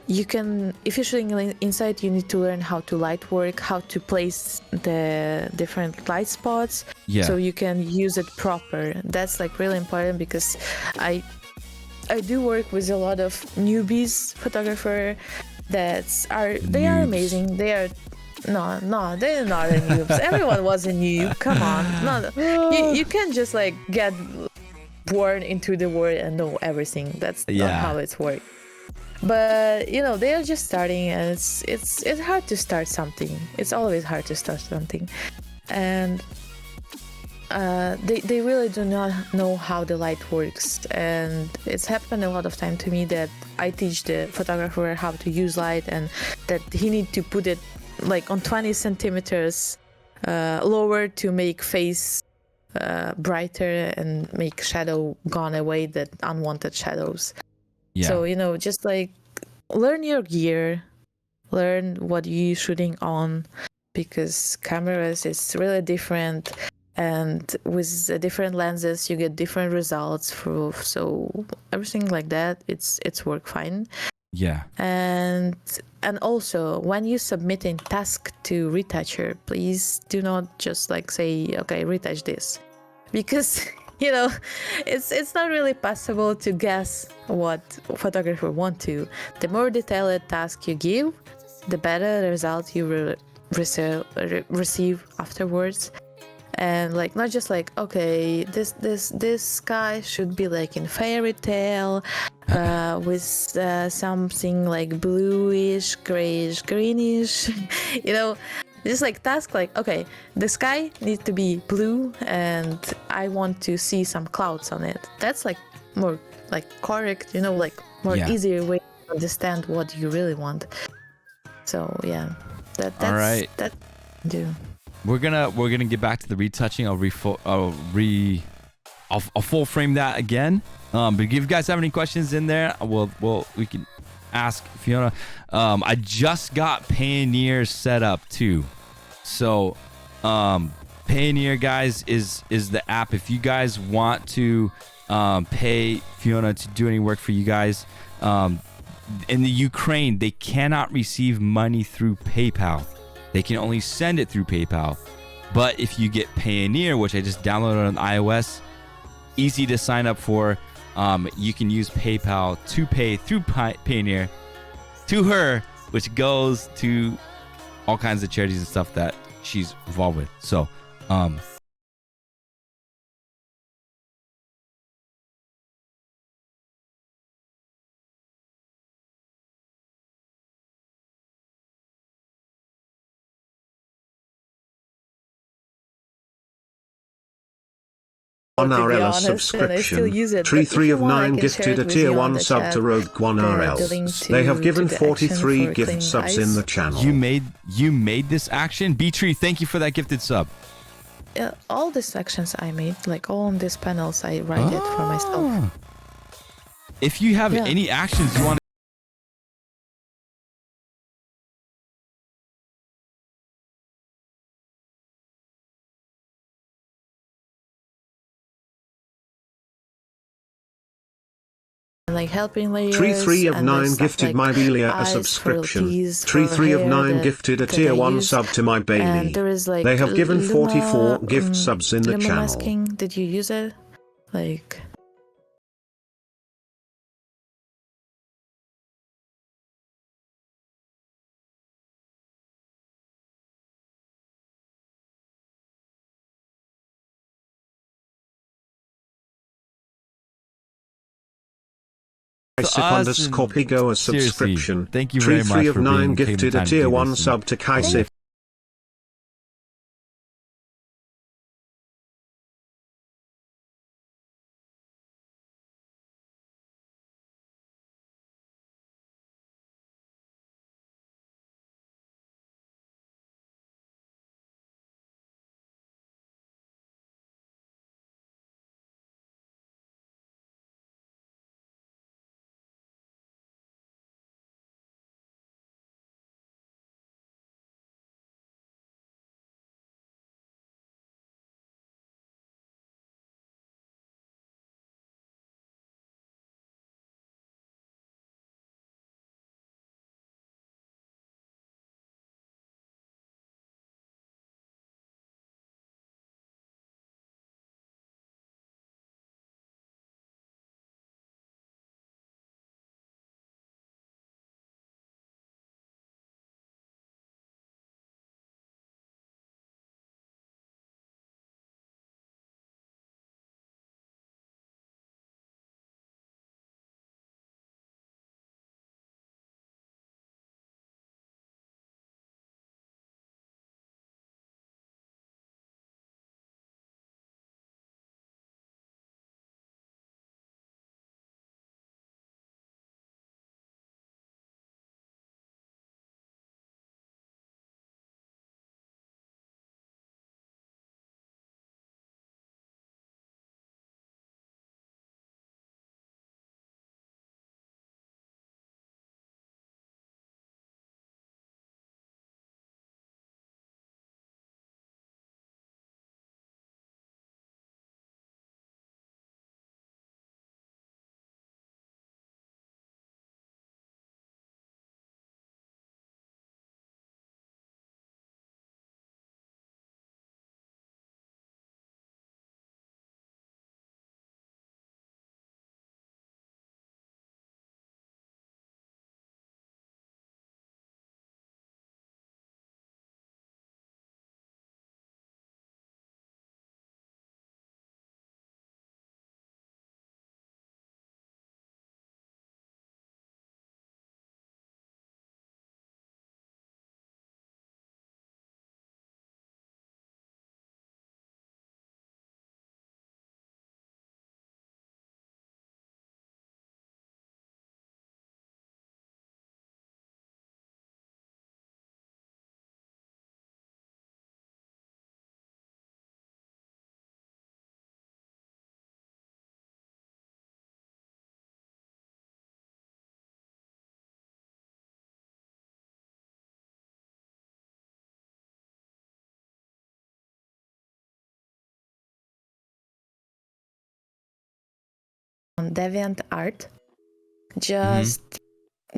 [SPEAKER 2] if you're shooting inside, you need to learn how to light work, how to place the different light spots, so you can use it proper. That's really important, because I do work with a lot of newbies photographer they are amazing. They are no, they're not a noobs. Everyone was a noob. Come on, you can't just get born into the world and know everything. That's not how it's works. But they are just starting, and it's hard to start something. It's always hard to start something, and they really do not know how the light works. And it's happened a lot of time to me that I teach the photographer how to use light, and that he need to put it on 20 centimeters lower to make face brighter and make shadow gone away, that unwanted shadows. So just learn your gear, learn what you're shooting on, because cameras is really different, and with the different lenses you get different results. So everything like that, it's work fine. And also, when you submit a task to retoucher, please do not just say, okay, retouch this, because you know, it's not really possible to guess what photographer want to. The more detailed task you give, the better the result you will receive afterwards. And like, not just like, okay, this sky should be like in fairy tale, with something like bluish, grayish, greenish, you know, just like task like, okay, the sky needs to be blue and I want to see some clouds on it. That's like more like correct, you know, like more easier way to understand what you really want. So yeah, that's
[SPEAKER 1] all right.
[SPEAKER 2] That do.
[SPEAKER 1] We're gonna get back to the retouching. I'll full frame that again. But if you guys have any questions in there, we can ask Fiona. I just got Payoneer set up too. So Payoneer, guys, is the app. If you guys want to pay Fiona to do any work for you guys, in the Ukraine, they cannot receive money through PayPal. They can only send it through PayPal. But if you get Payoneer, which I just downloaded on iOS, easy to sign up for. You can use PayPal to pay through Payoneer to her, which goes to all kinds of charities and stuff that she's involved with. So,
[SPEAKER 3] RL subscription. Tree 3 of 9 gifted a tier 1 sub to Rogue One RL. They have given 43 gift subs in the channel.
[SPEAKER 1] You made this action? B-Tree, thank you for that gifted sub.
[SPEAKER 2] All these actions I made, like all on these panels, I write it for myself.
[SPEAKER 1] If you have any actions you want
[SPEAKER 2] like helping layers.
[SPEAKER 3] Tree 3 of
[SPEAKER 2] and
[SPEAKER 3] 9 gifted
[SPEAKER 2] like
[SPEAKER 3] my Belia a
[SPEAKER 2] eyes
[SPEAKER 3] subscription.
[SPEAKER 2] teas
[SPEAKER 3] Tree
[SPEAKER 2] for
[SPEAKER 3] 3 of
[SPEAKER 2] hair
[SPEAKER 3] 9
[SPEAKER 2] that-
[SPEAKER 3] gifted a
[SPEAKER 2] that
[SPEAKER 3] tier
[SPEAKER 2] I
[SPEAKER 3] 1
[SPEAKER 2] use.
[SPEAKER 3] sub to my Bailey.
[SPEAKER 2] And there is like
[SPEAKER 3] They have given
[SPEAKER 2] Luma,
[SPEAKER 3] 44 gift subs in the
[SPEAKER 2] Luma
[SPEAKER 3] channel.
[SPEAKER 2] masking. Did you use it? Like
[SPEAKER 3] Kaisip _Pigo a subscription.
[SPEAKER 1] Thank you
[SPEAKER 3] Tree
[SPEAKER 1] very
[SPEAKER 3] 3
[SPEAKER 1] much
[SPEAKER 3] of
[SPEAKER 1] for
[SPEAKER 3] 9
[SPEAKER 1] taking
[SPEAKER 3] gifted
[SPEAKER 1] the
[SPEAKER 3] a
[SPEAKER 1] time to
[SPEAKER 3] tier
[SPEAKER 1] do
[SPEAKER 3] 1
[SPEAKER 1] this.
[SPEAKER 3] sub to Kaisip.
[SPEAKER 2] on DeviantArt.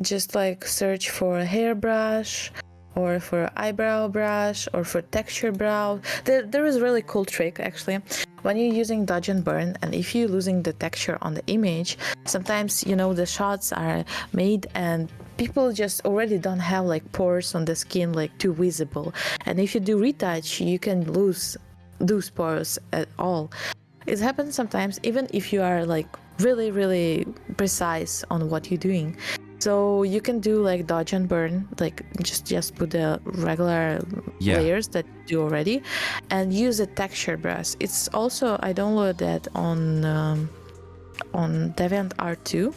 [SPEAKER 2] Just like search for a hairbrush or for eyebrow brush or for texture brow. There is a really cool trick actually. When you're using dodge and burn, and if you're losing the texture on the image, sometimes, you know, the shots are made and people just already don't have like pores on the skin like too visible. And if you do retouch, you can lose those pores at all. It happens sometimes, even if you are like really precise on what you're doing. So you can do like dodge and burn, like just put the regular layers that you do already, and use a texture brush. It's also, I downloaded that on DeviantArt too.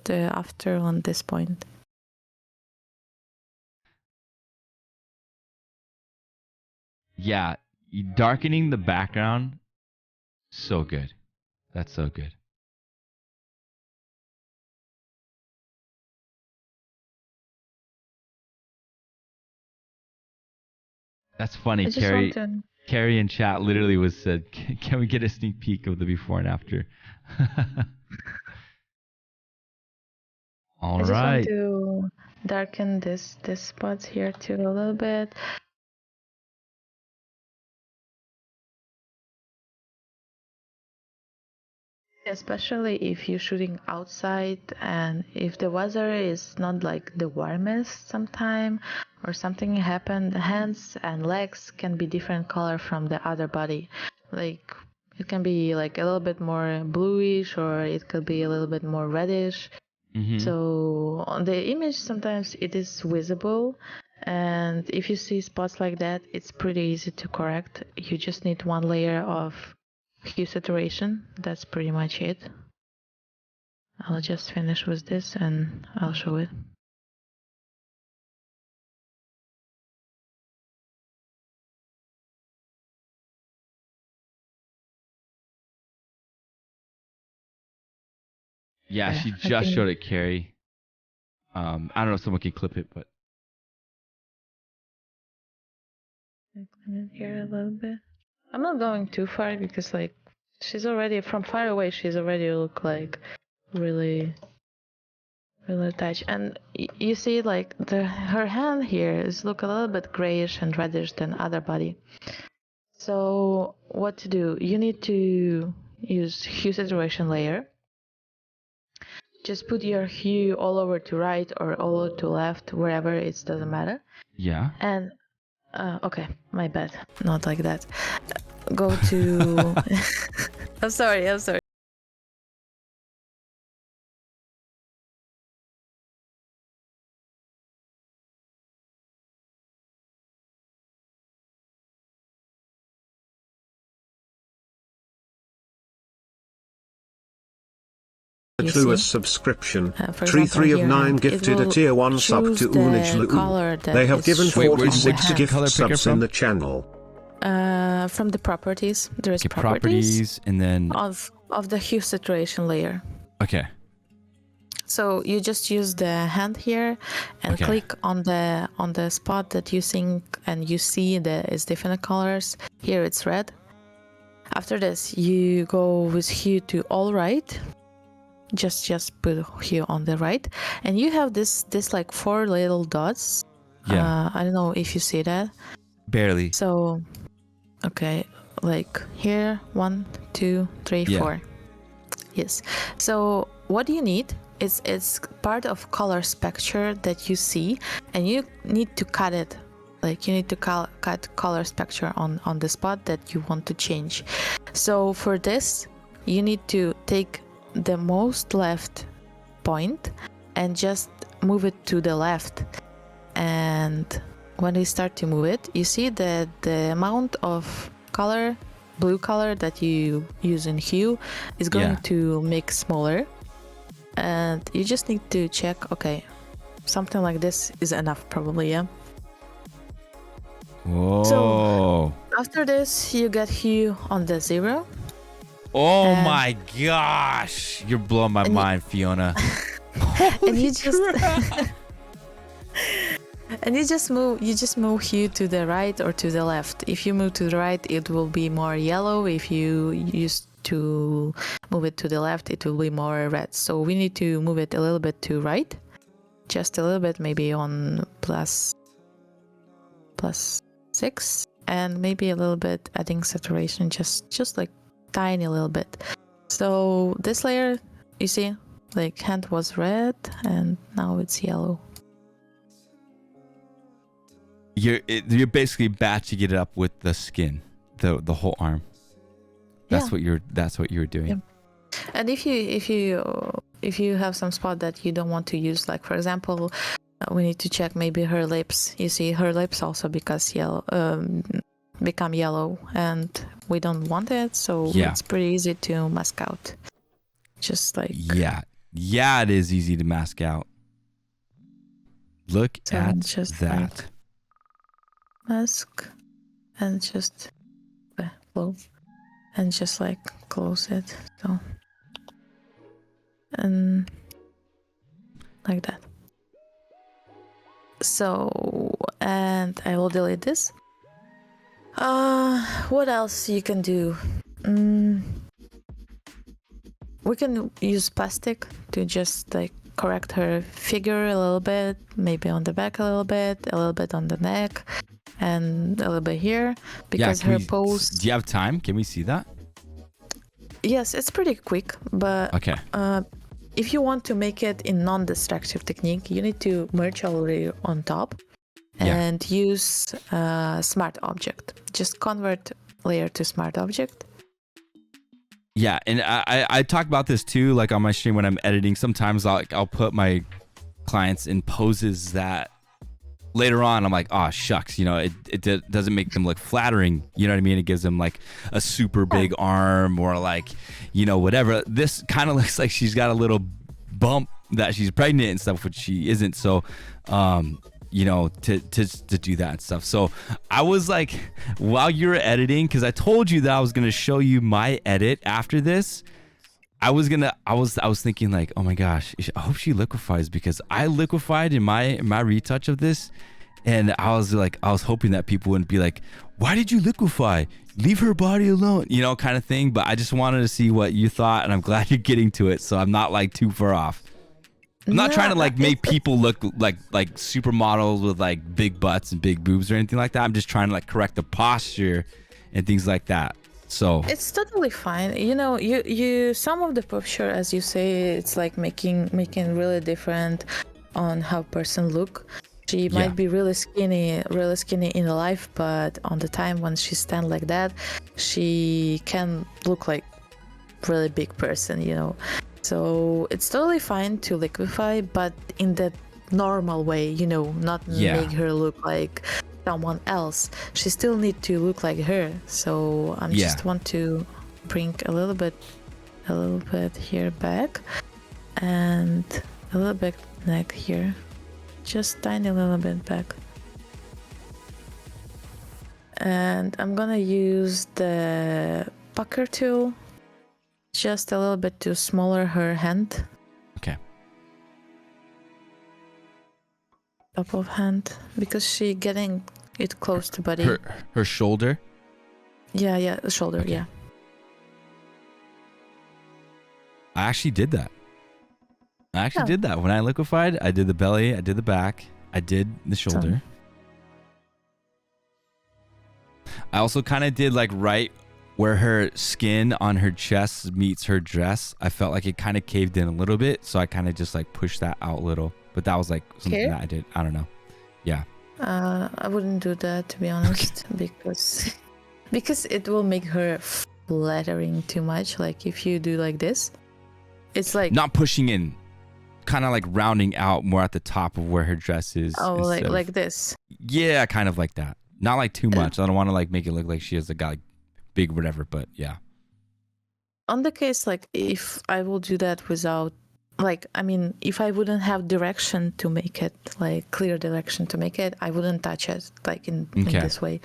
[SPEAKER 2] After on this point.
[SPEAKER 1] Yeah, darkening the background, so good. That's so good. That's funny. Carrie in chat literally was said, "Can we get a sneak peek of the before and after?" All
[SPEAKER 2] I just
[SPEAKER 1] right.
[SPEAKER 2] want to darken this spots here too a little bit. especially if you're shooting outside and if the weather is not like the warmest sometime or something happened, the hands and legs can be different color from the other body. Like it can be like a little bit more bluish or it could be a little bit more reddish. So on the image sometimes it is visible, and if you see spots like that, it's pretty easy to correct. You just need one layer of hue saturation. That's pretty much it. I'll just finish with this and I'll show it.
[SPEAKER 1] Yeah, she just showed it, Carrie. I don't know if someone can clip it, but
[SPEAKER 2] here a little bit. I'm not going too far because like she's already from far away. She's already look like really attached, and you see like her hand here is look a little bit grayish and reddish than other body. So what to do? You need to use hue saturation layer. Just put your hue all over to right or all over to left, wherever, it doesn't matter.
[SPEAKER 1] Yeah.
[SPEAKER 2] And okay, my bad. Not like that. Go to I'm sorry.
[SPEAKER 3] Through a subscription, Tree 3 of 9 gifted a tier 1 sub to Unij. They have given 46 gift subs in the channel.
[SPEAKER 2] From the properties, there is
[SPEAKER 1] properties and then
[SPEAKER 2] of the hue saturation layer.
[SPEAKER 1] Okay.
[SPEAKER 2] So you just use the hand here and click on the spot that you think and you see that is different colors. Here it's red. After this, you go with hue to all right. Just put hue on the right, and you have this like 4 little dots. I don't know if you see that.
[SPEAKER 1] Barely.
[SPEAKER 2] So okay, like here 1 2 3 4. Yes. So what you need is it's part of color spectrum that you see, and you need to cut it. Like you need to cut color spectrum on the spot that you want to change. So for this, you need to take the most left point and just move it to the left. And when we start to move it, you see that the amount of color, blue color that you use in hue is going to make smaller. And you just need to check, okay, something like this is enough probably, yeah?
[SPEAKER 1] Whoa.
[SPEAKER 2] So after this, you get hue on the 0.
[SPEAKER 1] Oh my gosh, you're blowing my mind, Fiona.
[SPEAKER 2] And you just move hue to the right or to the left. If you move to the right, it will be more yellow. If you use to move it to the left, it will be more red. So we need to move it a little bit to right, just a little bit, maybe on plus 6, and maybe a little bit adding saturation, just like tiny little bit. So this layer, you see, like hand was red and now it's yellow.
[SPEAKER 1] You're basically batching it up with the skin, the whole arm. That's what you're doing.
[SPEAKER 2] Yeah. And if you have some spot that you don't want to use, like for example, we need to check maybe her lips. You see her lips also become yellow and we don't want it, so it's pretty easy to mask out. Just like
[SPEAKER 1] it is easy to mask out. Look at
[SPEAKER 2] just
[SPEAKER 1] that.
[SPEAKER 2] Like mask and just blow and just like close it, so and like that. So, and I will delete this. What else you can do? We can use plastic to just like correct her figure a little bit, maybe on the back a little bit on the neck, and a little bit here, because her pose.
[SPEAKER 1] Do you have time? Can we see that?
[SPEAKER 2] Yes, it's pretty quick, but
[SPEAKER 1] Okay.
[SPEAKER 2] If you want to make it in non-destructive technique, you need to merge already on top and use smart object. Just convert layer to smart object.
[SPEAKER 1] Yeah, and I talk about this too, like on my stream when I'm editing. Sometimes I'll put my clients in poses that later on I'm like, oh shucks, you know, it doesn't make them look flattering. You know what I mean? It gives them like a super big arm or like, you know, whatever. This kind of looks like she's got a little bump that she's pregnant and stuff, which she isn't. So, you know, to do that and stuff. So I was like, while you were editing, because I told you that I was gonna show you my edit after this. I was thinking like, oh my gosh, I hope she liquefies, because I liquefied in my retouch of this, and I was hoping that people wouldn't be like, why did you liquefy? Leave her body alone, you know, kind of thing. But I just wanted to see what you thought, and I'm glad you're getting to it, so I'm not like too far off. I'm not trying to like make people look like supermodels with like big butts and big boobs or anything like that. I'm just trying to like correct the posture and things like that. So
[SPEAKER 2] it's totally fine. You know, you some of the posture, as you say, it's like making really different on how person look. She might be really skinny in life, but on the time when she stand like that, she can look like really big person, you know. So it's totally fine to liquefy, but in the normal way, you know, not make her look like someone else. She still need to look like her. So I just want to bring a little bit here back, and a little bit neck here, just tiny little bit back. And I'm gonna use the pucker tool, just a little bit to smaller her hand.
[SPEAKER 1] Okay.
[SPEAKER 2] Top of hand, because she getting it close to body.
[SPEAKER 1] Her shoulder.
[SPEAKER 2] Yeah, the shoulder. Okay. Yeah.
[SPEAKER 1] I actually did that. Did that when I liquefied. I did the belly. I did the back. I did the shoulder. I also kind of did like right where her skin on her chest meets her dress. I felt like it kind of caved in a little bit, so I kind of just like pushed that out a little. But that was like something that I did. I don't know. Yeah.
[SPEAKER 2] I wouldn't do that, to be honest, because it will make her flattering too much. Like if you do like this, it's like
[SPEAKER 1] not pushing in, kind of like rounding out more at the top of where her dress is.
[SPEAKER 2] Oh, like this.
[SPEAKER 1] Yeah, kind of like that. Not like too much. I don't want to like make it look like she has a guy like big whatever, but yeah.
[SPEAKER 2] On the case, like if I will do that without, like, I mean, if I wouldn't have direction to make it, like clear direction to make it, I wouldn't touch it like in this way.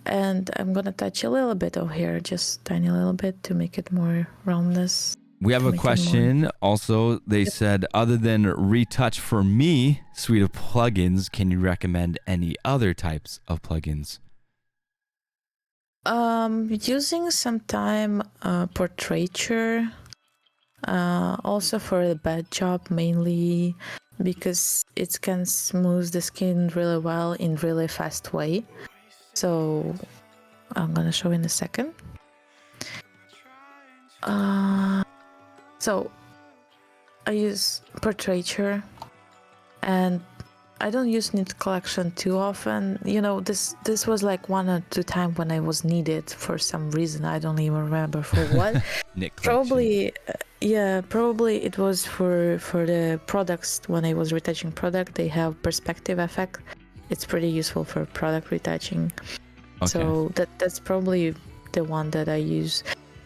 [SPEAKER 2] And I'm gonna touch a little bit of here, just tiny little bit, to make it more roundness.
[SPEAKER 1] We have a question. Also, they said, other than Retouch for me suite of plugins, can you recommend any other types of plugins?
[SPEAKER 2] Using sometime portraiture, also for the bad job mainly, because it can smooth the skin really well in really fast way. So I'm gonna show in a second. So I use portraiture, and I don't use knit collection too often. You know, this was like 1 or 2 times when I was needed for some reason. I don't even remember for what. Probably it was for the products. When I was retouching product, they have perspective effect. It's pretty useful for product retouching. Okay. So that's probably the one that I use.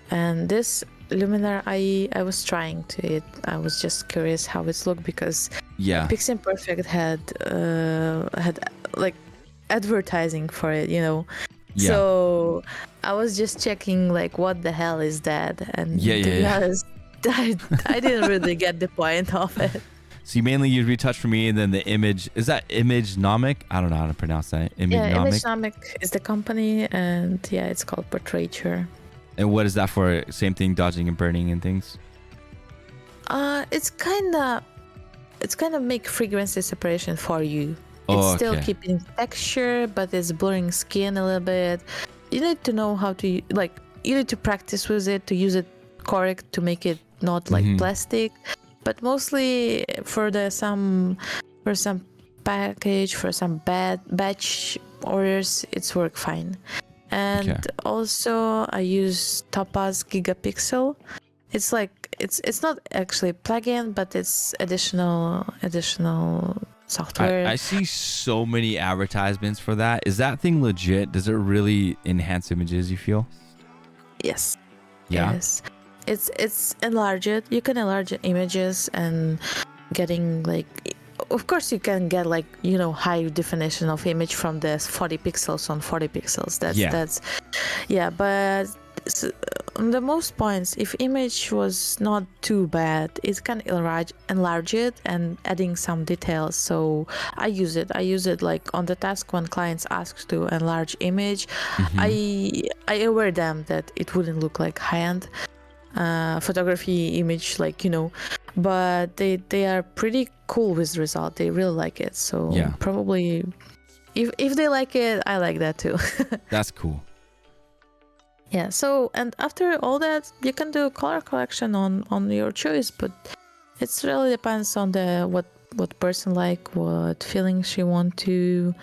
[SPEAKER 2] And this luminar, I was trying to it. I was just curious how it's looked, because Pixie Perfect had like advertising for it, you know. Yeah. So I was just checking like what the hell is that, and to be honest, I didn't really get the point of it.
[SPEAKER 1] So you mainly use Retouch for me, and then the image, is that Image-nomic? I don't know how to pronounce that.
[SPEAKER 2] Image-nomic is the company, and it's called portraiture.
[SPEAKER 1] And what is that for? Same thing, dodging and burning and things?
[SPEAKER 2] It's kind of make frequency separation for you. It's still keeping texture, but it's blurring skin a little bit. You need to know how to, like, you need to practice with it to use it correct to make it not like plastic, but mostly for some package, for some batch orders, it's work fine. And also I use Topaz Gigapixel. It's like it's not actually plugin, but it's additional software.
[SPEAKER 1] I see so many advertisements for that. Is that thing legit? Does it really enhance images, you feel?
[SPEAKER 2] Yes.
[SPEAKER 1] Yeah.
[SPEAKER 2] Yes. It's enlarge it. You can enlarge images and getting like, of course you can get like, you know, high definition of image from the 40 pixels on 40 pixels. That's but on the most points, if image was not too bad, it can enlarge it and adding some details. So I use it like on the task when clients ask to enlarge image. I aware them that it wouldn't look like high-end photography image, like, you know, but they are pretty cool with the result. They really like it. So probably if they like it, I like that too.
[SPEAKER 1] That's cool.
[SPEAKER 2] Yeah, so, and after all that, you can do color correction on your choice, but it really depends on the what person like, what feelings she want to.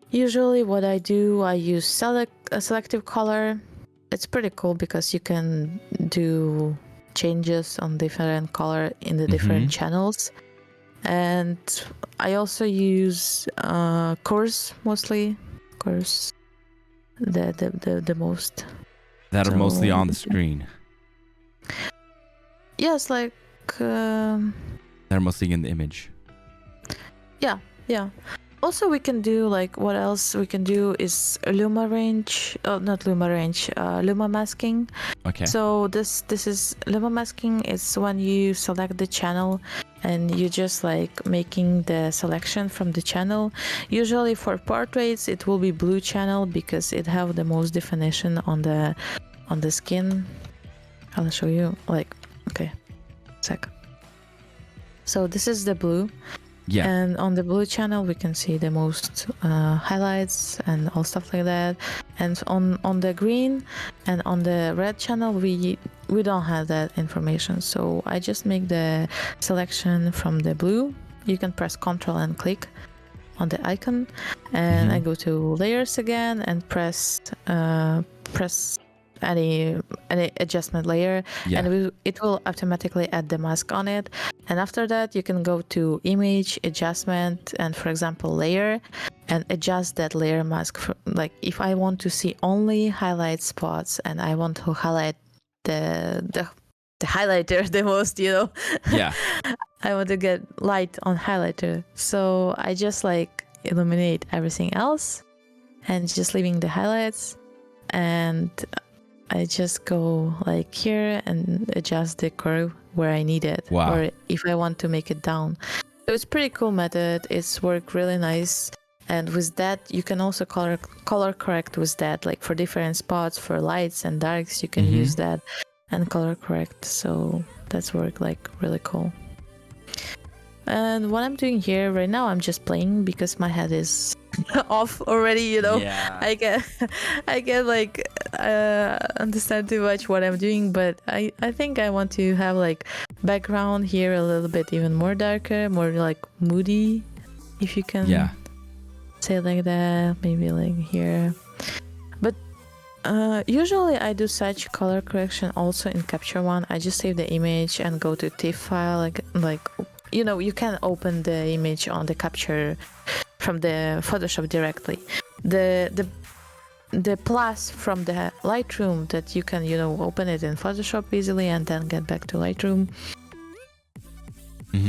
[SPEAKER 2] Usually what I do, I use selective color. It's pretty cool because you can do changes on different color in the different channels. And I also use coarse, mostly coarse. The most
[SPEAKER 1] that are mostly on the screen.
[SPEAKER 2] Yes, like
[SPEAKER 1] they're mostly in the image.
[SPEAKER 2] Yeah. Also, we can do like, what else we can do is luma masking.
[SPEAKER 1] Okay.
[SPEAKER 2] So this is luma masking. It's when you select the channel and you just like making the selection from the channel. Usually for portraits, it will be blue channel because it have the most definition on the skin. I'll show you. Like, okay, sec. So this is the blue.
[SPEAKER 1] Yeah.
[SPEAKER 2] And on the blue channel, we can see the most highlights and all stuff like that. And on the green and on the red channel, we don't have that information. So I just make the selection from the blue. You can press Ctrl and click on the icon, and I go to layers again and press any adjustment layer, and it will automatically add the mask on it. And after that, you can go to image adjustment and, for example, layer, and adjust that layer mask. Like if I want to see only highlight spots and I want to highlight the highlighter the most, you know. I want to get light on highlighter, so I just like illuminate everything else and just leaving the highlights, and I just go like here and adjust the curve where I need it, or if I want to make it down. So it's pretty cool method. It's worked really nice. And with that, you can also color correct with that, like for different spots, for lights and darks, you can use that and color correct. So that's worked like really cool. And what I'm doing here right now, I'm just playing because my head is off already, you know. I get like understand too much what I'm doing, but I think I want to have like background here a little bit even more darker, more like moody, if you can say like that, maybe like here. But usually I do such color correction also in Capture One. I just save the image and go to TIFF file, like you know, you can open the image on the capture from the Photoshop directly. The plus from the Lightroom, that you can, you know, open it in Photoshop easily and then get back to Lightroom.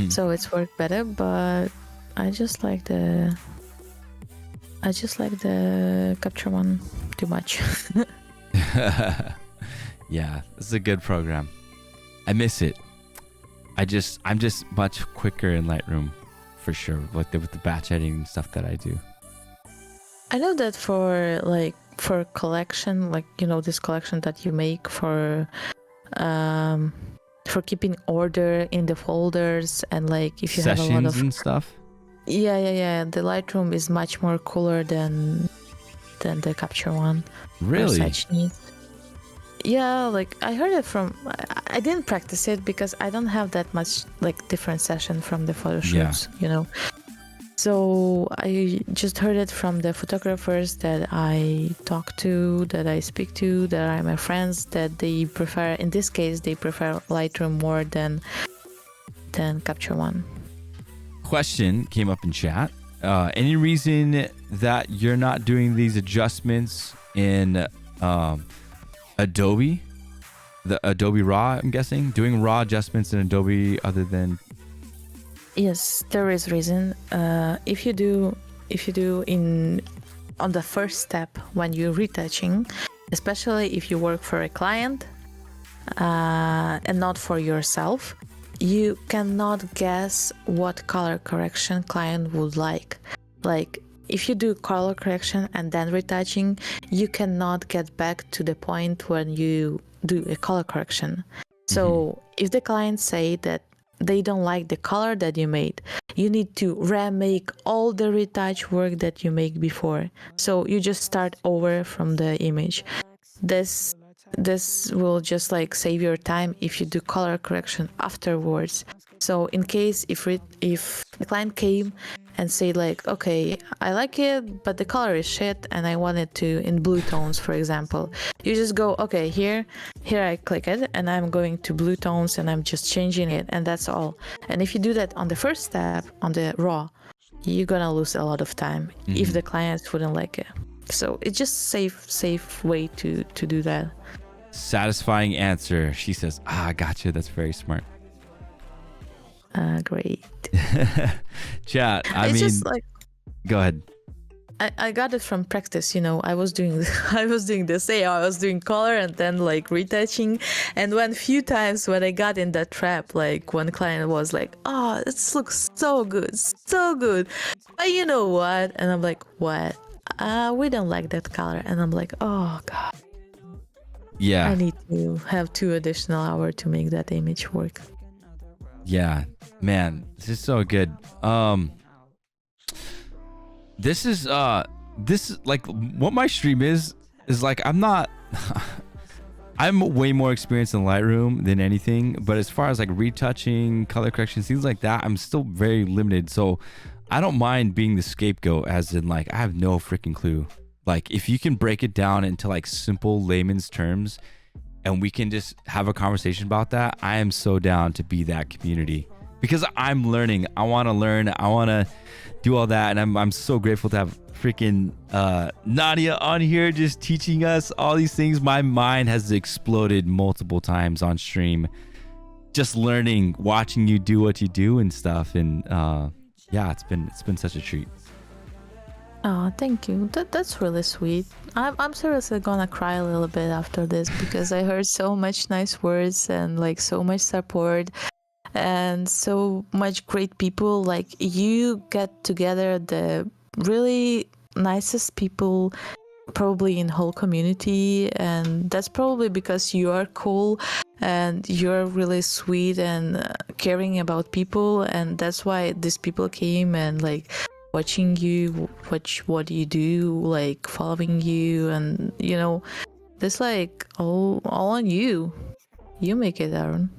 [SPEAKER 2] So it's worked better, but I just like the Capture One too much.
[SPEAKER 1] Yeah, this is a good program. I miss it. I'm just much quicker in Lightroom, for sure, like with the batch editing stuff that I do.
[SPEAKER 2] I know that for collection, like, you know, this collection that you make for keeping order in the folders, and like if you
[SPEAKER 1] sessions
[SPEAKER 2] have a lot of
[SPEAKER 1] and stuff.
[SPEAKER 2] Yeah. The Lightroom is much more cooler than the Capture One.
[SPEAKER 1] Really?
[SPEAKER 2] Such needs. yeah, like I heard it from. I didn't practice it because I don't have that much like different session from the photo shoots, you know. So I just heard it from the photographers that I talk to, that I speak to, that are my friends, that they prefer. In this case, they prefer Lightroom more than Capture One.
[SPEAKER 1] Question came up in chat. Any reason that you're not doing these adjustments in Adobe? The Adobe Raw, I'm guessing? Doing raw adjustments in Adobe other than...
[SPEAKER 2] Yes, there is reason. If you do on the first step when you're retouching, especially if you work for a client and not for yourself, you cannot guess what color correction client would like. Like if you do color correction and then retouching, you cannot get back to the point when you do a color correction. So if the client say that they don't like the color that you made, you need to remake all the retouch work that you make before. So you just start over from the image. This will just like save your time if you do color correction afterwards. So in case if the client came and say like, okay, I like it, but the color is shit and I want it to in blue tones, for example, you just go, okay, here I click it and I'm going to blue tones and I'm just changing it, and that's all. And if you do that on the first step on the raw, you're gonna lose a lot of time if the clients wouldn't like it. So it's just safe way to do that.
[SPEAKER 1] Satisfying answer. She says, gotcha. That's very smart.
[SPEAKER 2] Great.
[SPEAKER 1] Chat,
[SPEAKER 2] Just like,
[SPEAKER 1] go ahead.
[SPEAKER 2] I got it from practice, you know. I was doing this. I was doing color and then like retouching. And when few times when I got in that trap, like one client was like, oh, this looks so good. But you know what? And I'm like, what? We don't like that color. And I'm like, oh God.
[SPEAKER 1] Yeah.
[SPEAKER 2] I need to have 2 additional hours to make that image work.
[SPEAKER 1] Yeah, man, this is so good. This is like what my stream is like. I'm way more experienced in Lightroom than anything, but as far as like retouching, color correction, things like that, I'm still very limited. So I don't mind being the scapegoat, as in like I have no freaking clue. Like if you can break it down into like simple layman's terms and we can just have a conversation about that, I am so down to be that community, because I'm learning. I want to learn. I want to do all that. And I'm so grateful to have freaking Nadiia on here just teaching us all these things. My mind has exploded multiple times on stream, just learning, watching you do what you do and stuff. And yeah, it's been such a treat.
[SPEAKER 2] Oh, thank you. That's really sweet. I'm seriously gonna cry a little bit after this because I heard so much nice words and like so much support and so much great people. Like you get together the really nicest people probably in whole community, and that's probably because you are cool and you're really sweet and caring about people, and that's why these people came and like watching you, what you do, like following you, and you know, this like all on you. You make it, Aaron.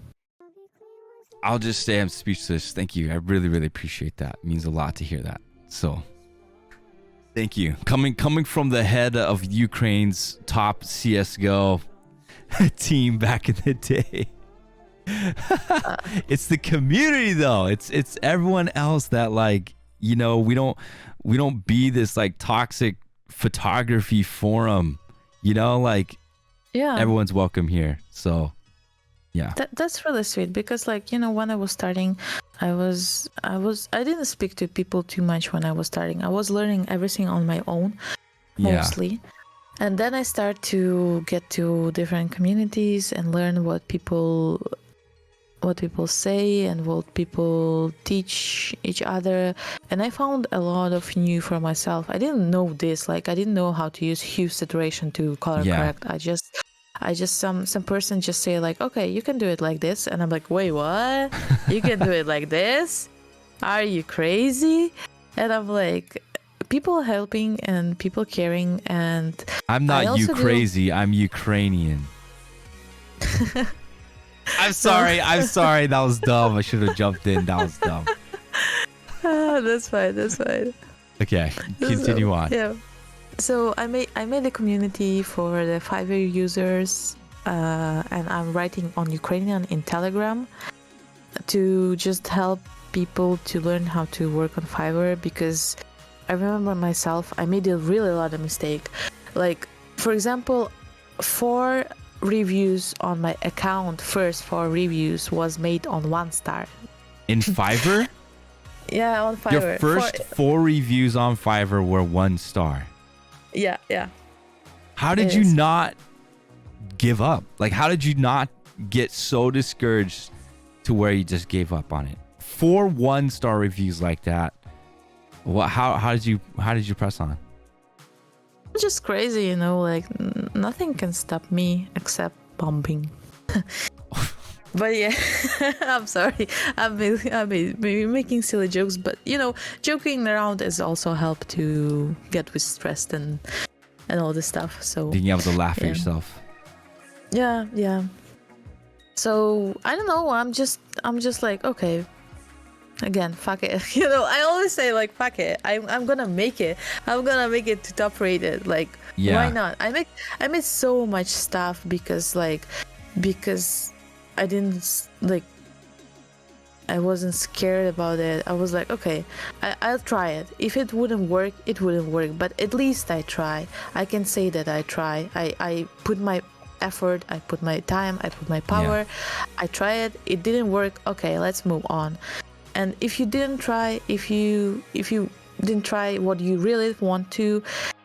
[SPEAKER 1] I'll just say I'm speechless. Thank you. I really, really appreciate that. It means a lot to hear that. So thank you. Coming from the head of Ukraine's top CSGO team back in the day. It's the community though. It's everyone else that like, you know, we don't be this like toxic photography forum, you know, like
[SPEAKER 2] yeah,
[SPEAKER 1] everyone's welcome here. So yeah,
[SPEAKER 2] that's really sweet, because like, you know, when I was starting, I didn't speak to people too much when I was starting. I was learning everything on my own mostly. And then I start to get to different communities and learn what people say and what people teach each other, and I found a lot of new for myself. I didn't know this, like I didn't know how to use hue saturation to color correct. I just some person just say like, okay, you can do it like this, and I'm like, wait, what? You can do it like this? Are you crazy? And I'm like, people helping and people caring. And
[SPEAKER 1] I'm not crazy, I'm Ukrainian. I'm sorry. That was dumb. I should have jumped in. That was dumb.
[SPEAKER 2] That's fine.
[SPEAKER 1] Okay, continue on.
[SPEAKER 2] Yeah. So I made a community for the Fiverr users, and I'm writing on Ukrainian in Telegram to just help people to learn how to work on Fiverr, because I remember myself, I made a lot of mistake. Like, for example, 4 reviews on my account, first 4 reviews was made on 1 star.
[SPEAKER 1] In Fiverr?
[SPEAKER 2] Yeah, on Fiverr.
[SPEAKER 1] Your first 4 reviews on Fiverr were 1 star.
[SPEAKER 2] Yeah.
[SPEAKER 1] How did you not give up? Like, how did you not get so discouraged to where you just gave up on it? 4 1-star reviews like that. What? How did you press on?
[SPEAKER 2] I'm just crazy, you know. Like, nothing can stop me except bombing. But yeah, I'm sorry. I'm maybe making silly jokes, but you know, joking around has also helped to get with stressed and all this stuff. So
[SPEAKER 1] being able to laugh at yourself.
[SPEAKER 2] Yeah. So I don't know. I'm just like, okay. Again, fuck it. You know, I always say like, fuck it. I'm gonna make it. I'm gonna make it to top rated. Like, why not? I made so much stuff because I didn't like. I wasn't scared about it. I was like, okay, I'll try it. If it wouldn't work, it wouldn't work. But at least I try. I can say that I try. I put my effort. I put my time. I put my power. I try it. It didn't work. Okay, let's move on. And if you didn't try, if you didn't try what you really want to,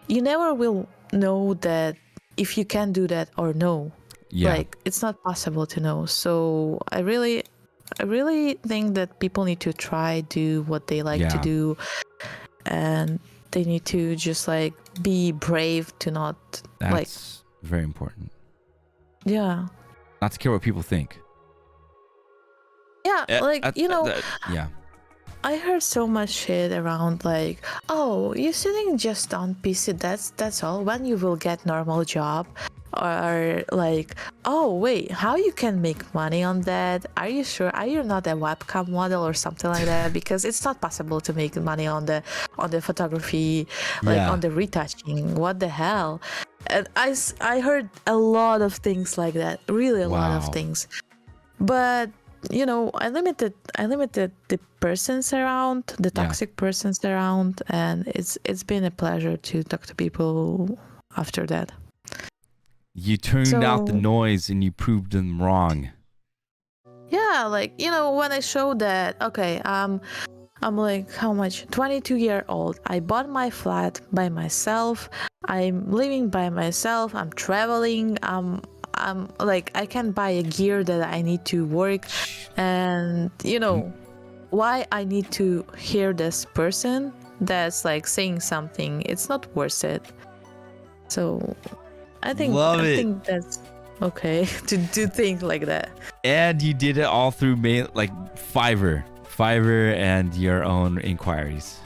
[SPEAKER 2] you never will know that if you can do that or no. Like, it's not possible to know. So I really think that people need to try, do what they like to do, and they need to just like be brave to not. That's
[SPEAKER 1] very important.
[SPEAKER 2] Yeah.
[SPEAKER 1] Not to care what people think.
[SPEAKER 2] Yeah, I heard so much shit around like, oh, you're sitting just on PC, that's all. When you will get normal job, or like, oh wait, how you can make money on that? Are you sure? Are you not a webcam model or something like that? Because it's not possible to make money on the photography, like on the retouching. What the hell? And I heard a lot of things like that, really a lot of things, but. You know, I limited the persons around, the toxic persons around, and it's been a pleasure to talk to people after that.
[SPEAKER 1] You turned out the noise and you proved them wrong.
[SPEAKER 2] Yeah, like, you know, when I showed that, okay, I'm like, how much? 22-year-old. I bought my flat by myself. I'm living by myself. I'm traveling. I'm like, I can buy a gear that I need to work, and you know, why I need to hear this person that's like saying something. It's not worth it. So I think that's okay to think like that.
[SPEAKER 1] And you did it all through Fiverr and your own inquiries.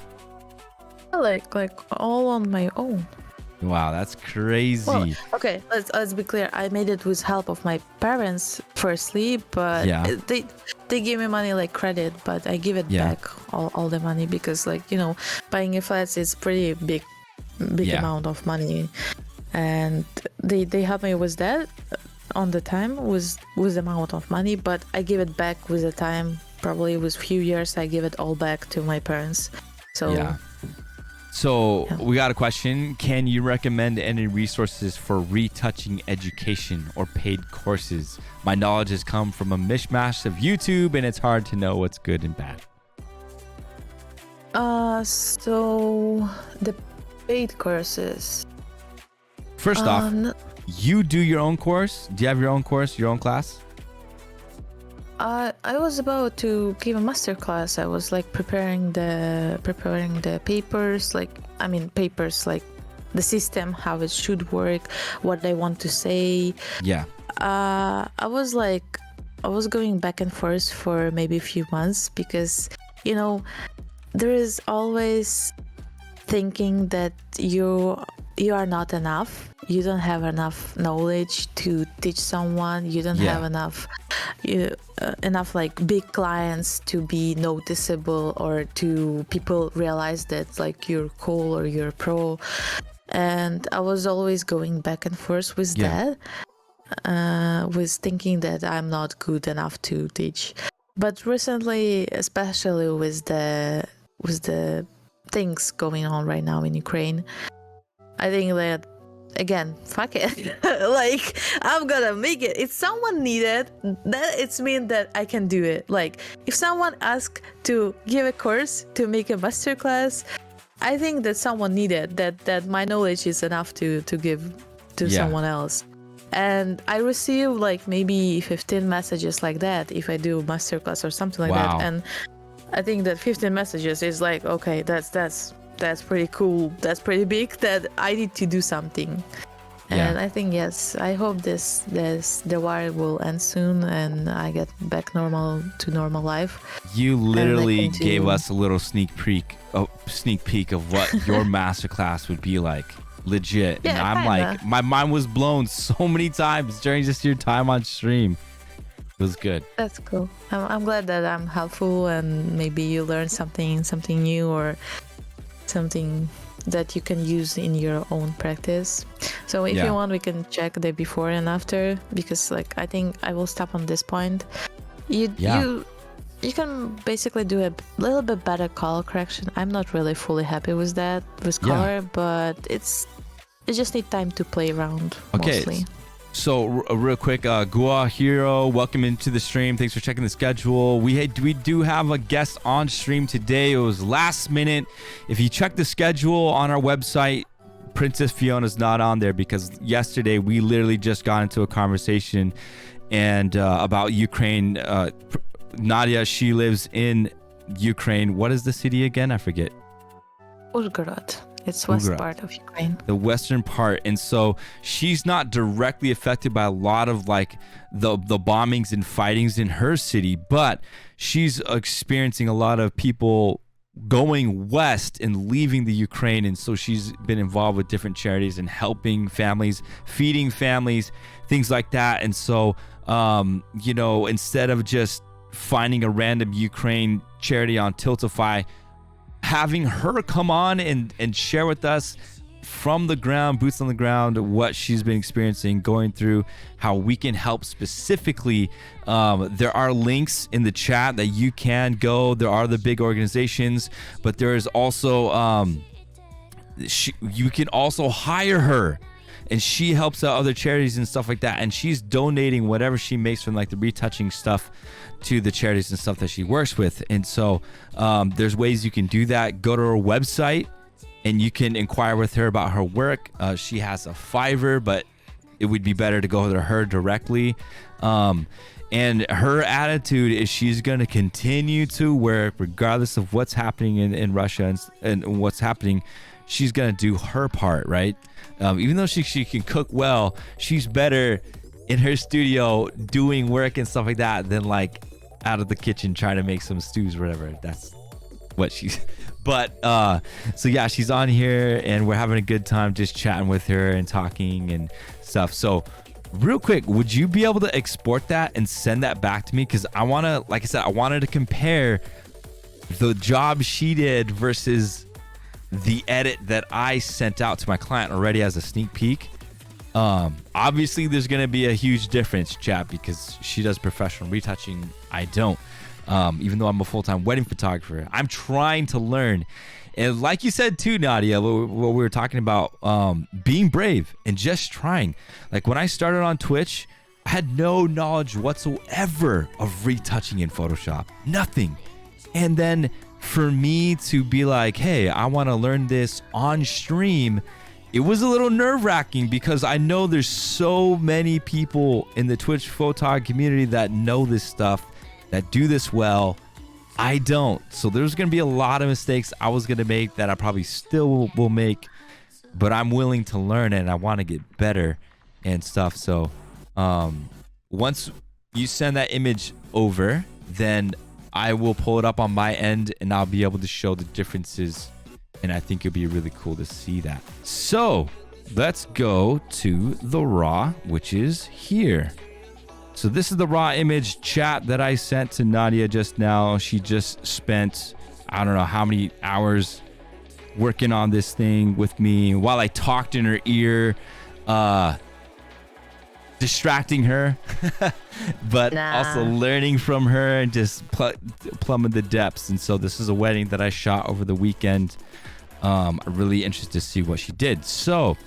[SPEAKER 2] Like all on my own.
[SPEAKER 1] Wow, that's crazy.
[SPEAKER 2] Well, okay, let's be clear. I made it with help of my parents firstly, but they gave me money like credit, but I give it back all the money because, like, you know, buying a flat is pretty big amount of money, and they helped me with that on the time with the amount of money, but I give it back with the time. Probably with few years, I give it all back to my parents. So. Yeah.
[SPEAKER 1] So we got a question. Can you recommend any resources for retouching education or paid courses? My knowledge has come from a mishmash of YouTube and it's hard to know what's good and bad.
[SPEAKER 2] So the paid courses.
[SPEAKER 1] First off, you do your own course? Do you have your own course, your own class?
[SPEAKER 2] I was about to give a master class. I was like preparing the papers, like the system, how it should work, what I want to say. Yeah. I was going back and forth for maybe a few months because, you know, there is always thinking that you are not enough you don't have enough knowledge to teach someone. You don't have enough like big clients to be noticeable or to people realize that like you're cool or you're pro. And I was always going back and forth with that, with thinking that I'm not good enough to teach. But recently, especially with the things going on right now in Ukraine, I think that, again, fuck it. Like, I'm gonna make it. If someone needed, then it's mean that I can do it. Like, if someone asked to give a course, to make a masterclass, I think that someone needed that my knowledge is enough to give to someone else. And I receive like maybe 15 messages like that if I do a masterclass or something like that. And I think that 15 messages is like, okay, that's pretty cool. That's pretty big, that I need to do something. And I think, yes, I hope the war will end soon and I get back to normal life.
[SPEAKER 1] You literally gave us a little sneak peek of what your masterclass would be like. Legit. And I'm like, my mind was blown so many times during just your time on stream. It was good.
[SPEAKER 2] That's cool. I'm glad that I'm helpful and maybe you learned something new or something that you can use in your own practice. So if you want, we can check the before and after, because like I think I will stop on this point. You can basically do a little bit better color correction. I'm not really fully happy with that with color, but it just need time to play around mostly.
[SPEAKER 1] So real quick, Gua Hero, welcome into the stream. Thanks for checking the schedule. We do have a guest on stream today. It was last minute. If you check the schedule on our website, Princess Fiona's not on there because yesterday we literally just got into a conversation and about Ukraine. Nadiia, she lives in Ukraine. What is the city again? I forget.
[SPEAKER 2] Uzhgorod. It's west part of Ukraine.
[SPEAKER 1] The western part. And so she's not directly affected by a lot of like the bombings and fightings in her city, but she's experiencing a lot of people going west and leaving the Ukraine. And so she's been involved with different charities and helping families, feeding families, things like that. And so, instead of just finding a random Ukraine charity on Tiltify, having her come on and share with us from the ground, boots on the ground, what she's been experiencing, going through, how we can help specifically. There are links in the chat that you can go. There are the big organizations, but there is also you can also hire her, and she helps out other charities and stuff like that. And she's donating whatever she makes from like the retouching stuff to the charities and stuff that she works with. And so there's ways you can do that. Go to her website and you can inquire with her about her work. She has a Fiverr, but it would be better to go to her directly. And her attitude is she's going to continue to work regardless of what's happening in Russia and what's happening. She's going to do her part, right? Even though she can cook well, she's better in her studio doing work and stuff like that than like out of the kitchen trying to make some stews or whatever. That's what she's. But so yeah, she's on here and we're having a good time just chatting with her and talking and stuff. So real quick, would you be able to export that and send that back to me? Because I want to, like I said, I wanted to compare the job she did versus the edit that I sent out to my client already as a sneak peek. Obviously there's going to be a huge difference, chat, because she does professional retouching. I don't. Even though I'm a full-time wedding photographer, I'm trying to learn. And like you said too, Nadiia, what we were talking about, being brave and just trying. Like when I started on Twitch, I had no knowledge whatsoever of retouching in Photoshop. Nothing. And then for me to be like, hey, I want to learn this on stream, it was a little nerve-wracking because I know there's so many people in the Twitch photog community that know this stuff, that do this well. I don't. So there's going to be a lot of mistakes I was going to make that I probably still will make, but I'm willing to learn and I want to get better and stuff. So once you send that image over, then I will pull it up on my end and I'll be able to show the differences. And I think it'll be really cool to see that. So let's go to the raw, which is here. So this is the raw image, chat, that I sent to Nadiia just now. She just spent, I don't know how many hours working on this thing with me while I talked in her ear, distracting her, but also learning from her and just plumbing the depths. And so this is a wedding that I shot over the weekend. I'm really interested to see what she did. So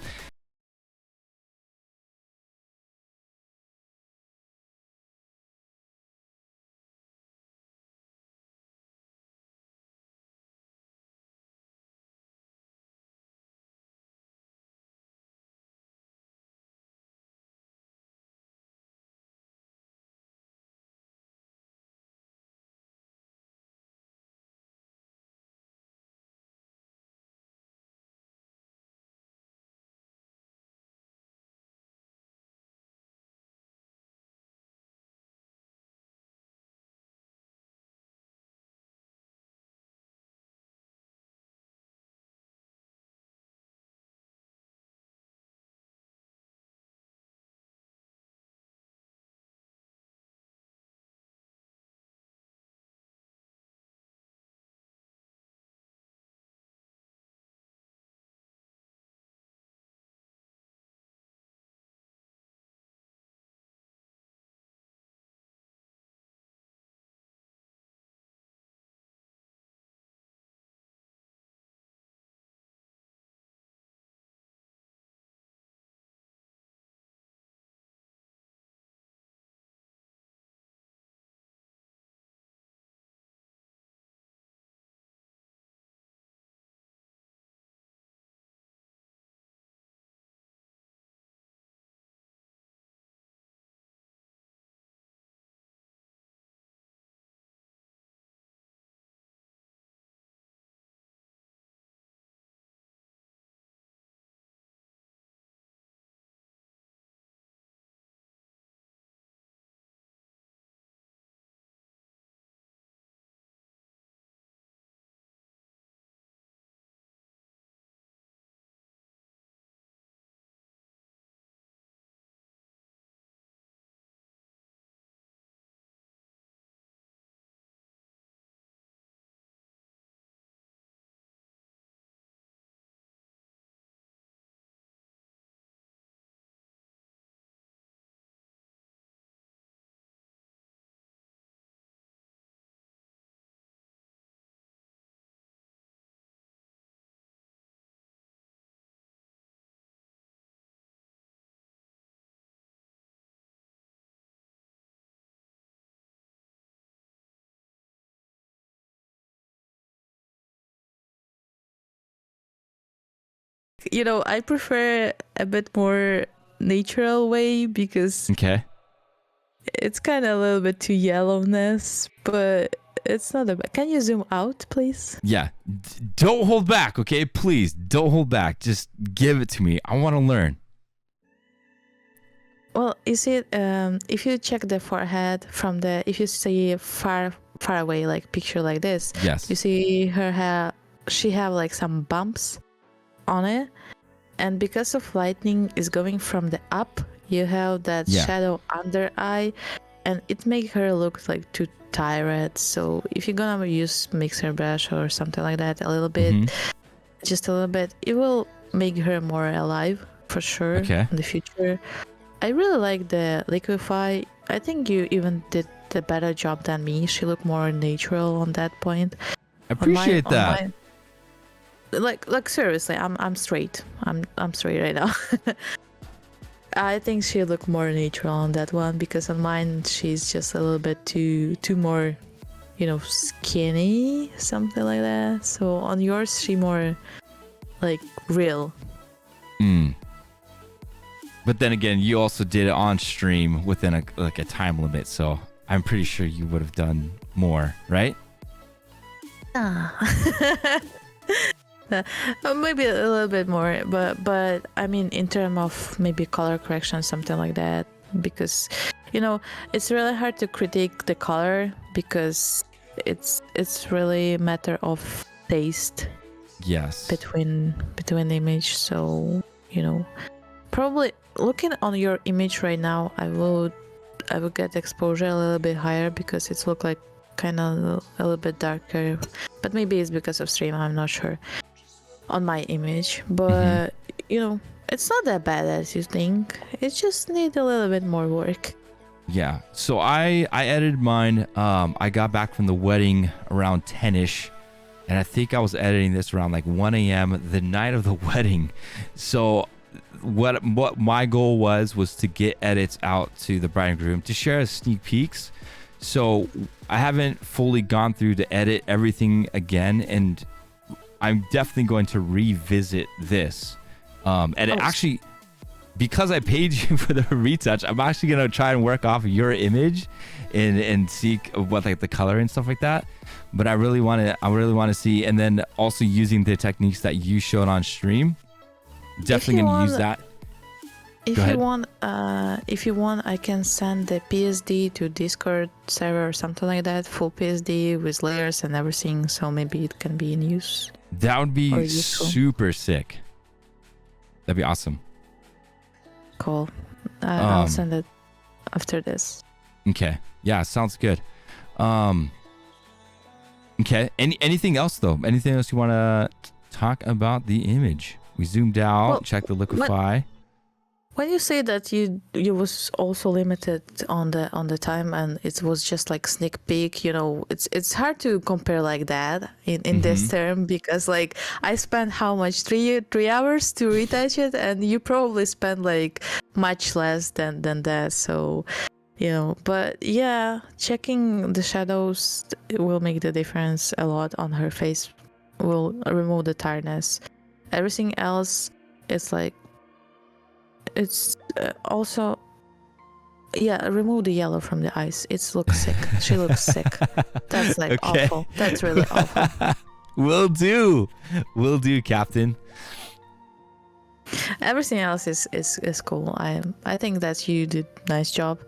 [SPEAKER 2] You know, I prefer a bit more natural way because
[SPEAKER 1] okay,
[SPEAKER 2] it's kind of a little bit too yellowness, but it's not a bad. Can you zoom out, please?
[SPEAKER 1] yeah, don't hold back, okay? Please don't hold back. Just give it to me. I want to learn.
[SPEAKER 2] Well, you see, if you check the forehead from the, if you see far away, like picture like this,
[SPEAKER 1] Yes.
[SPEAKER 2] you see her hair. She have like some bumps on it, and because of lightning is going from the up, you have that shadow under eye, and it makes her look like too tired. So if you're gonna use mixer brush or something like that, a little bit, just a little bit, it will make her more alive for sure.
[SPEAKER 1] Okay.
[SPEAKER 2] In the future, I really like the liquify. I think you even did a better job than me. She looked more natural on that point.
[SPEAKER 1] I appreciate that.
[SPEAKER 2] Like seriously, I'm straight. I'm straight right now. I think she looked more natural on that one, because on mine she's just a little bit too more, you know, skinny, something like that. So on yours she more like real.
[SPEAKER 1] But then again, you also did it on stream within a time limit, so I'm pretty sure you would have done more, right?
[SPEAKER 2] Maybe a little bit more, but I mean in terms of maybe color correction, something like that, because you know it's really hard to critique the color because it's really a matter of taste.
[SPEAKER 1] Yes.
[SPEAKER 2] Between the image. So Probably looking on your image right now, I would get exposure a little bit higher because it's look like kind of a little bit darker, but maybe it's because of stream, I'm not sure, on my image. But it's not that bad as you think. It just needs a little bit more work.
[SPEAKER 1] Yeah, so I edited mine. I got back from the wedding around 10ish, and I think I was editing this around like 1 a.m. the night of the wedding. So what my goal was to get edits out to the bride and groom to share as sneak peeks. So I haven't fully gone through to edit everything again, and I'm definitely going to revisit this. And it actually, because I paid you for the retouch, I'm actually gonna try and work off your image and see what like the color and stuff like that. But I really want to see, and then also using the techniques that you showed on stream. Definitely gonna use that.
[SPEAKER 2] If you want, I can send the PSD to Discord server or something like that, full PSD with layers and everything. So maybe it can be in use.
[SPEAKER 1] That would be super sick. That'd be awesome.
[SPEAKER 2] Cool. I'll send it after this.
[SPEAKER 1] Okay. Yeah, sounds good. Okay. Anything else though? Anything else you want to talk about the image? We zoomed out, checked the liquefy.
[SPEAKER 2] When you say that you was also limited on the time and it was just like sneak peek, it's hard to compare like that in this term, because like I spent how much 3 hours to retouch it, and you probably spent like much less than that. So but yeah, checking the shadows will make the difference a lot on her face, will remove the tiredness. Everything else is like, it's also, remove the yellow from the eyes. It looks sick. She looks sick. That's like awful. That's really awful.
[SPEAKER 1] Will do, Captain.
[SPEAKER 2] Everything else is cool. I think that you did nice job.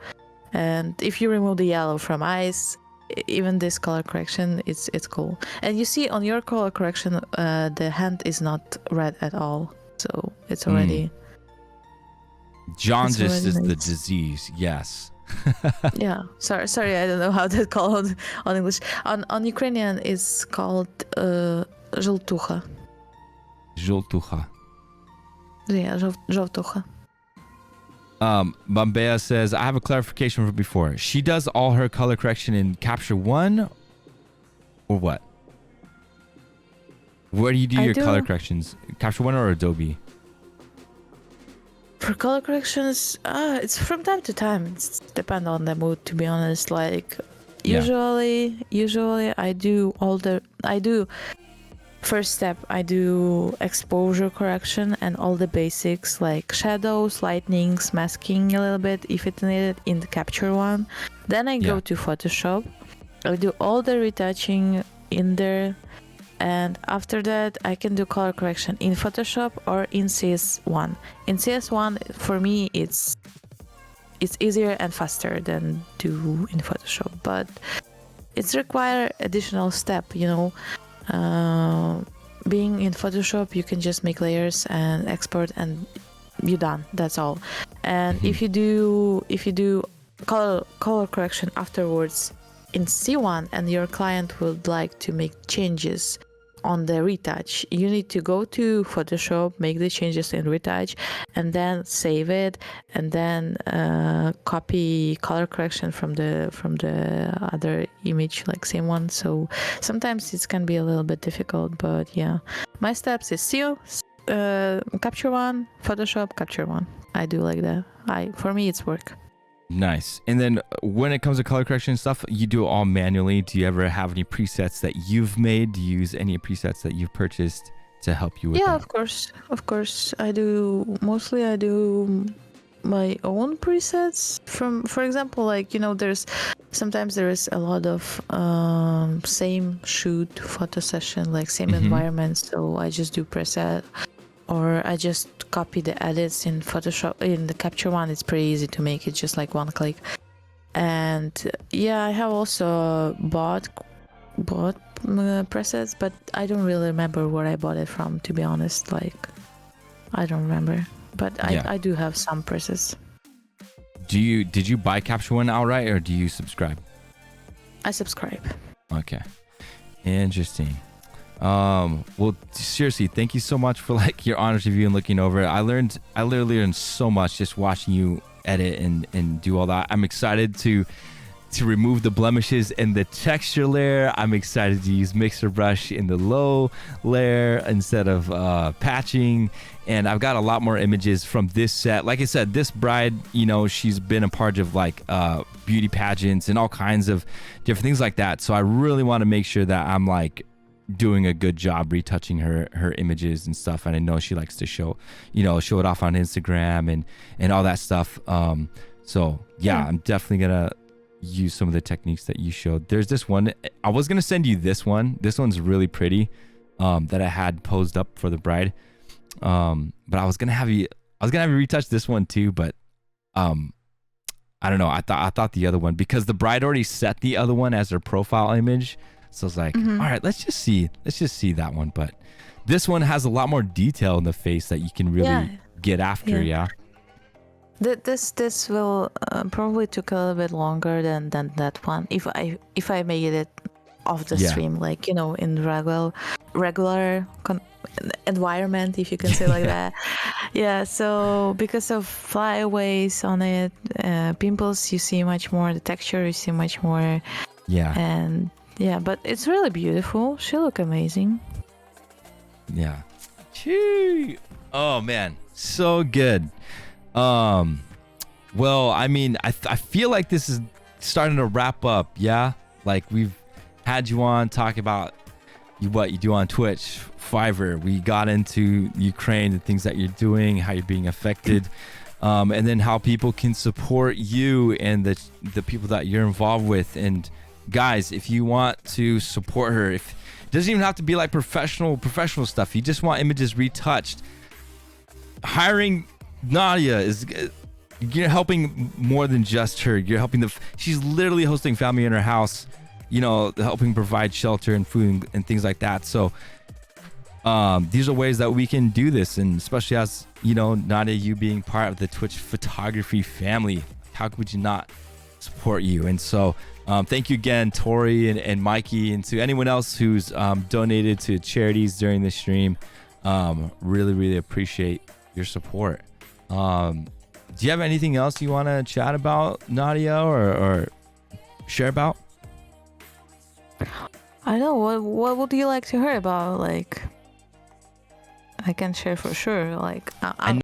[SPEAKER 2] And if you remove the yellow from eyes, even this color correction, it's cool. And you see on your color correction, the hand is not red at all. So it's already...
[SPEAKER 1] Jaundice is the disease, yes.
[SPEAKER 2] Yeah, sorry, I don't know how that's called on English. On Ukrainian, it's called żółtucha.
[SPEAKER 1] Żółtucha.
[SPEAKER 2] Yeah, żółtucha.
[SPEAKER 1] Bombea says, I have a clarification from before. She does all her color correction in Capture One, or what? Where do you do your color corrections? Capture One or Adobe?
[SPEAKER 2] For color corrections, it's from time to time. It's depend on the mood, to be honest. Like usually I do first step, I do exposure correction and all the basics like shadows, lightnings, masking a little bit if it's needed in the Capture One. Then I go to Photoshop. I do all the retouching in there. And after that, I can do color correction in Photoshop or in CS1. In CS1, for me, it's easier and faster than do in Photoshop. But it's require additional step, Being in Photoshop, you can just make layers and export, and you're done. That's all. And if you do color correction afterwards in C1, and your client would like to make changes on the retouch, you need to go to Photoshop, make the changes in retouch, and then save it, and then copy color correction from the other image, like same one. So sometimes it can be a little bit difficult, but yeah, my steps is Capture One, Photoshop, Capture One. I do like that. For me, it's work.
[SPEAKER 1] Nice. And then when it comes to color correction stuff, you do it all manually. Do you ever have any presets that you've made? Do you use any presets that you've purchased to help you with that?
[SPEAKER 2] Yeah, of course. I do my own presets for example, like, sometimes there is a lot of same shoot photo session, like same environment. So I just do preset, or I just copy the edits in Photoshop. In the Capture One, it's pretty easy to make it, just like one click. And yeah, I have also bought presets, but I don't really remember where I bought it from, to be honest. Like, I don't remember, but
[SPEAKER 1] Yeah.
[SPEAKER 2] I do have some purses.
[SPEAKER 1] Did you buy Capture One outright, or do you subscribe?
[SPEAKER 2] I subscribe.
[SPEAKER 1] Okay, interesting. Well, seriously, thank you so much for like your honest review and looking over it. I literally learned so much just watching you edit and do all that. I'm excited to remove the blemishes in the texture layer. I'm excited to use mixer brush in the low layer instead of patching. And I've got a lot more images from this set. Like I said, this bride, you know, she's been a part of like beauty pageants and all kinds of different things like that. So I really want to make sure that I'm like doing a good job retouching her images and stuff. And I know she likes to show it off on Instagram and all that stuff. So yeah, I'm definitely gonna use some of the techniques that you showed. There's this one, I was gonna send you this one. This one's really pretty, that I had posed up for the bride. But I was gonna have you retouch this one too, but I don't know. I thought the other one, because the bride already set the other one as her profile image. So I was like, all right, let's just see that one. But this one has a lot more detail in the face that you can really get after. Yeah.
[SPEAKER 2] This will probably took a little bit longer than that one. If I made it off the stream, like, you know, in regular environment, if you can say like that. Yeah. So because of flyaways on it, pimples, you see much more. The texture, you see much more.
[SPEAKER 1] Yeah.
[SPEAKER 2] And yeah, but it's really beautiful. She look amazing.
[SPEAKER 1] Yeah. Chee. Oh man, so good. Well, I mean, I feel like this is starting to wrap up. Yeah, like we've had you on talk about what you do on Twitch, Fiverr. We got into Ukraine, the things that you're doing, how you're being affected, and then how people can support you and the people that you're involved with. And guys, if you want to support her, it doesn't even have to be like professional stuff. You just want images retouched. Hiring Nadiia you're helping more than just her. You're helping she's literally hosting family in her house, you know, helping provide shelter and food and things like that. So these are ways that we can do this, and especially as, you know, Nadiia, you being part of the Twitch photography family, how could you not support you? And so thank you again, Tori and Mikey, and to anyone else who's donated to charities during this stream. Really appreciate your support. Do you have anything else you want to chat about, Nadiia, or share about?
[SPEAKER 2] I know. What would you like to hear about? Like, I can share for sure. Like, I'm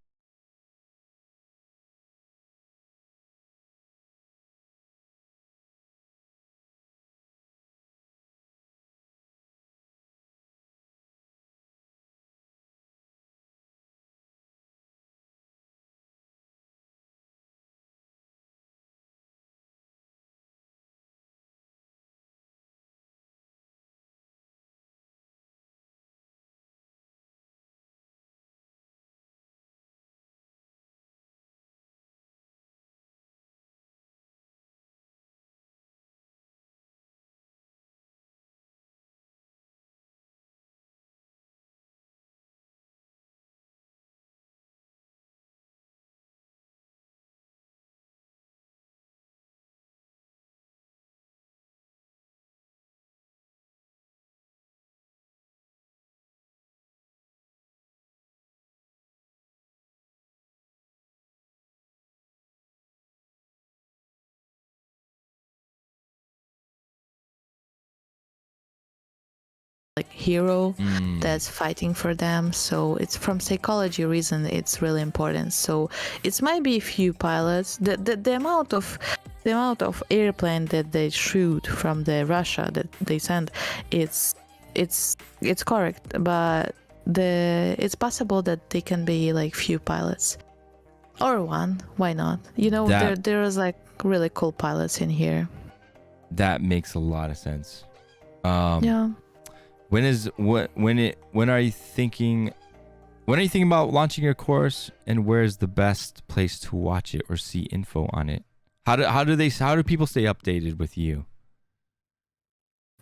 [SPEAKER 2] like hero that's fighting for them. So it's from psychology reason, it's really important. So it might be a few pilots. The amount of airplane that they shoot from the Russia that they send, it's correct, but it's possible that they can be like few pilots or one. Why not? You know, there is like really cool pilots in here.
[SPEAKER 1] That makes a lot of sense.
[SPEAKER 2] Yeah.
[SPEAKER 1] When are you thinking about launching your course, and where's the best place to watch it or see info on it? How do people stay updated with you?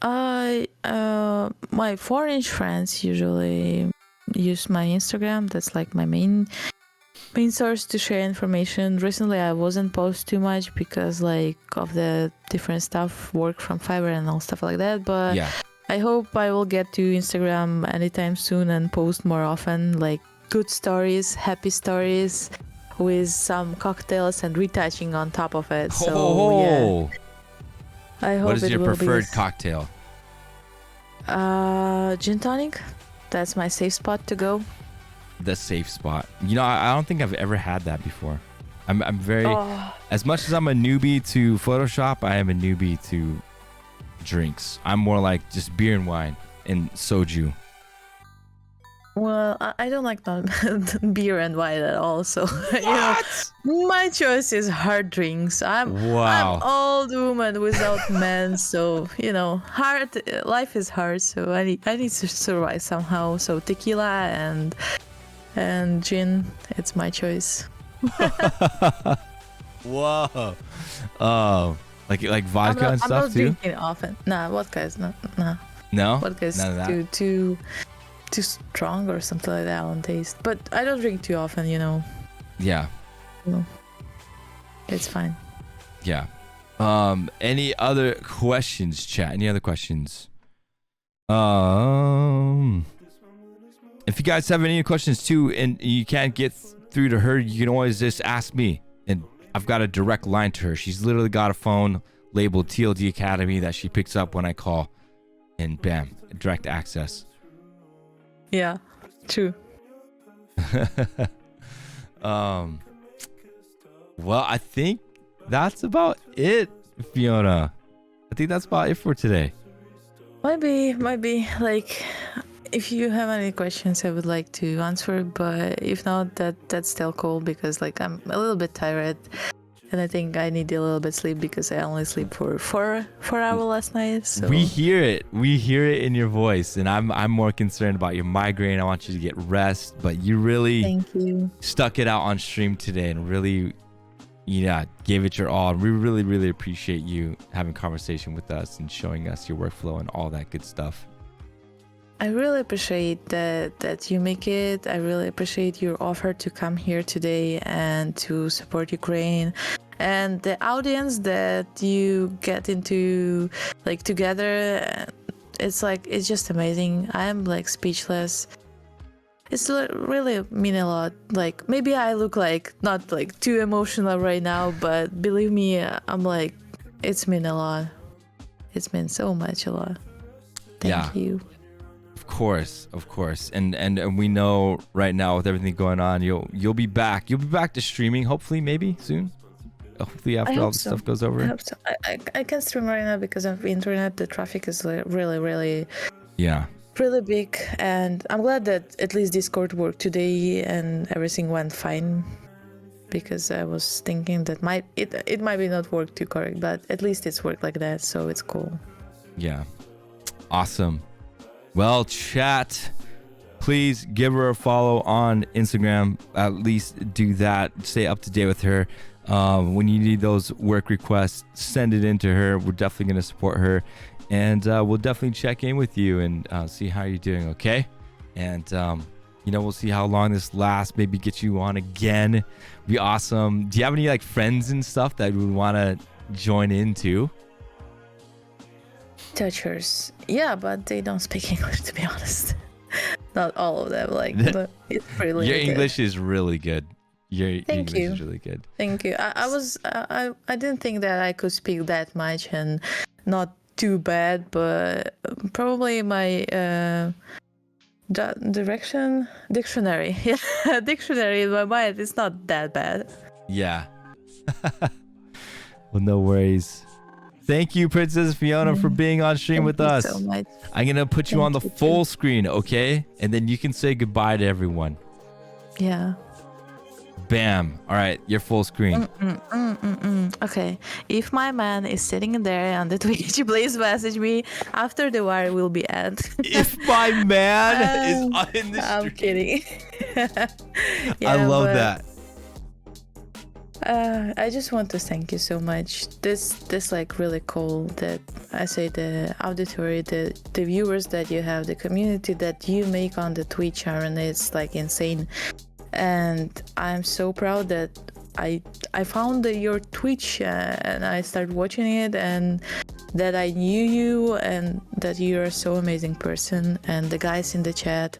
[SPEAKER 2] My 4-inch friends usually use my Instagram. That's like my main source to share information. Recently I wasn't post too much because like of the different stuff, work from Fiverr and all stuff like that, but
[SPEAKER 1] Yeah.
[SPEAKER 2] I hope I will get to Instagram anytime soon and post more often, like good stories, happy stories with some cocktails and retouching on top of it. So yeah, I hope
[SPEAKER 1] what is
[SPEAKER 2] it
[SPEAKER 1] your
[SPEAKER 2] will
[SPEAKER 1] preferred
[SPEAKER 2] be
[SPEAKER 1] cocktail?
[SPEAKER 2] Gin tonic. That's my safe spot to go.
[SPEAKER 1] The safe spot. You know, I don't think I've ever had that before. I'm very, as much as I'm a newbie to Photoshop, I am a newbie to drinks. I'm more like just beer and wine and soju.
[SPEAKER 2] Well, I don't like beer and wine at all. So you know, my choice is hard drinks. I'm old woman without men, so you know, life is hard. So I need to survive somehow. So tequila and gin, it's my choice.
[SPEAKER 1] Whoa. Oh, like vodka and stuff too?
[SPEAKER 2] I'm not drinking often. Nah, vodka is not. Nah.
[SPEAKER 1] No?
[SPEAKER 2] Vodka is too strong or something like that on taste. But I don't drink too often, you know.
[SPEAKER 1] Yeah.
[SPEAKER 2] No. It's fine.
[SPEAKER 1] Yeah. Any other questions, chat? Any other questions? If you guys have any questions too and you can't get through to her, you can always just ask me. And I've got a direct line to her. She's literally got a phone labeled TLD Academy that she picks up when I call. And bam, direct access.
[SPEAKER 2] Yeah, true.
[SPEAKER 1] Well, I think that's about it, Fiona. I think that's about it for today.
[SPEAKER 2] Might be like, if you have any questions, I would like to answer, but if not, that's still cool because like I'm a little bit tired and I think I need a little bit sleep because I only sleep for four hours last night. So
[SPEAKER 1] we hear it in your voice, and I'm more concerned about your migraine. I want you to get rest, but you really stuck it out on stream today and really gave it your all. We really appreciate you having conversation with us and showing us your workflow and all that good stuff.
[SPEAKER 2] I really appreciate that you make it. I really appreciate your offer to come here today and to support Ukraine and the audience that you get into like together. It's just amazing. I am like speechless. It's really mean a lot. Like maybe I look like not like too emotional right now, but believe me, I'm like, it's mean a lot. It's meant so much a lot. Thank you.
[SPEAKER 1] Of course, and we know right now with everything going on, you'll be back. You'll be back to streaming, hopefully, maybe soon. Hopefully after all this stuff goes over.
[SPEAKER 2] I hope so. I can't stream right now because of the internet. The traffic is really really big, and I'm glad that at least Discord worked today and everything went fine. Because I was thinking that it might be not work too correct, but at least it's worked like that, so it's cool.
[SPEAKER 1] Yeah, awesome. Well, chat, please give her a follow on Instagram. At least do that. Stay up to date with her. When you need those work requests, send it in to her. We're definitely going to support her. And we'll definitely check in with you and see how you're doing, okay? And, we'll see how long this lasts. Maybe get you on again. Be awesome. Do you have any, like, friends and stuff that would want to join in, too?
[SPEAKER 2] Touchers, yeah, but they don't speak English, to be honest. Not all of them. Like, it's pretty limited.
[SPEAKER 1] Your English is really good. Your English is really good.
[SPEAKER 2] Thank you. I didn't think that I could speak that much and not too bad, but probably my dictionary. Yeah, dictionary in my mind is not that bad.
[SPEAKER 1] Yeah. Well, no worries. Thank you, Princess Fiona, for being on stream with us.
[SPEAKER 2] Thank you so much.
[SPEAKER 1] I'm going to put you on the full screen, okay? And then you can say goodbye to everyone.
[SPEAKER 2] Yeah.
[SPEAKER 1] Bam. All right, you're full screen.
[SPEAKER 2] Okay. If my man is sitting there on the Twitch, please message me. After the wire will be at.
[SPEAKER 1] If my man is in the stream.
[SPEAKER 2] I'm kidding.
[SPEAKER 1] I love that.
[SPEAKER 2] I just want to thank you so much. This like really cool that I say the auditory, the viewers that you have, the community that you make on the Twitch, Aaron, it's like insane. And I'm so proud that I found your Twitch and I started watching it, and that I knew you, and that you're a so amazing person. And the guys in the chat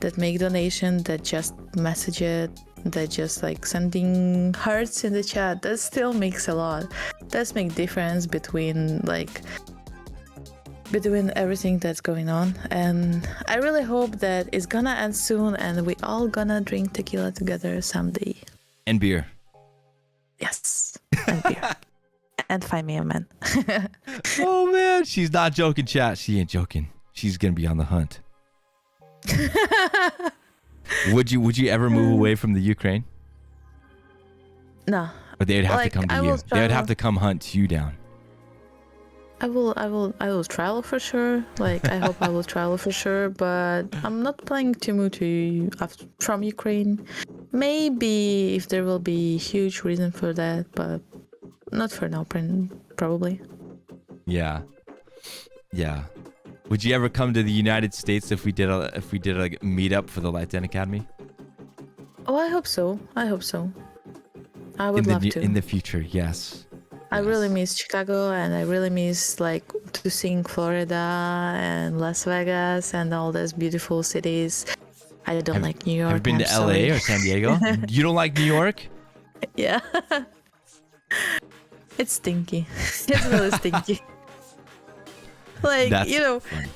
[SPEAKER 2] that make donation, that just message it, that just like sending hearts in the chat, that still makes a lot. That's make difference between everything that's going on. And I really hope that it's gonna end soon and we all gonna drink tequila together someday.
[SPEAKER 1] And beer.
[SPEAKER 2] Yes, and beer. And find me a man.
[SPEAKER 1] Oh man, she's not joking, chat. She ain't joking. She's gonna be on the hunt. Would you ever move away from the Ukraine?
[SPEAKER 2] No.
[SPEAKER 1] Or they'd have to come to you. They would have to come hunt you down.
[SPEAKER 2] I will travel for sure. Like I hope I will travel for sure, but I'm not planning to move from Ukraine. Maybe if there will be huge reason for that, but not for now, probably.
[SPEAKER 1] Yeah. Would you ever come to the United States if we did a meetup for the Light Den Academy?
[SPEAKER 2] Oh, I hope so. I would love to.
[SPEAKER 1] In the future, yes.
[SPEAKER 2] I really miss Chicago, and I really miss like to sing Florida and Las Vegas and all those beautiful cities. I don't like New York.
[SPEAKER 1] Have you been to LA or San Diego? You don't like New York?
[SPEAKER 2] Yeah. It's stinky. It's really stinky. Like,
[SPEAKER 1] That's
[SPEAKER 2] fun.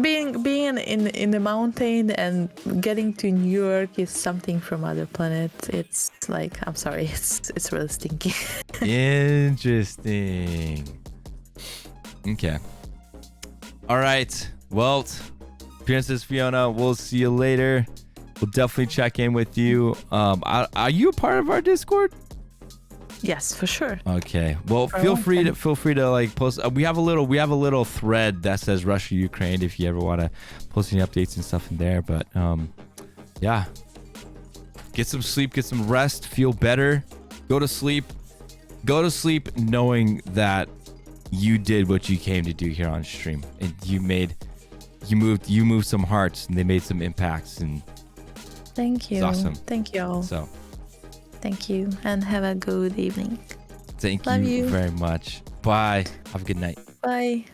[SPEAKER 2] being in the mountain and getting to New York is something from other planet. It's like, I'm sorry, it's really stinky.
[SPEAKER 1] Interesting. Okay. All right. Well, Princess Fiona, we'll see you later. We'll definitely check in with you. Are you a part of our Discord?
[SPEAKER 2] Yes, for sure.
[SPEAKER 1] Okay. Well, feel free to like post. We have a little thread that says Russia Ukraine if you ever want to post any updates and stuff in there. But yeah. Get some sleep, get some rest, feel better. Go to sleep knowing that you did what you came to do here on stream, and you moved some hearts, and they made some impacts, and
[SPEAKER 2] thank you.
[SPEAKER 1] It's awesome.
[SPEAKER 2] Thank you all.
[SPEAKER 1] So
[SPEAKER 2] thank you, and have a good evening.
[SPEAKER 1] Thank
[SPEAKER 2] Love
[SPEAKER 1] you very much. Bye. Have a good night.
[SPEAKER 2] Bye.